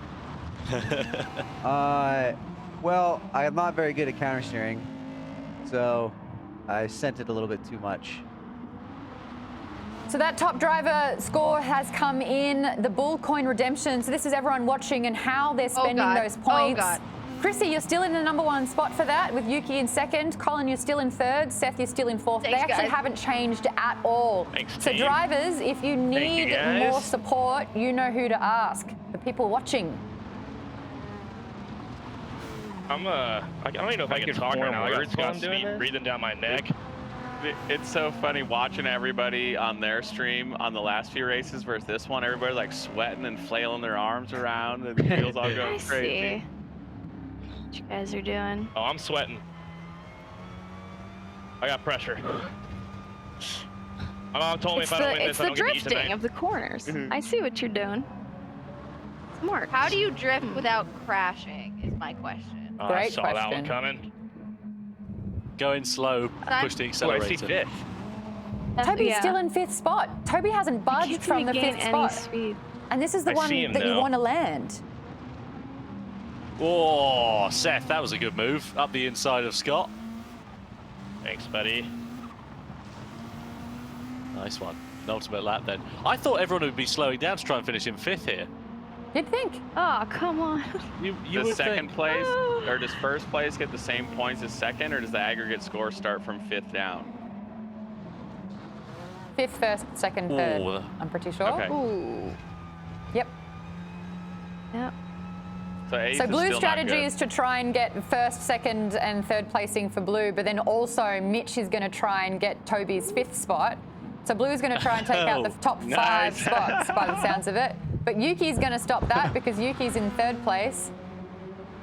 Well, I'm not very good at counter steering, so I sent it a little bit too much. So that top driver score has come in, the Bull Coin Redemption. So this is everyone watching and how they're spending those points. God. Chrissy, you're still in the #1 spot for that, with Yuki in 2nd. Colin, you're still in 3rd. Seth, you're still in 4th. Thanks, they actually guys. haven't changed at all. Thanks, so team. drivers, if you need guys. more support, you know who to ask. The people watching. I don't even know if I can talk right now. I got Scott's feet breathing down my neck. It's so funny watching everybody on their stream on the last few races versus this one. Everybody's like sweating and flailing their arms around and the wheels all going I crazy. see what you guys are doing. Oh, I'm sweating. I got pressure. My mom told me It's if I don't win the, this, I don't get to eat drifting tonight. of the corners. I see what you're doing. Smart. How do you drift without crashing is my question. Oh, I saw that one coming. Going slow, push the accelerator. Toby's yeah. still in 5th spot. Toby hasn't budged from the 5th spot. Speed. And this is the one that you want to land. Oh, Seth, that was a good move. Up the inside of Scott. Thanks, buddy. Nice one. An ultimate lap then. I thought everyone would be slowing down to try and finish in 5th here. You'd think. Oh, come on. You Does would second think. place or does 1st place get the same points as 2nd, or does the aggregate score start from 5th down? 5th, 1st, 2nd, 3rd. Ooh. I'm pretty sure. Okay. Ooh. Yep. Yep. So, eighth So is Blue's still not strategy good. is to try and get 1st, 2nd, and 3rd placing for Blue, but then also Mitch is going to try and get Toby's 5th spot. So Blue's going to try and take out the top 5 Nice. spots by the sounds of it. But Yuki's going to stop that because Yuki's in 3rd place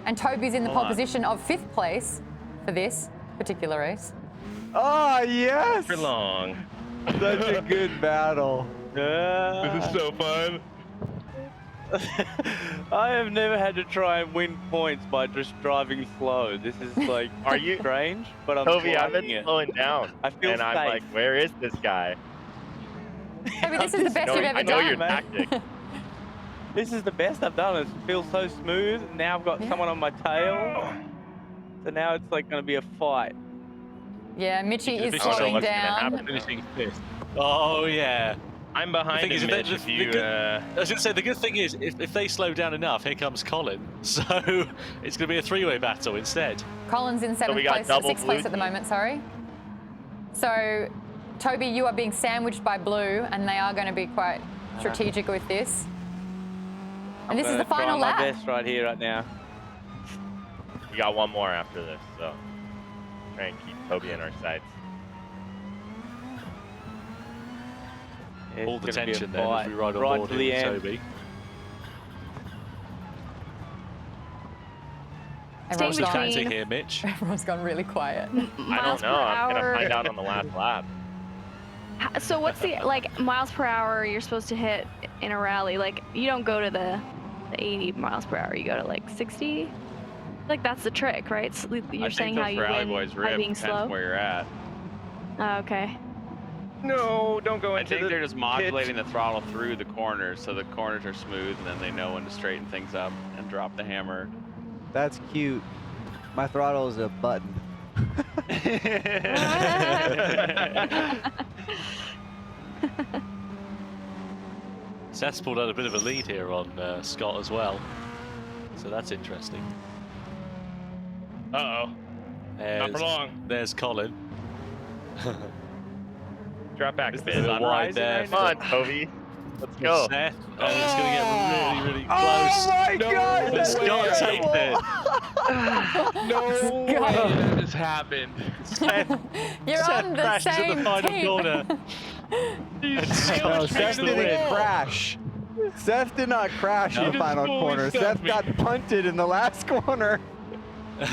and Toby's in the pole position of 5th place for this particular race. Oh, yes! For long. Such a good battle. This is so fun. I have never had to try and win points by just driving slow. This is like Are you strange, but I'm Toby, I've liking been it. slowing down. I feel and I'm safe. like, where is this guy? Toby, this is the best you've ever I know done. your tactic. This is the best I've done. It feels so smooth. Now I've got someone on my tail. So now it's like going to be a fight. Yeah, Mitchie is This slowing what's gonna down. happen. Finishing 5th. Oh, yeah. I'm The behind thing him, is, Mitch, if you... I was going to say, the good thing is, if they slow down enough, here comes Colin. So it's going to be a 3-way battle instead. Colin's in 7th we got place, double 6th place blue at the team. moment, sorry. So, Toby, you are being sandwiched by Blue, and they are going to be quite strategic with this. And this is the final lap. My best right here, right now. We got one more after this, so try and keep Toby in our sights. It's All the gonna be a tension then as fight. we ride on Right board to the here end. with Toby. What's Everyone's the gone, tactic here, Mitch? everyone's gone really quiet. I don't know. I'm gonna find out on the last lap. So what's the like miles per hour you're supposed to hit in a rally? Like you don't go to the 80 miles per hour. You go to like 60. Like that's the trick, right? So you're I saying think how those you rally win boys by rip being depends slow. where you're at. Oh, okay. No, don't go I into think the they're just pit. modulating the throttle through the corners, so the corners are smooth, and then they know when to straighten things up and drop the hammer. That's cute. My throttle is a button. Seth's pulled out a bit of a lead here on Scott as well. So that's interesting. Uh-oh. Not for long. There's Colin. Drop back, Is Finn. the sun right there? Come on, Toby. Let's go. Seth, and it's going to get really, really close. Oh my God! But Scott takes it. No way that just happened. Seth, You're Seth on the crashes at same the final team. corner. And Scott No, takes Seth the didn't win. crash. Seth did not crash in You the just final fully corner. stumped Seth me. got punted in the last corner.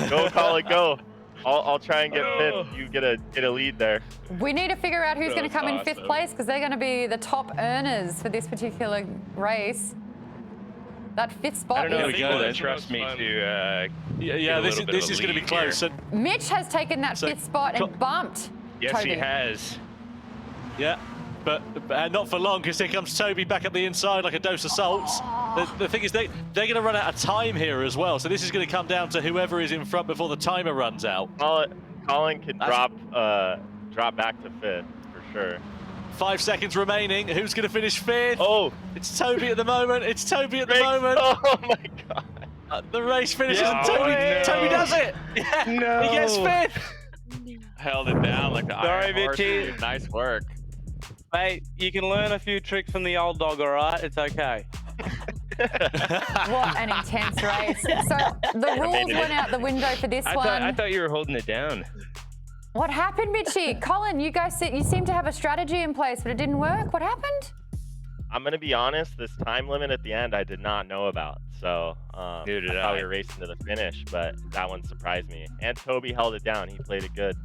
Go, Colin, go. I'll try and get fifth. You get a lead there. We need to figure out who's That going to was come in fifth awesome. place because they're going to be the top earners for this particular race. That fifth I spot don't know is... if you go, will then. trust me to Yeah, get a this little bit of is a going to be lead close. here. So, Mitch has taken that So, fifth spot and bumped Yes, Toby. he has. yeah, but not for long because here comes Toby back up the inside like a dose of salts. The thing is, they're going to run out of time here as well. So this is going to come down to whoever is in front before the timer runs out. Colin can drop back to fifth for sure. 5 seconds remaining. Who's going to finish fifth? Oh, It's Toby at the moment. It's Toby at the moment. Oh my God. The race finishes Yeah. and Toby, No. Toby does it. Yeah, No. he gets fifth. Held it down like the Sorry, Iron Horse, Mitchie. dude. Nice work. Mate, you can learn a few tricks from the old dog, all right? It's okay. What an intense race. So the rules went out the window for this one. I thought you were holding it down. What happened, Mitchie? Colin, you seem to have a strategy in place, but it didn't work. What happened? I'm gonna be honest. This time limit at the end, I did not know about. So Neither did I thought I. we were racing to the finish, but that one surprised me. And Toby held it down. He played it good.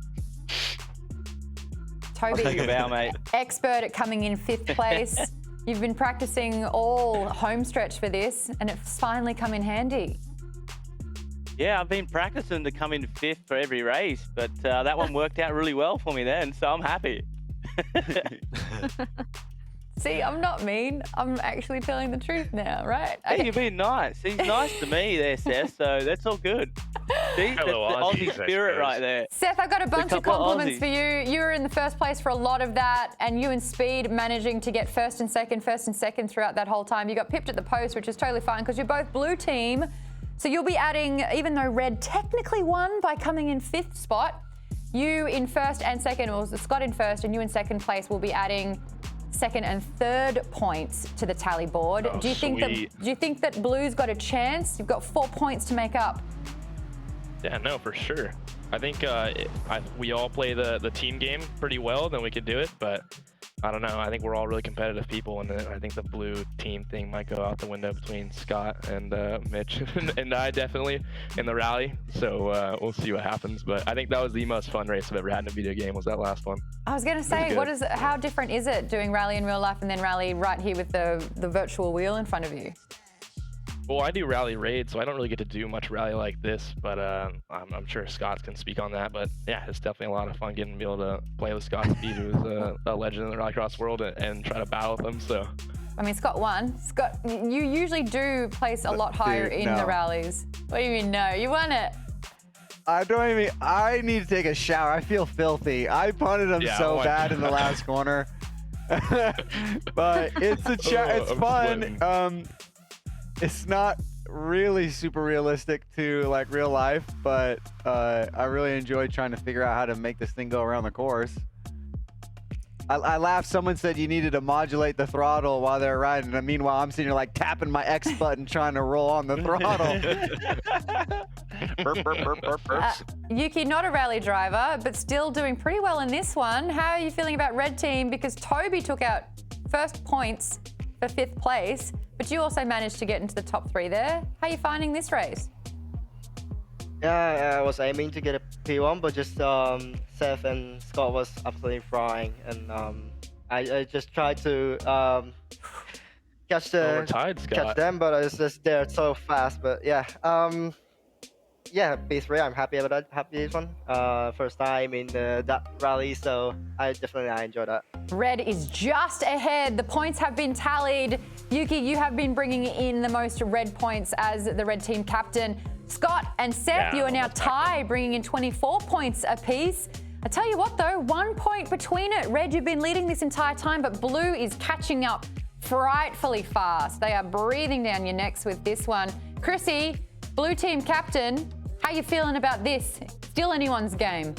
Take Toby, a bow, mate. expert at coming in fifth place. You've been practicing all Homestretch for this, and it's finally come in handy. Yeah, I've been practicing to come in fifth for every race, but that one worked out really well for me then, so I'm happy. See, I'm not mean. I'm actually telling the truth now, right? Hey, you're being nice. He's nice to me there, Seth, so that's all good. See, that's the Fellow Aussie Aussies, I spirit suppose. right there. Seth, I got a bunch of couple of compliments for you. You were in the first place for a lot of that, and you and Speed managing to get first and second throughout that whole time. You got pipped at the post, which is totally fine because you're both blue team. So you'll be adding, even though Red technically won by coming in fifth spot, you in first and second, or Scott in first and you in second place will be adding second and third points to the tally board. Oh, do you think that Blue's got a chance? You've got 4 points to make up. Yeah, no, for sure. I think we all play the team game pretty well, then we could do it. But I don't know. I think we're all really competitive people, and I think the blue team thing might go out the window between Scott and Mitch and I definitely in the rally. So we'll see what happens. But I think that was the most fun race I've ever had in a video game. Was that last one? I was going to say, how different is it doing rally in real life and then rally right here with the virtual wheel in front of you? Well, I do rally raid, so I don't really get to do much rally like this, but I'm sure Scott can speak on that. But yeah, it's definitely a lot of fun getting to be able to play with Scott Speed, who's a legend in the rallycross world, and try to battle with him. So, I mean, Scott won. Scott, you usually do place a lot higher in the rallies. What do you mean, no? You won it. I need to take a shower. I feel filthy. I punted him so bad in the last corner. But it's it's fun. It's not really super realistic to like real life, but I really enjoyed trying to figure out how to make this thing go around the course. I laughed. Someone said you needed to modulate the throttle while they're riding, and meanwhile I'm sitting here like tapping my X button trying to roll on the throttle. Burp, burp, burp, burp, burps. Yuki, not a rally driver, but still doing pretty well in this one. How are you feeling about Red Team? Because Toby took out first points for fifth place, but you also managed to get into the top 3 there. How are you finding this race? Yeah, I was aiming to get a P1, but just Seth and Scott was absolutely flying, and I just tried to catch them, but I was just there so fast. But yeah, yeah, P3. I'm happy about that. Happy this one. First time in that rally, so I enjoyed that. Red is just ahead. The points have been tallied. Yuki, you have been bringing in the most red points as the red team captain. Scott and Seth, you are now tied, bringing in 24 points apiece. I tell you what though, 1 point between it. Red, you've been leading this entire time, but blue is catching up frightfully fast. They are breathing down your necks with this one. Chrissy, blue team captain, how you feeling about this? Still anyone's game.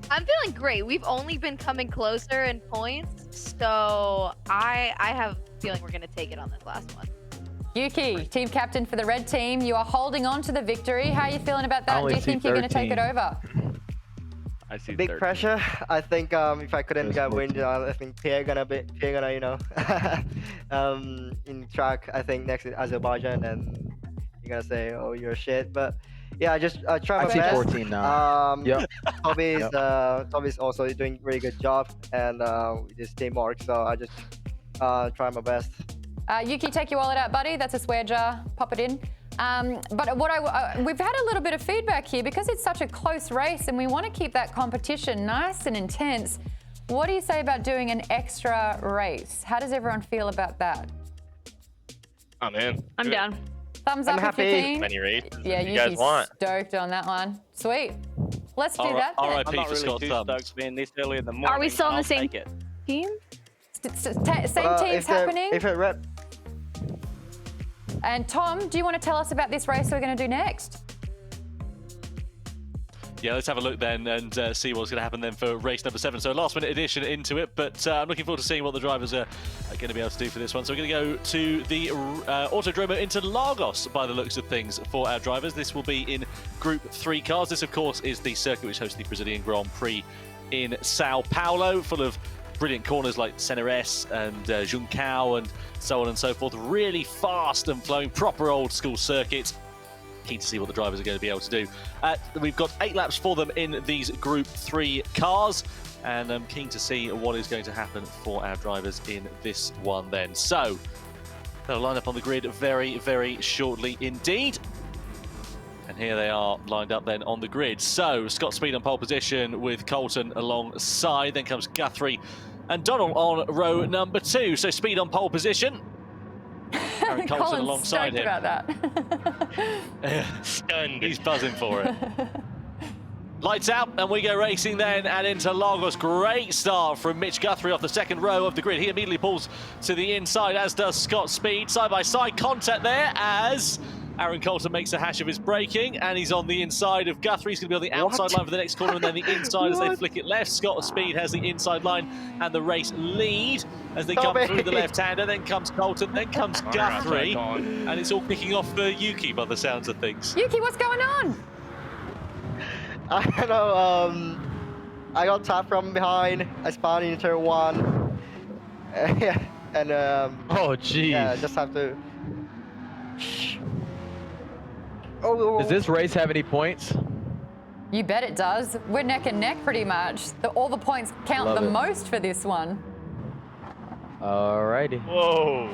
I'm feeling great. We've only been coming closer in points, so I have a feeling we're going to take it on this last one. Yuki, team captain for the red team. You are holding on to the victory. How are you feeling about that? Do you think you're going to take it over? I see big 13. pressure. I think if I couldn't get win, I think Pierre gonna you know in track. I think next is Azerbaijan, and you're gonna say, oh, you're shit. But yeah, I try my best. 14 now. Toby's also doing really good job, and this teamwork. So I just try my best. Yuki, take your wallet out, buddy. That's a swear jar. Pop it in. But we've had a little bit of feedback here because it's such a close race and we want to keep that competition nice and intense. What do you say about doing an extra race? How does everyone feel about that? I'm in. I'm down. Thumbs up if you're keen. Many races Yeah, you guys Yuki's want. stoked on that one. Sweet. Let's do that then. I'm not really too stoked being this early in the morning. Are we still on the same take it. team? Same team's happening. If it red. And Tom, do you want to tell us about this race we're going to do next? Yeah, let's have a look then and see what's going to happen then for race number 7. So last minute addition into it, but I'm looking forward to seeing what the drivers are going to be able to do for this one. So we're going to go to the Autodromo Interlagos by the looks of things for our drivers. This will be in Group 3 cars. This, of course, is the circuit which hosts the Brazilian Grand Prix in Sao Paulo, full of brilliant corners like Cenares and Juncao and so on and so forth. Really fast and flowing, proper old school circuits. Keen to see what the drivers are going to be able to do. We've got 8 laps for them in these Group 3 cars, and I'm keen to see what is going to happen for our drivers in this one then. So, they'll line up on the grid very, very shortly indeed. And here they are lined up then on the grid. So, Scott Speed on pole position with Colton alongside. Then comes Guthrie and Donald on row number 2. So, Speed on pole position. Aaron Colton alongside him. About that. Stunned. He's buzzing for it. Lights out, and we go racing then at Interlagos. Great start from Mitch Guthrie off the second row of the grid. He immediately pulls to the inside, as does Scott Speed. Side-by-side contact there as Aaron Colton makes a hash of his braking, and he's on the inside of Guthrie. He's going to be on the outside line for the next corner, and then the inside as they flick it left. Scott Speed has the inside line and the race lead as they come through the left-hander. Then comes Colton, then comes Guthrie, and it's all kicking off for Yuki by the sounds of things. Yuki, what's going on? I don't know. I got tapped from behind. I spawned in turn 1. Yeah, and oh, geez. Yeah, just have to. Does this race have any points? You bet it does. We're neck and neck pretty much. All the points count the most for this one. Alrighty. Whoa.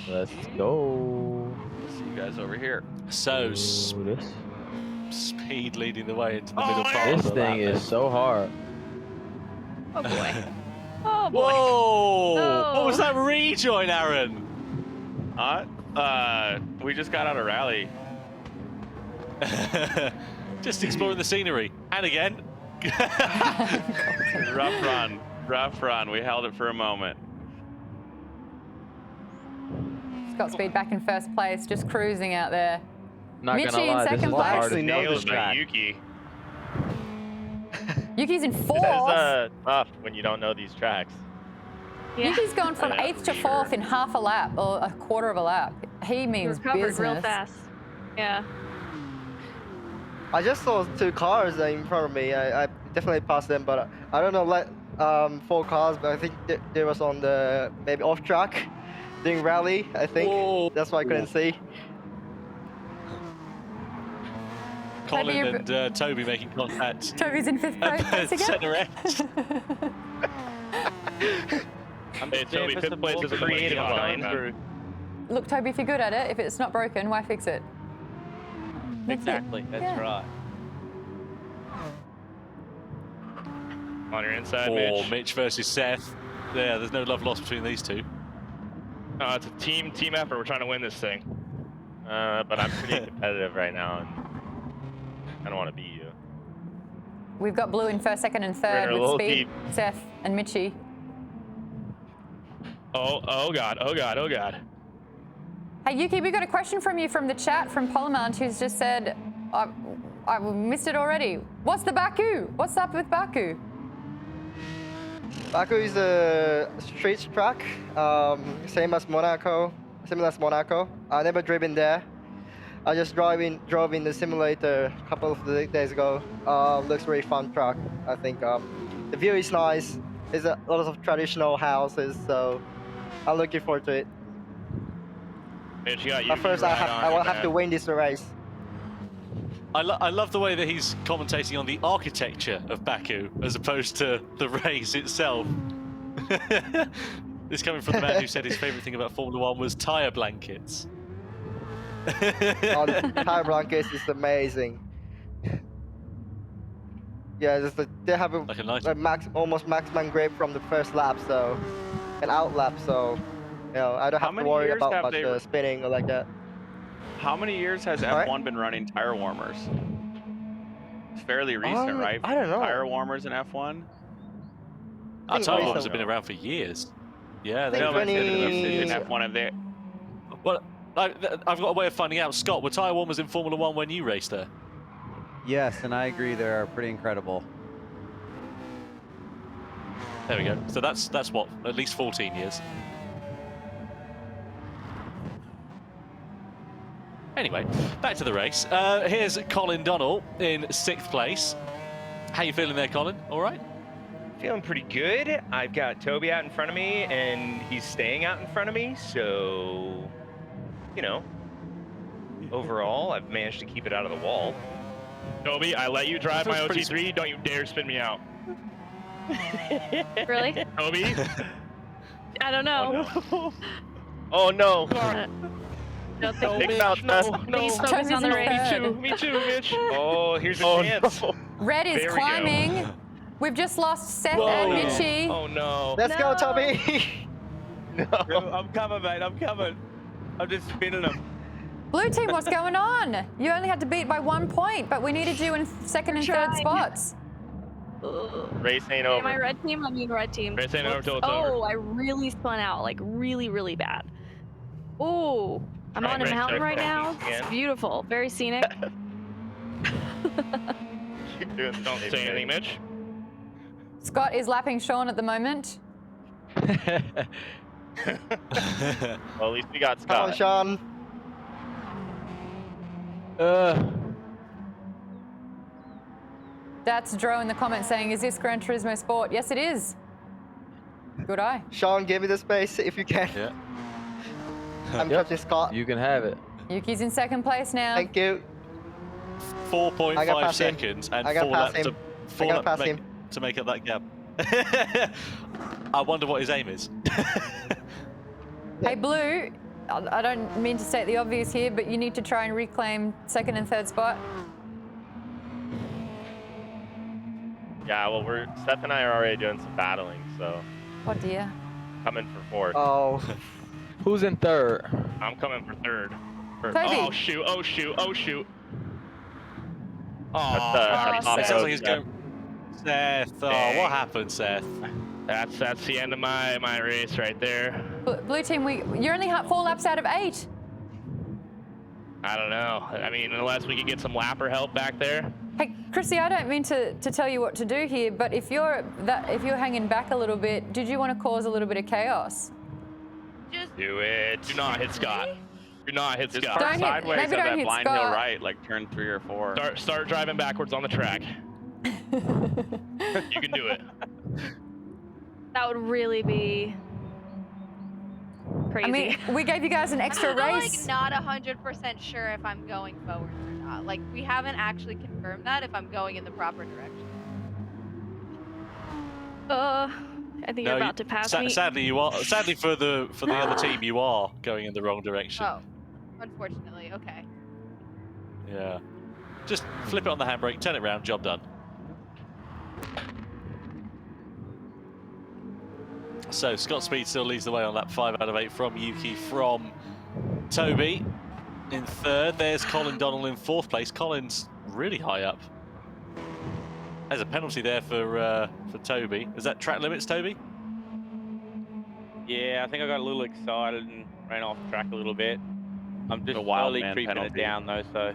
Let's go. See you guys over here. So, Speed leading the way into the middle part. This thing is so hard. Oh boy. Oh boy. Whoa! Oh. What was that rejoin, Aaron? We just got out of rally. Just exploring the scenery. And again. Rough run. We held it for a moment. Scott Speed back in first place, just cruising out there. Not Mitchie gonna lie, in second this place. is hard. Nailed by Yuki. Yuki's in This is 4th. tough when you don't know these tracks. Yeah. Yuki's gone from 8th to 4th in half a lap, or a quarter of a lap. He means Recovered business. real fast. Yeah. I just saw 2 cars in front of me. I definitely passed them, but I don't know, like 4 cars, but I think they was on the maybe off track doing rally. I think that's why I couldn't see. Colin and Toby making contact. Toby's in 5th place again. Centre-left. Hey, Toby, 5th place is a creative line. Look, Toby, if you're good at it, if it's not broken, why fix it? Exactly. That's right. On your inside, Or Mitch. Mitch versus Seth. Yeah, there's no love lost between these two. It's a team effort. We're trying to win this thing. But I'm pretty competitive right now, and I don't want to beat you. We've got Blue in first, second, and third a with little Speed, deep. Seth, and Mitchie. Oh God, oh God, oh God. Hey, Yuki, we got a question from you from the chat from Polymant, who's just said, I missed it already. What's the Baku? What's up with Baku? Baku is a street track, same as Monaco, similar as Monaco. I never driven there. I just drove in the simulator a couple of days ago. Looks very fun track. I think the view is nice. There's a lot of traditional houses, so I'm looking forward to it. Mitch, you got But first, I will have to win this race. I love the way that he's commentating on the architecture of Baku as opposed to the race itself. This coming from the man who said his favourite thing about Formula 1 was tyre blankets. Oh, the tire blankets is amazing. Yeah, they have Like a nice... almost maximum grip from the first lap, so an out lap, so you know I don't have to worry about much spinning or like that. How many years has F1 been running tire warmers? It's fairly recent, right? I don't know. Tire warmers in F1? Tire warmers have been around for years. Yeah, they've been in F1 of there. Well, I've got a way of finding out. Scott, were tire warmers in Formula 1 when you raced there? Yes, and I agree. They're pretty incredible. There we go. So that's what, at least 14 years. Anyway, back to the race. Here's Colin Donnell in 6th place. How you feeling there, Colin? All right? Feeling pretty good. I've got Toby out in front of me, and he's staying out in front of me, so, you know, overall, I've managed to keep it out of the wall. Toby, I let you drive my OT3. Don't you dare spin me out. Really? Toby? I don't know. Oh no. No, Think about that. Please focus on the race. Me too, Mitch. Oh, here's a chance. No. Red is climbing. We've just lost Seth and Mitchie. Oh no. Let's go, Toby. I'm coming, mate. I'm coming. I'm just spinning them. Blue team, what's going on? You only had to beat by 1 point, but we needed you in second and third spots. Race ain't Am over. I red team? I'm in red team. Race ain't over till it's Oh, over. I really spun out, like really, really bad. Oh, I'm on a mountain right now. It's beautiful, very scenic. Keep doing Don't say anything, Mitch. Scott is lapping Sean at the moment. Well, at least we got Come on, Scott. Sean. That's Dro in the comments saying, is this Gran Turismo Sport? Yes, it is. Good eye. Sean, give me the space if you can. Yeah. I'm catching Scott. You can have it. Yuki's in second place now. Thank you. 4.5 seconds and 4 laps to make up that gap. I wonder what his aim is. Hey, Blue, I don't mean to state the obvious here, but you need to try and reclaim second and third spot. Yeah, well, Seth and I are already doing some battling, so. Oh dear. Coming for fourth. Oh. Who's in third? I'm coming for third. Toby. Oh shoot! Oh shoot! Oh shoot! That's It sounds like he's going. Seth, Dang. what happened, Seth? That's the end of my race right there. Blue team, you're only 4 laps out of 8. I don't know. I mean, unless we can get some lapper help back there. Hey, Chrissy, I don't mean to tell you what to do here, but if you're hanging back a little bit, did you want to cause a little bit of chaos? Do it. Do not hit Scott. Do not hit Just Scott. park sideways maybe of don't that hit blind hill Scott. right, like turn 3 or 4. Start driving backwards on the track. You can do it. That would really be crazy. I mean, we gave you guys an extra I'm race. still, like, not 100% sure if I'm going forward or not. Like, we haven't actually confirmed that if I'm going in the proper direction. I think you're about to pass me. Sadly, you are. Sadly for the other team, you are going in the wrong direction. Oh, unfortunately. Okay. Yeah. Just flip it on the handbrake, turn it around, job done. So Scott Speed still leads the way on lap 5 out of 8 from Yuki, from Toby in 3rd. There's Colin Donnell in 4th place. Colin's really high up. There's a penalty there for Toby. Is that track limits, Toby? Yeah, I think I got a little excited and ran off track a little bit. I'm just The wild slowly man creeping penalty. it down though, so.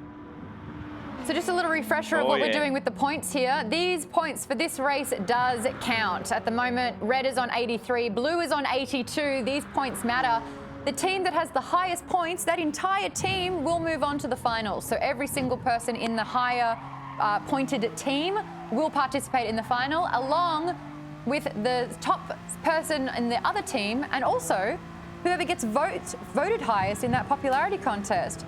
So just a little refresher of what we're doing with the points here. These points for this race does count. At the moment, red is on 83, blue is on 82. These points matter. The team that has the highest points, that entire team will move on to the finals. So every single person in the higher pointed team will participate in the final, along with the top person in the other team, and also whoever gets voted highest in that popularity contest.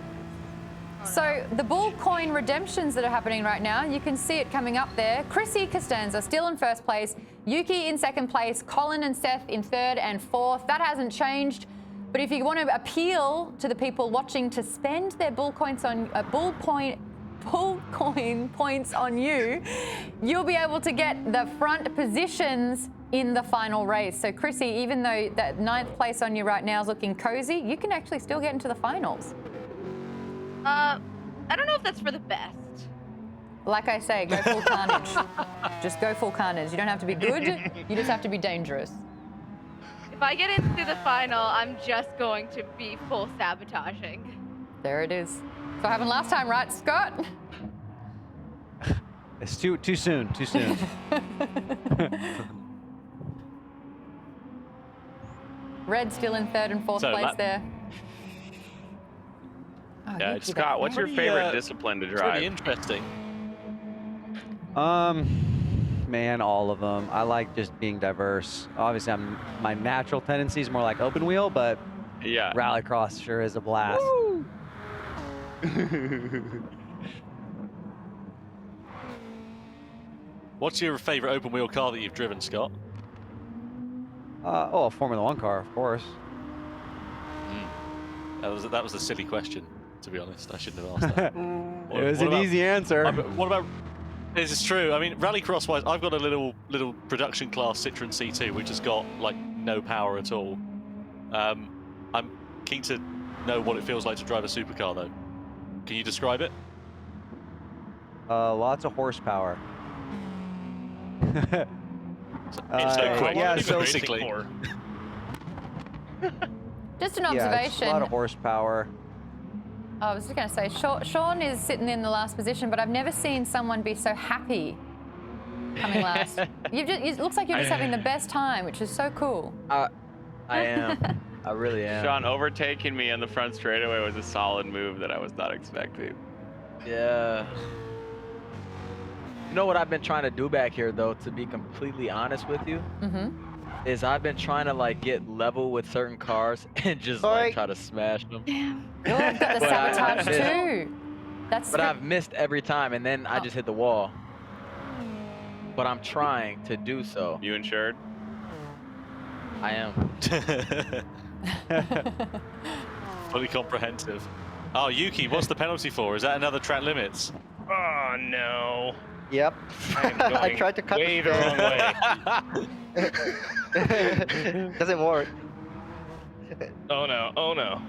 So the bull coin redemptions that are happening right now, you can see it coming up there. Chrissy Costanza still in 1st place, Yuki in 2nd place, Colin and Seth in 3rd and 4th. That hasn't changed. But if you want to appeal to the people watching to spend their bull coin points on you, you'll be able to get the front positions in the final race. So Chrissy, even though that 9th place on you right now is looking cozy, you can actually still get into the finals. I don't know if that's for the best. Like I say, go full carnage. Just go full carnage. You don't have to be good, you just have to be dangerous. If I get into the final, I'm just going to be full sabotaging. There it is. So what happened last time, right, Scott? It's too soon. Too soon. Red still in 3rd and 4th place there. Oh, Yeah, Scott, what's your favorite discipline to drive? Really interesting. Man, all of them. I like just being diverse. Obviously, my natural tendency is more like open wheel, but yeah, rallycross sure is a blast. What's your favorite open wheel car that you've driven, Scott? A Formula 1 car, of course. That was a silly question, to be honest. I shouldn't have asked that. It was an easy answer. What about? This is true. I mean, rallycross wise, I've got a little production class Citroen C2, which has got like no power at all. I'm keen to know what it feels like to drive a supercar, though. Can you describe it? Lots of horsepower. It's so quick. Yeah, so basically. Just an yeah, observation. it's a lot of horsepower. I was just going to say, Sean is sitting in the last position, but I've never seen someone be so happy coming last. It looks like you're just having the best time, which is so cool. I am. I really am. Sean, overtaking me on the front straightaway was a solid move that I was not expecting. Yeah. You know what I've been trying to do back here, though, to be completely honest with you? Is I've been trying to like get level with certain cars and just like try to smash them. Damn. You've got the sabotage too. But I've missed every time, and then I just hit the wall. But I'm trying to do so. You insured? I am. Fully comprehensive. Oh, Yuki, what's the penalty for? Is that another track limits? Oh no. Yep. I tried to cut way the wrong way. Doesn't work. Oh no. Oh no.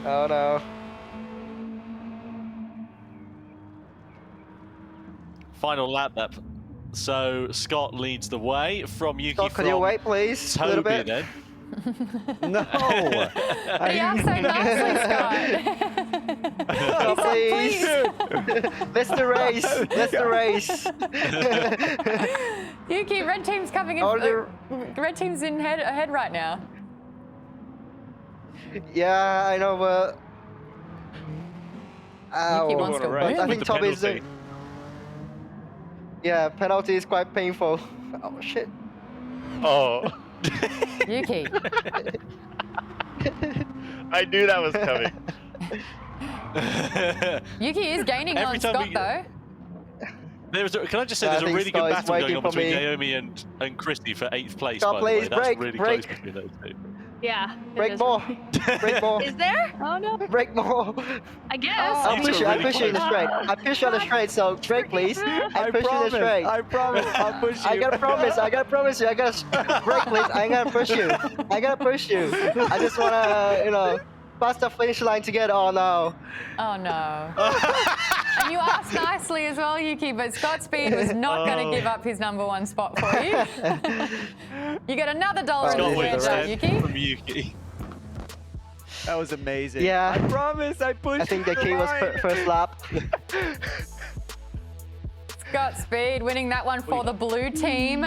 Oh no. Final lap up. So Scott leads the way from Yuki. Scott, could you wait, please? Toby, a little bit. Then. No. You are so nicely, Scott. Oh, please. Let's the race. Let's the race. Yuki, red team's coming in. Red team's in ahead right now. Yeah, I know, but Yuki wants to win. I think Toby's the... Yeah, penalty is quite painful. Oh shit. Oh. Yuki. I knew that was coming. Yuki is gaining on Scott though. Can I just say there's a really good battle going on between Naomi and Christy for 8th place, Scott, by the way. please, That's break, really break. close between those two. Yeah. Brake more. Brake more. Is there? Oh no. Brake more. I guess. I'll push you. I push you in the straight. I push you on the straight. So brake, please. I push you in the straight. I promise. I'll push you. I gotta promise. I gotta promise you. I gotta brake, please. I gotta push you. I gotta push you. I just wanna, pass the finish line together. Oh no. Oh no. And you asked nicely as well, Yuki, but Scott Speed was not going to give up his #1 spot for you. You get another $1 in the red, Yuki. From Yuki. That was amazing. Yeah. I promise. I pushed. I think the key was first lap. Scott Speed winning that one for the blue team.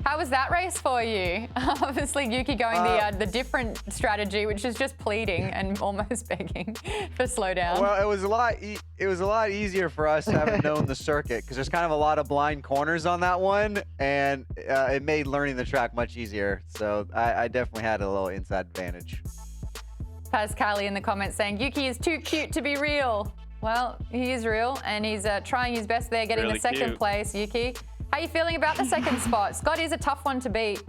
How was that race for you? Obviously, Yuki going the different strategy, which is just pleading and almost begging for slow down. Well, it was a lot easier for us having known the circuit because there's kind of a lot of blind corners on that one, and it made learning the track much easier. So I definitely had a little inside advantage. Pascali in the comments saying Yuki is too cute to be real. Well, he is real, and he's trying his best there, getting the second place, Yuki. How are you feeling about the second spot? Scott is a tough one to beat.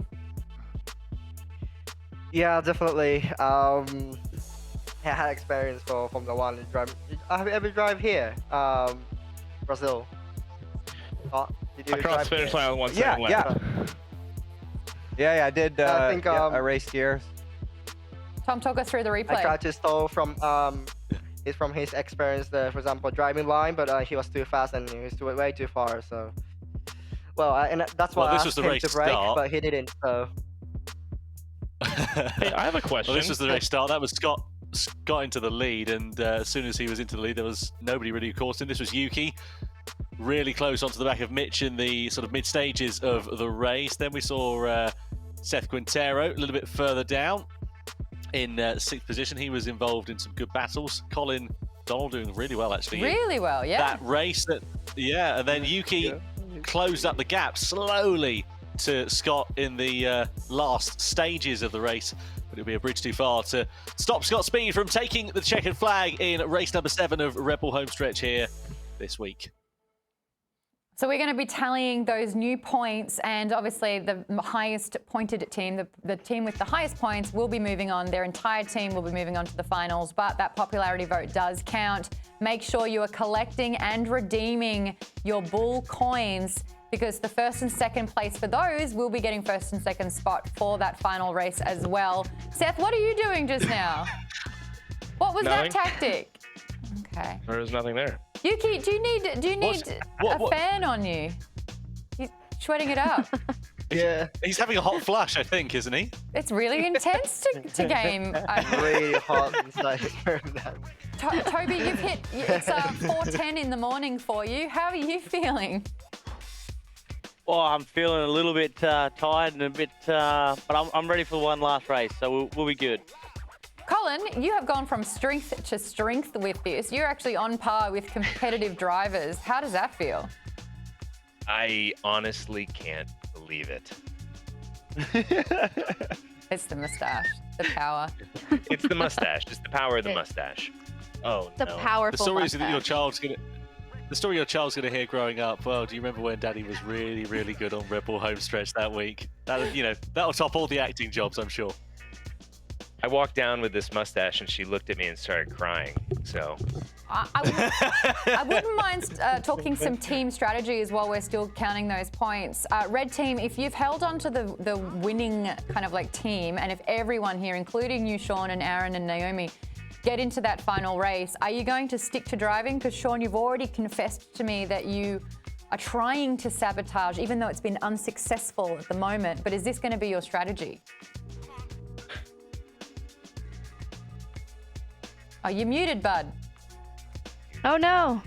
Yeah, definitely. I had experience for Formula One. Have you ever drive here? Brazil. Did you Across finish line on 1 second left. Yeah, I did. I think I raced here. Tom, talk us through the replay. I tried to stall from his experience, for example, driving line, but he was too fast and he was way too far. So, well, and that's why I asked him to brake, but he didn't. So. Hey, I have a question. Well, this was the race start. That was Scott got into the lead, and as soon as he was into the lead, there was nobody really caught him. This was Yuki, really close onto the back of Mitch in the sort of mid stages of the race. Then we saw Seth Quintero a little bit further down in 6th position. He was involved in some good battles. Colin Donald doing really well, actually. Really well, yeah. That race, and then Yuki closed up the gap slowly to Scott in the last stages of the race, but it'll be a bridge too far to stop Scott Speed from taking the checkered flag in race number 7 of Red Bull Homestretch here this week. So we're going to be tallying those new points, and obviously the highest pointed team, the team with the highest points will be moving on. Their entire team will be moving on to the finals, but that popularity vote does count. Make sure you are collecting and redeeming your Bull coins, because the 1st and 2nd place for those will be getting 1st and 2nd spot for that final race as well. Seth, what are you doing just now? What was that tactic? Okay. There was nothing there. Yuki, do you need a fan on you? You're sweating it up. Yeah. He's having a hot flush, I think, isn't he? It's really intense to game. Really hot inside. Toby, you've hit, it's 4:10 in the morning for you. How are you feeling? Well, I'm feeling a little bit tired and a bit, but I'm ready for one last race, so we'll be good. Colin, you have gone from strength to strength with this. You're actually on par with competitive drivers. How does that feel? I honestly can't believe it. It's the mustache, the power. It's the mustache. It's the power of the mustache. Oh, the powerful The stories mustache. that the story your child's gonna hear growing up. Well, do you remember when Daddy was really, really good on Red Bull Homestretch that week? That'll top all the acting jobs, I'm sure. I walked down with this mustache and she looked at me and started crying. So I wouldn't mind talking some team strategies while we're still counting those points. Red team, if you've held on to the winning kind of like team, and if everyone here, including you, Sean and Aaron and Naomi, get into that final race, are you going to stick to driving? Because Sean, you've already confessed to me that you are trying to sabotage, even though it's been unsuccessful at the moment. But is this going to be your strategy? Oh, you're muted, bud. Oh, no.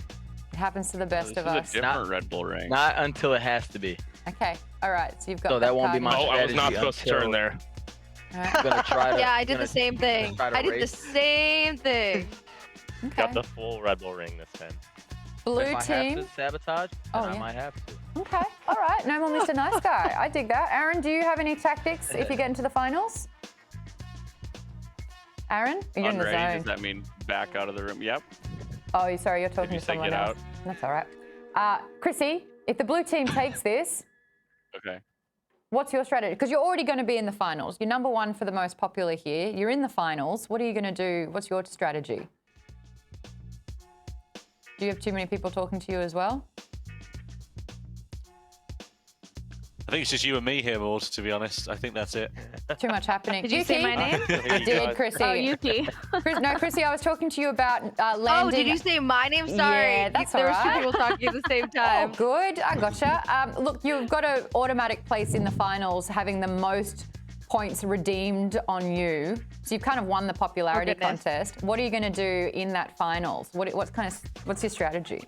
It happens to the best of us. This is a different Red Bull ring. Not until it has to be. Okay. All right. So you've got So that won't be my Oh, I was not strategy supposed to turn there. I'm gonna try to. Yeah, I did the same thing. I did the same thing. Got the full Red Bull ring this time. Blue if I team. have to sabotage, then I might have to. Okay. All right. No more Mr. Nice Guy. I dig that. Aaron, do you have any tactics if you get into the finals? Aaron, are you in the Unready, zone? does that mean back out of the room? Yep. Oh, sorry, you're talking you to say someone get else. out? That's all right. Chrissy, if the blue team takes this, Okay. What's your strategy? Because you're already going to be in the finals. You're number one for the most popular here. You're in the finals. What are you going to do? What's your strategy? Do you have too many people talking to you as well? I think it's just you and me here, Maud, to be honest. I think that's it. Too much happening. Did you say my name? I did, Chrissy. Oh, Yuki. No, Chrissy, I was talking to you about landing. Oh, did you say my name? Sorry. Yeah, that's there all was two right. people talking at the same time. Oh, good. I gotcha. Look, you've got an automatic place in the finals, having the most points redeemed on you. So you've kind of won the popularity contest. What are you going to do in that finals? What's your strategy?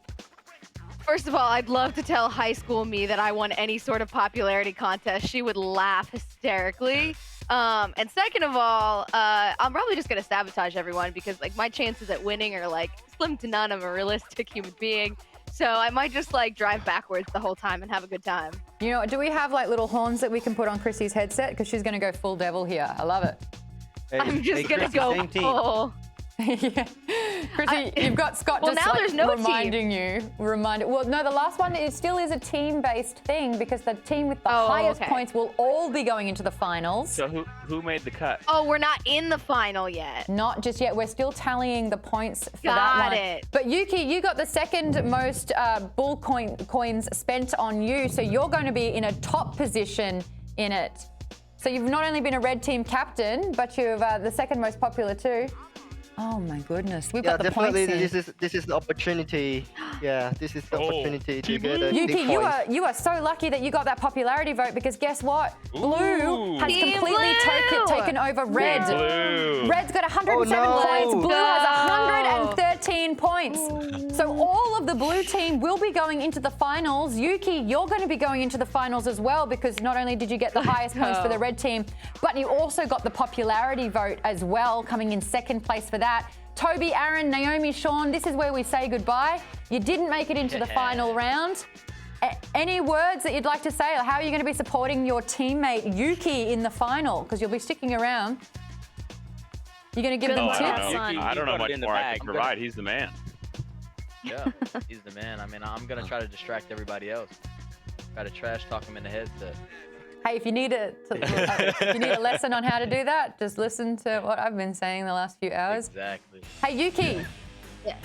First of all, I'd love to tell high school me that I won any sort of popularity contest. She would laugh hysterically. And second of all, I'm probably just gonna sabotage everyone because like my chances at winning are like slim to none. I'm a realistic human being. So I might just like drive backwards the whole time and have a good time. You know, do we have like little horns that we can put on Chrissy's headset? Because she's going to go full devil here. I love it. Hey, I'm just gonna go full. Yeah. Chrissy, you've got Scott Well, just now like, there's no reminding you. Well, no, the last one it still is a team-based thing because the team with the highest points will all be going into the finals. So who made the cut? Oh, we're not in the final yet. Not just yet. We're still tallying the points for that Got one. it. But Yuki, you got the second most bull coins spent on you, so you're going to be in a top position in it. So you've not only been a red team captain, but you've the second most popular too. Oh my goodness, we've got the definitely. points in. This is the opportunity. Yeah, this is the opportunity to get a Yuki, big points. you are so lucky that you got that popularity vote because guess what? Blue has Team completely Blue! taken over red. Blue. Red's got 107 points. Blue has 113 points. So all of the blue team will be going into the finals. Yuki, you're going to be going into the finals as well because not only did you get the highest points for the red team, but you also got the popularity vote as well, coming in second place for that. Toby, Aaron, Naomi, Sean, this is where we say goodbye. You didn't make it into the final round. Any words that you'd like to say? Or how are you going to be supporting your teammate Yuki in the final? Because you'll be sticking around. You're going to give them tips? I don't know much more I can provide. He's the man. Yeah, he's the man. I mean, I'm going to try to distract everybody else. Try to trash talk him in the headset. Hey, if you need a lesson on how to do that, just listen to what I've been saying the last few hours. Exactly. Hey, Yuki,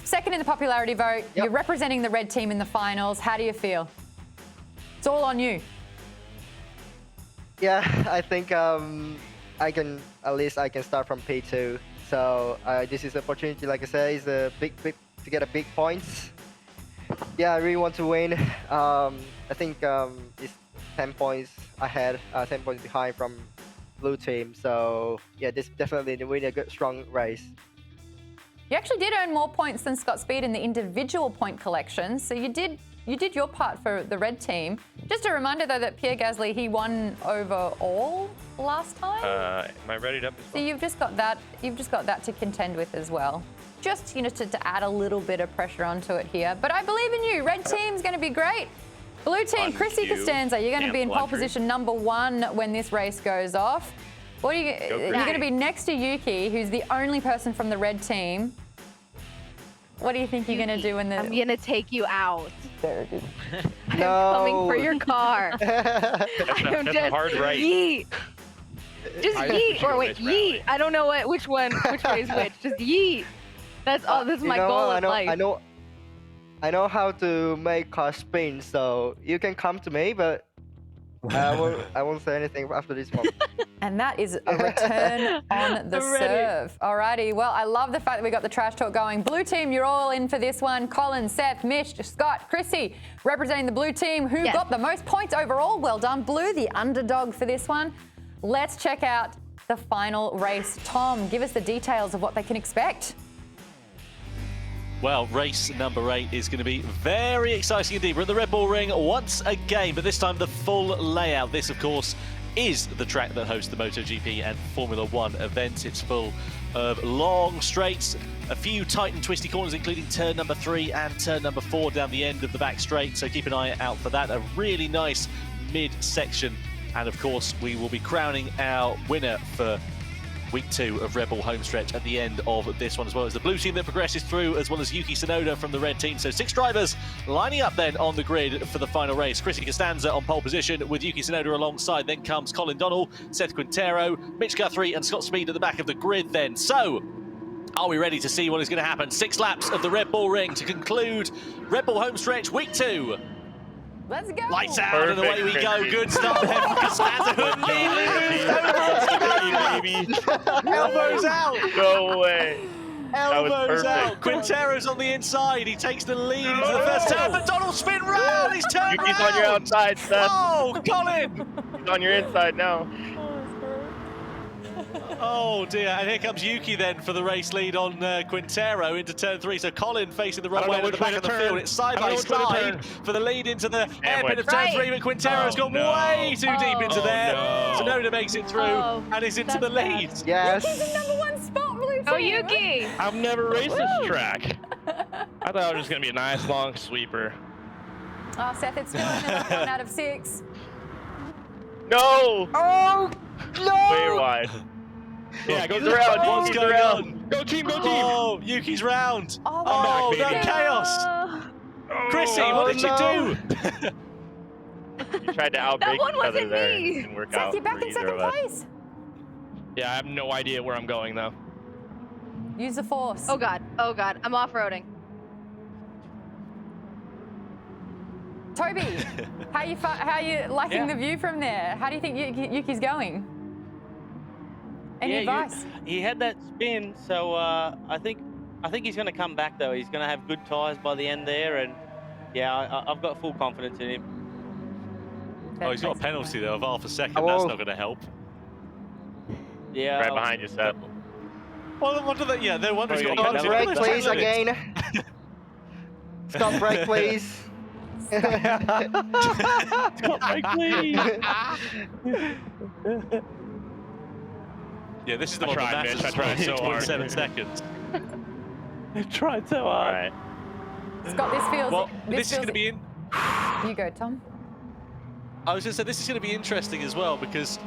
second in the popularity vote. Yep. You're representing the red team in the finals. How do you feel? It's all on you. Yeah, I think I can start from P2. So this is an opportunity, like I said, is a big to get a big points. Yeah, I really want to win. I think it's 10 points ahead, 10 points behind from blue team. So yeah, this definitely win a good strong race. You actually did earn more points than Scott Speed in the individual point collection. So you did your part for the red team. Just a reminder though that Pierre Gasly, he won overall last time. Am I ready up? So you've just got that to contend with as well. Just to add a little bit of pressure onto it here. But I believe in you. Red team's going to be great. Blue team, Chrissy Costanza, you're going to be in pole position number 1 when this race goes off. What are you're going to be next to Yuki, who's the only person from the red team. What do you think you're going to do when I'm going to take you out. No. I'm coming for your car. That's a hard right. Yeet. Just yeet. Or wait, yeet. I don't know which way is which. Just yeet. That's all. This is my goal in life. I know how to make car spin, so you can come to me, but I won't say anything after this one. And that is a return on the serve. Alrighty, well, I love the fact that we got the trash talk going. Blue team, you're all in for this one. Colin, Seth, Mish, Scott, Chrissy, representing the blue team, who got the most points overall. Well done, Blue, the underdog for this one. Let's check out the final race. Tom, give us the details of what they can expect. Well, race number 8 is going to be very exciting indeed. We're at the Red Bull Ring once again, but this time the full layout. This, of course, is the track that hosts the MotoGP and Formula 1 events. It's full of long straights, a few tight and twisty corners, including turn number 3 and turn number 4 down the end of the back straight. So keep an eye out for that. A really nice mid-section. And, of course, we will be crowning our winner for week 2 of Red Bull Homestretch at the end of this one as well. As the blue team that progresses through, as well as Yuki Tsunoda from the red team. So 6 drivers lining up then on the grid for the final race. Chrissy Costanza on pole position with Yuki Tsunoda alongside. Then comes Colin Donnell, Seth Quintero, Mitch Guthrie and Scott Speed at the back of the grid then. So, are we ready to see what is going to happen? 6 laps of the Red Bull Ring to conclude Red Bull Homestretch week 2. Let's go. Lights out and away we go. Good start there for Costanza. Elbows out. No way. Elbows out. Quintero's on the inside. He takes the lead into the first turn. But Donald spin round. He's turned Yuki's round. on your outside, Seth. Oh, Colin. He's on your inside now. Oh dear, and here comes Yuki then for the race lead on Quintero into turn 3. So Colin facing the wrong way at the back of the field. It's side by side for the lead into the hairpin of turn 3, but Quintero's gone way too deep into there. Tsunoda makes it through and is into the lead. Yes. Yuki's in #1 spot, blue team. Oh, Yuki! I've never raced this track. I thought it was just going to be a nice long sweeper. Oh, Seth, it's still another 1 out of 6. No! Oh, no! Way wide. Yeah, goes around. What's going on? Go team, go team! Oh, Yuki's round. Oh, no, chaos. Chrissy, what did you do? You tried to outbreak each other there. It didn't work Seth, out you're back for in either second of us. place. Yeah, I have no idea where I'm going though. Use the force. Oh god, I'm off-roading. Toby, how you liking the view from there? How do you think Yuki's going? Any advice? He had that spin, so I think he's going to come back though. He's going to have good tyres by the end there, and yeah, I've got full confidence in him. Oh, he's got a penalty though of half a second. That's not going to help. Yeah. Right behind you, Seth. Well, what do they? Yeah, they're wondering. Stop break, please, again. Stop break, please. Stop break, please. Yeah, this is the one that matters. I tried so hard. 7 seconds. I tried so hard. All right. Scott, this feels. Well, this is going to be in. You go, Tom. I was going to say this is going to be interesting as well because,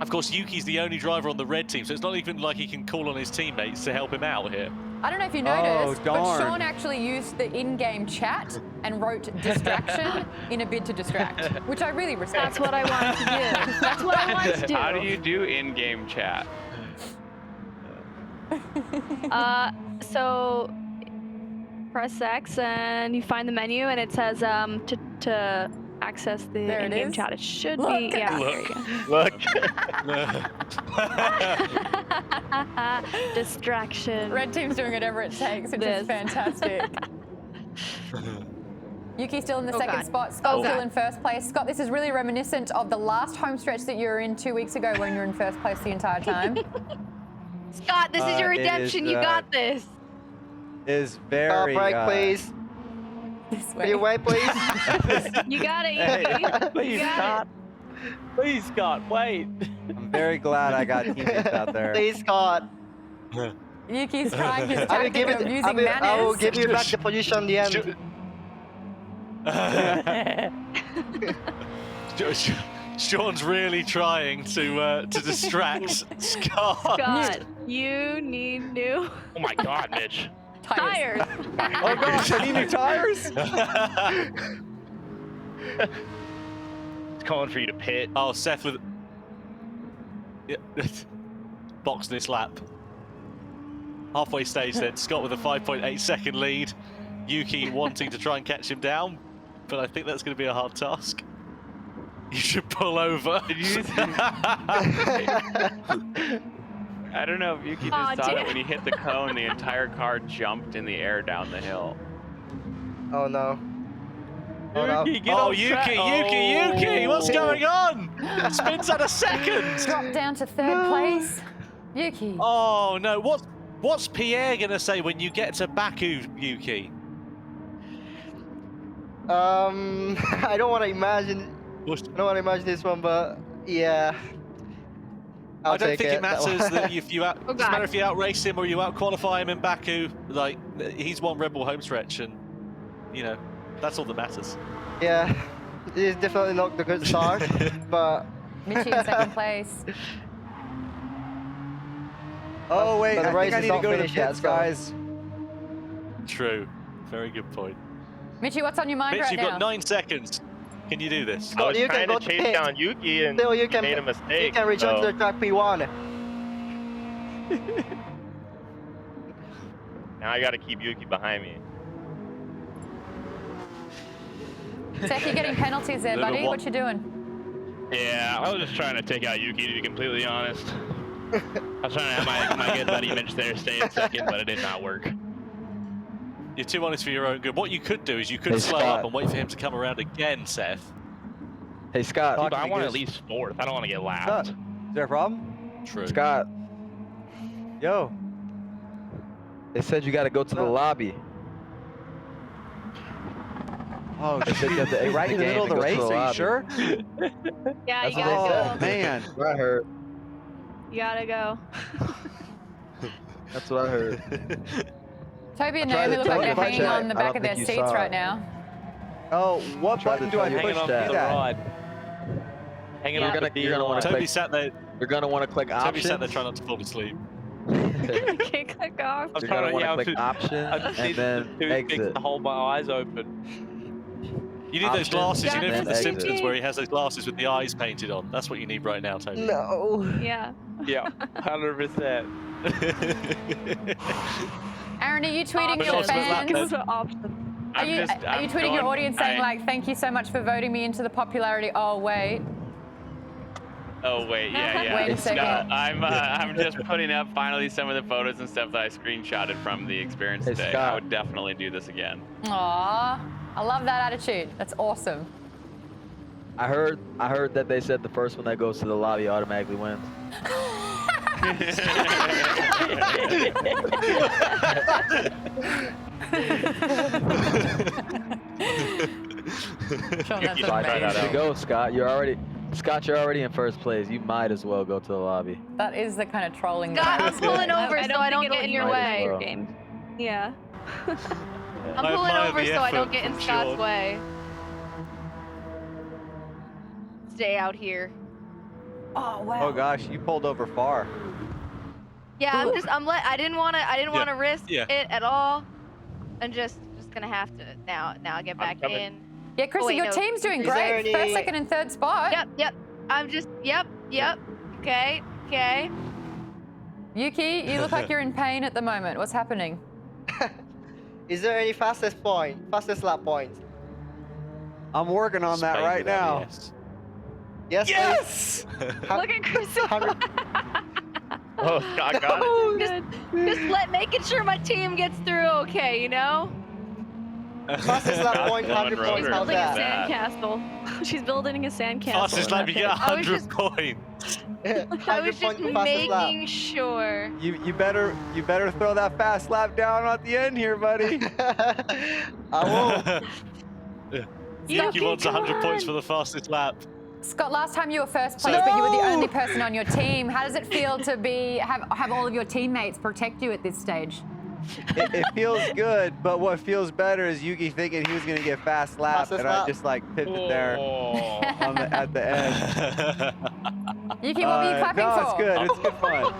of course, Yuki's the only driver on the red team, so it's not even like he can call on his teammates to help him out here. I don't know if you noticed, but darn. Sean actually used the in-game chat and wrote distraction in a bid to distract, which I really respect. That's what I wanted to do. That's what I wanted to do. How do you do in-game chat? So press X and you find the menu and it says to access the in-game chat. It should be, yeah, there you go. Look. Distraction. Red team's doing whatever it takes, which is fantastic. Yuki still in the second spot. Scott still in first place. Scott, this is really reminiscent of the last home stretch that you were in 2 weeks ago when you were in first place the entire time. Scott, this is your redemption. You got this. Is very. Stop break, please. Can you wait, please? You got it, Yuki. Please, Scott. Please, Scott, wait. I'm very glad I got teammates out there. Please, Scott. Yuki's trying his I will tactic of using manners. I will give you back the position in the end. Sean's really trying to distract Scott. Scott, you need new Oh my god, Mitch. tires. Oh gosh, I need new tires. It's calling for you to pit. Oh, Seth with boxed this lap. Halfway stage then, Scott with a 5.8 second lead. Yuki wanting to try and catch him down, but I think that's going to be a hard task. You should pull over. I don't know if Yuki just saw that when he hit the cone, the entire car jumped in the air down the hill. Oh no. Oh no. Yuki, what's going on? Spins at a second. Drop down to third place. Yuki. Oh no, what's Pierre gonna say when you get to Baku, Yuki? I don't want to imagine. I don't want to imagine this one, but yeah. I don't think it matters that if you doesn't matter if you outrace him or you outqualify him in Baku. Like he's won Red Bull Homestretch, and you know that's all that matters. Yeah, it is definitely not the good start, but. Mitchie in second place. Oh, wait, But the I race think I is need to not go to the finished yet, pits, so- guys. True. Very good point. Mitchie, what's on your mind Mitch, right you've now? got 9 seconds. Can you do this? I was you trying can to go to chase pit. down Yuki and Still, he you can made a mistake. You can return so to the track P1. now I got to keep Yuki behind me. Seth, you're getting penalties there, Little buddy. what- What you doing? Yeah, I was just trying to take out Yuki, to be completely honest. I was trying to have my good buddy Mitch there stay in second, but it did not work. You're too honest for your own good. What you could do is you could Hey, slow Scott. up and wait for him to come around again, Seth. Hey, Scott. But I want at least 4th. I don't want to get lapped. Is there a problem? True. Scott, Yo. they said you got to go to the lobby. Oh, They said you have to exit right in the game middle of the and go to race? Are you lobby. sure? Yeah, That's you what they gotta said. Oh, man. That's what I heard. You gotta go. That's what I heard. Toby and I tried Naomi to look tell like you, they're but hanging I on the don't back of their think you seats saw right it. now. Oh, what Tried to button do tell I you. push Hanging on to for do the that? ride. Hanging Yeah. on You're gonna wanna Toby click. sat there. You're gonna want to click Toby options. sat there trying not to fall asleep. Okay, click off. I'm You're trying gonna to want yeah, to click I options just and need then the toothpicks exit. to hold my eyes open. You need those Options, glasses, you know, and from The then Simpsons, exit. where he has those glasses with the eyes painted on. That's what you need right now, Toby. No. Yeah. Yeah, 100%. Aaron, are you tweeting but your also with that, fans? then- Go to options. Are I'm you, just- are you I'm tweeting your going- audience saying like, thank you so much for voting me into the popularity? Oh, wait. Oh wait, yeah. Wait a second. I'm just putting up finally some of the photos and stuff that I screenshotted from the experience Hey, today. Scott. I would definitely do this again. Aw, I love that attitude. That's awesome. I heard that they said the first one that goes to the lobby automatically wins. Sean, that's So I think you amazing. should go, Scott. You're already in first place. You might as well go to the lobby. That is the kind of trolling Scott, that I I'm was pulling doing. over so I don't get in your way. well. Game. Yeah. I'm I pulling admire over the so I effort don't get in from Scott's Sean. way. Stay out here. Oh, wow. Oh, gosh, you pulled over far. Yeah, I didn't want to risk yeah. it at all. I'm just gonna have to now get back coming. in. Yeah, Chrissy, Oh, wait, your no. team's doing Is there great. any- First, second, and third spot. Yep. I'm just yep. Okay. Yuki, you look like you're in pain at the moment. What's happening? Is there any fastest lap point? I'm working on that Spain right without now. the S. Yes. Yes! Look at Chrissy. Oh, Scott got it. Just making sure my team gets through okay, you know? Fastest lap point, Blowing 100 rotors. points. She's How's building a that? sandcastle. She's building a sandcastle. Fastest lap, you get I was 100 just- points. I 100 was just point fastest lap. making sure. You better throw that fast lap down at the end here, buddy. I will. Yuki wants come 100 points on. for the fastest lap. Scott, last time you were first place, but you were the only person on your team. How does it feel to have all of your teammates protect you at this stage? It feels good, but what feels better is Yuki thinking he was gonna get fast lap, Fastest and I lap. just like pipped it there Oh. at the end. Yuki, what were you clapping no, for? it's good. It's good fun.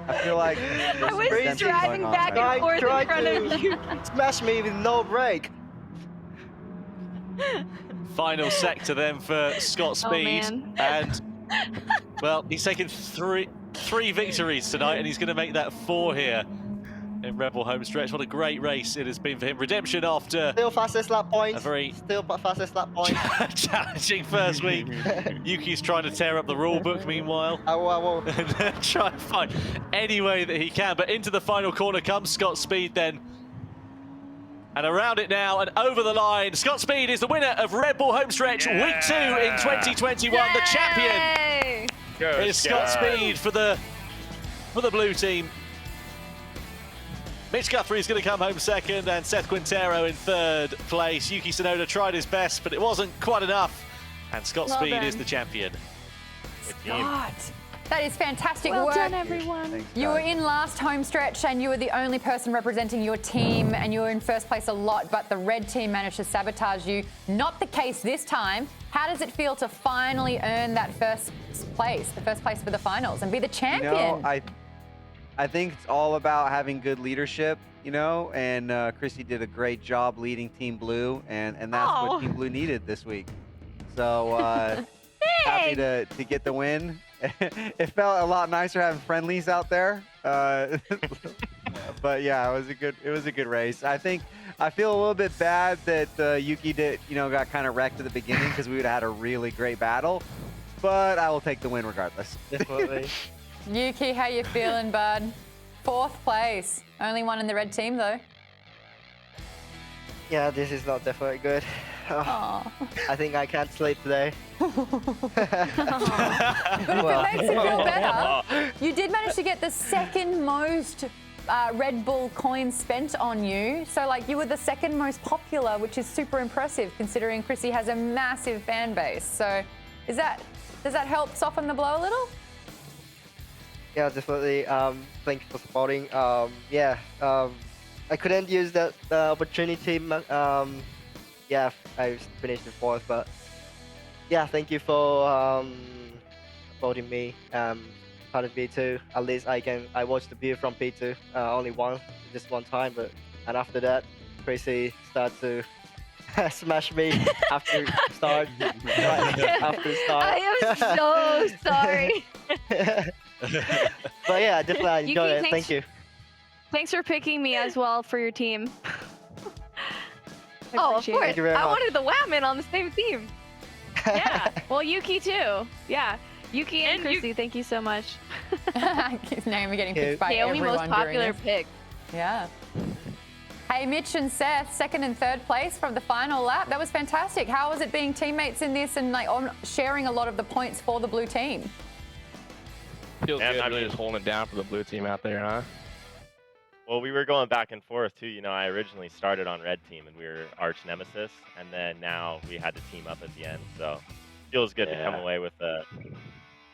I feel like I was driving back and forth in front of you. Smash me with no brake. Final sector then for Scott Speed. man. And, well, he's taken three victories tonight, and he's going to make that 4 here in Rebel Homestretch. What a great race it has been for him. Redemption after Still fastest lap point. a very Still fastest lap point. challenging first week. Yuki's trying to tear up the rule book meanwhile. I will. And try and find any way that he can. But into the final corner comes Scott Speed then. And around it now and over the line. Scott Speed is the winner of Red Bull Homestretch Week 2 in 2021. The champion is Scott Speed for the blue team. Mitch Guthrie is going to come home second, and Seth Quintero in third place. Yuki Tsunoda tried his best, but it wasn't quite enough. And Scott Well Speed done. is the champion. Scott, that is fantastic Well work. done, everyone. You were in last home stretch and you were the only person representing your team and you were in first place a lot, but the red team managed to sabotage you. Not the case this time. How does it feel to finally earn that first place, the first place for the finals and be the champion? You know, I think it's all about having good leadership, you know, and Chrissy did a great job leading Team Blue, and that's what Team Blue needed this week. So happy to get the win. It felt a lot nicer having friendlies out there. But yeah, it was a good race. I feel a little bit bad that Yuki got kind of wrecked at the beginning because we would have had a really great battle. But I will take the win regardless. Definitely. Yuki, how you feeling, bud? 4th place. Only one in the red team, though. Yeah, this is not definitely good. Aw. I think I can't sleep today. But if it makes you feel better, you did manage to get the 2nd most Red Bull coins spent on you. So, like, you were the 2nd most popular, which is super impressive considering Chrissy has a massive fan base. So, does that help soften the blow a little? Yeah, definitely. Thanks for supporting. I couldn't use that opportunity. Yeah, I finished in 4th, but yeah, thank you for voting me part of P2. At least I watched the view from P2 only just one time, and after that, Chrissy started to smash me after start. I am so sorry. But yeah, definitely I enjoyed it. Thank you. Thanks for picking me as well for your team. Oh, of appreciate course. it. you very I much. wanted the Whammon on the same team. Yeah. Well, Yuki too. Yeah. Yuki and Chrissy, thank you so much. His name getting picked by The only everyone most popular during this. pick. Yeah. Hey, Mitch and Seth, 2nd and 3rd place from the final lap. That was fantastic. How was it being teammates in this and like sharing a lot of the points for the blue team? Feels good, really just holding it down for the blue team out there, huh? Well, we were going back and forth too. You know, I originally started on red team and we were arch nemesis, and then now we had to team up at the end. So feels good to come away with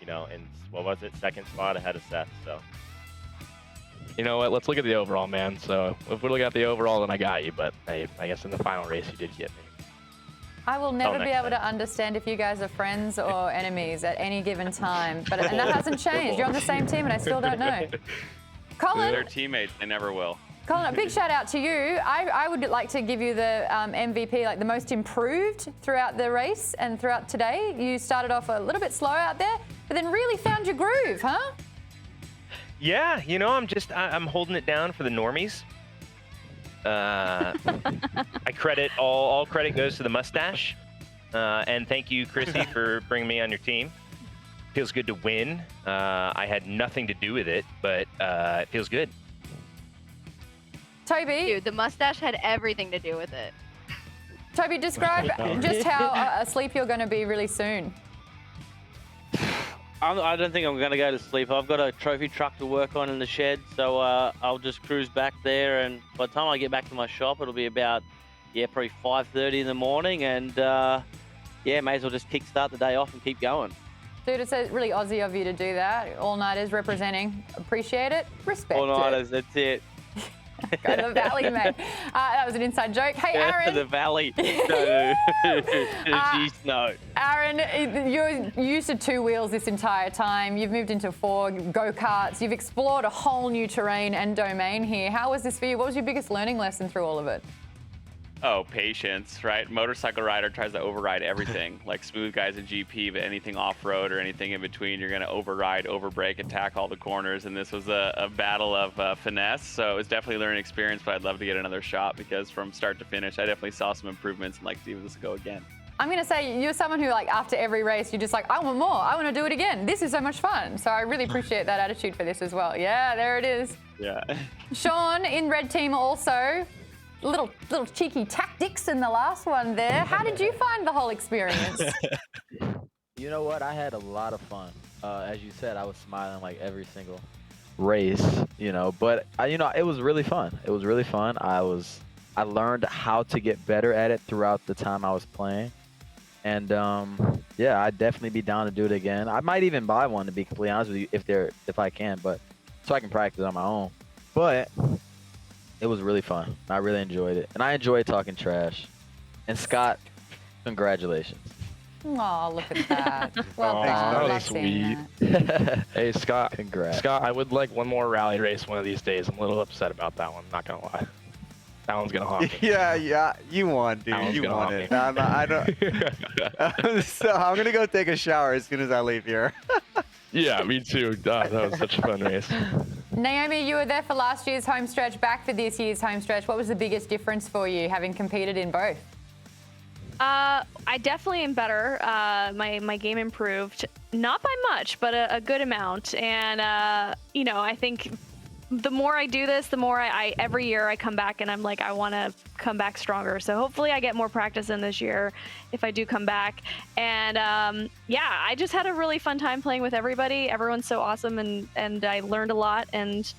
in what was it, 2nd spot ahead of Seth. So You know what? Let's look at the overall, man. So if we're looking at the overall, then I got you. But I guess in the final race, you did get me. I will never be next able to understand if you guys are friends or enemies at any given time. And that hasn't changed. You're on the same team and I still don't know. Colin, They're teammates. They never will. Colin, a big shout out to you. I would like to give you the MVP, like the most improved throughout the race and throughout today. You started off a little bit slow out there, but then really found your groove, huh? Yeah, you know, I'm holding it down for the normies. I credit all credit goes to the mustache, and thank you, Chrissy, for bringing me on your team. Feels good to win. I had nothing to do with it, but it feels good. Toby? Dude, the mustache had everything to do with it. Toby, describe just how asleep you're going to be really soon. I don't think I'm going to go to sleep. I've got a trophy truck to work on in the shed, so I'll just cruise back there, and by the time I get back to my shop, it'll be about, probably 5:30 in the morning, and may as well just kickstart the day off and keep going. Dude, it's really Aussie of you to do that. All-nighters representing. Appreciate it. Respect All-nighters, that's it. Go to the valley, mate. That was an inside joke. Hey, Aaron. The valley. No. Aaron, you're used to 2 wheels this entire time. You've moved into 4 go-karts. You've explored a whole new terrain and domain here. How was this for you? What was your biggest learning lesson through all of it? Oh, patience, right? Motorcycle rider tries to override everything, like smooth guys in GP, but anything off-road or anything in between, you're going to override, overbrake, attack all the corners, and this was a battle of finesse, so it was definitely a learning experience, but I'd love to get another shot because from start to finish, I definitely saw some improvements and like to give this a go again. I'm going to say you're someone who, like, after every race, you're just like, I want more. I want to do it again. This is so much fun. So I really appreciate that attitude for this as well. Yeah, there it is. Yeah. Sean in red team also. Little cheeky tactics in the last one there. How did you find the whole experience? You know what? I had a lot of fun. As you said, I was smiling like every single race, but it was really fun. It was really fun. I learned how to get better at it throughout the time I was playing. And I'd definitely be down to do it again. I might even buy one, to be completely honest with you, if I can, but so I can practice on my own. But it was really fun. I really enjoyed it. And I enjoyed talking trash. And Scott, congratulations. Oh, look at that. Well Oh, done. that was That's sweet. in Hey, Scott. Congrats. Scott, I would like one more rally race one of these days. I'm a little upset about that one. Not gonna lie. That one's gonna haunt me. Yeah, you won, That dude. one's You gonna won haunt it. me. I don't. So I'm gonna go take a shower as soon as I leave here. Yeah, me too. That was such a fun race. Naomi, you were there for last year's Homestretch, back for this year's Homestretch. What was the biggest difference for you, having competed in both? I definitely am better. My game improved, not by much, but a good amount. And you know, I think the more I do this, the more I every year I come back and I'm like, I want to come back stronger. So hopefully I get more practice in this year if I do come back. And yeah, I just had a really fun time playing with everybody. Everyone's so awesome, and I learned a lot. And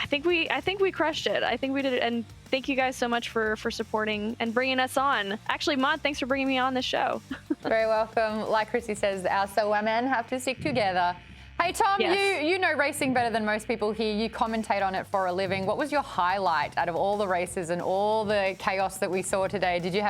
I think we crushed it. I think we did it. And thank you guys so much for supporting and bringing us on. Actually, Mod, thanks for bringing me on this show. Very welcome. Like Chrissy says, our so women have to stick together. Hey, Tom, Yes. you know racing better than most people here. You commentate on it for a living. What was your highlight out of all the races and all the chaos that we saw today? Did you have a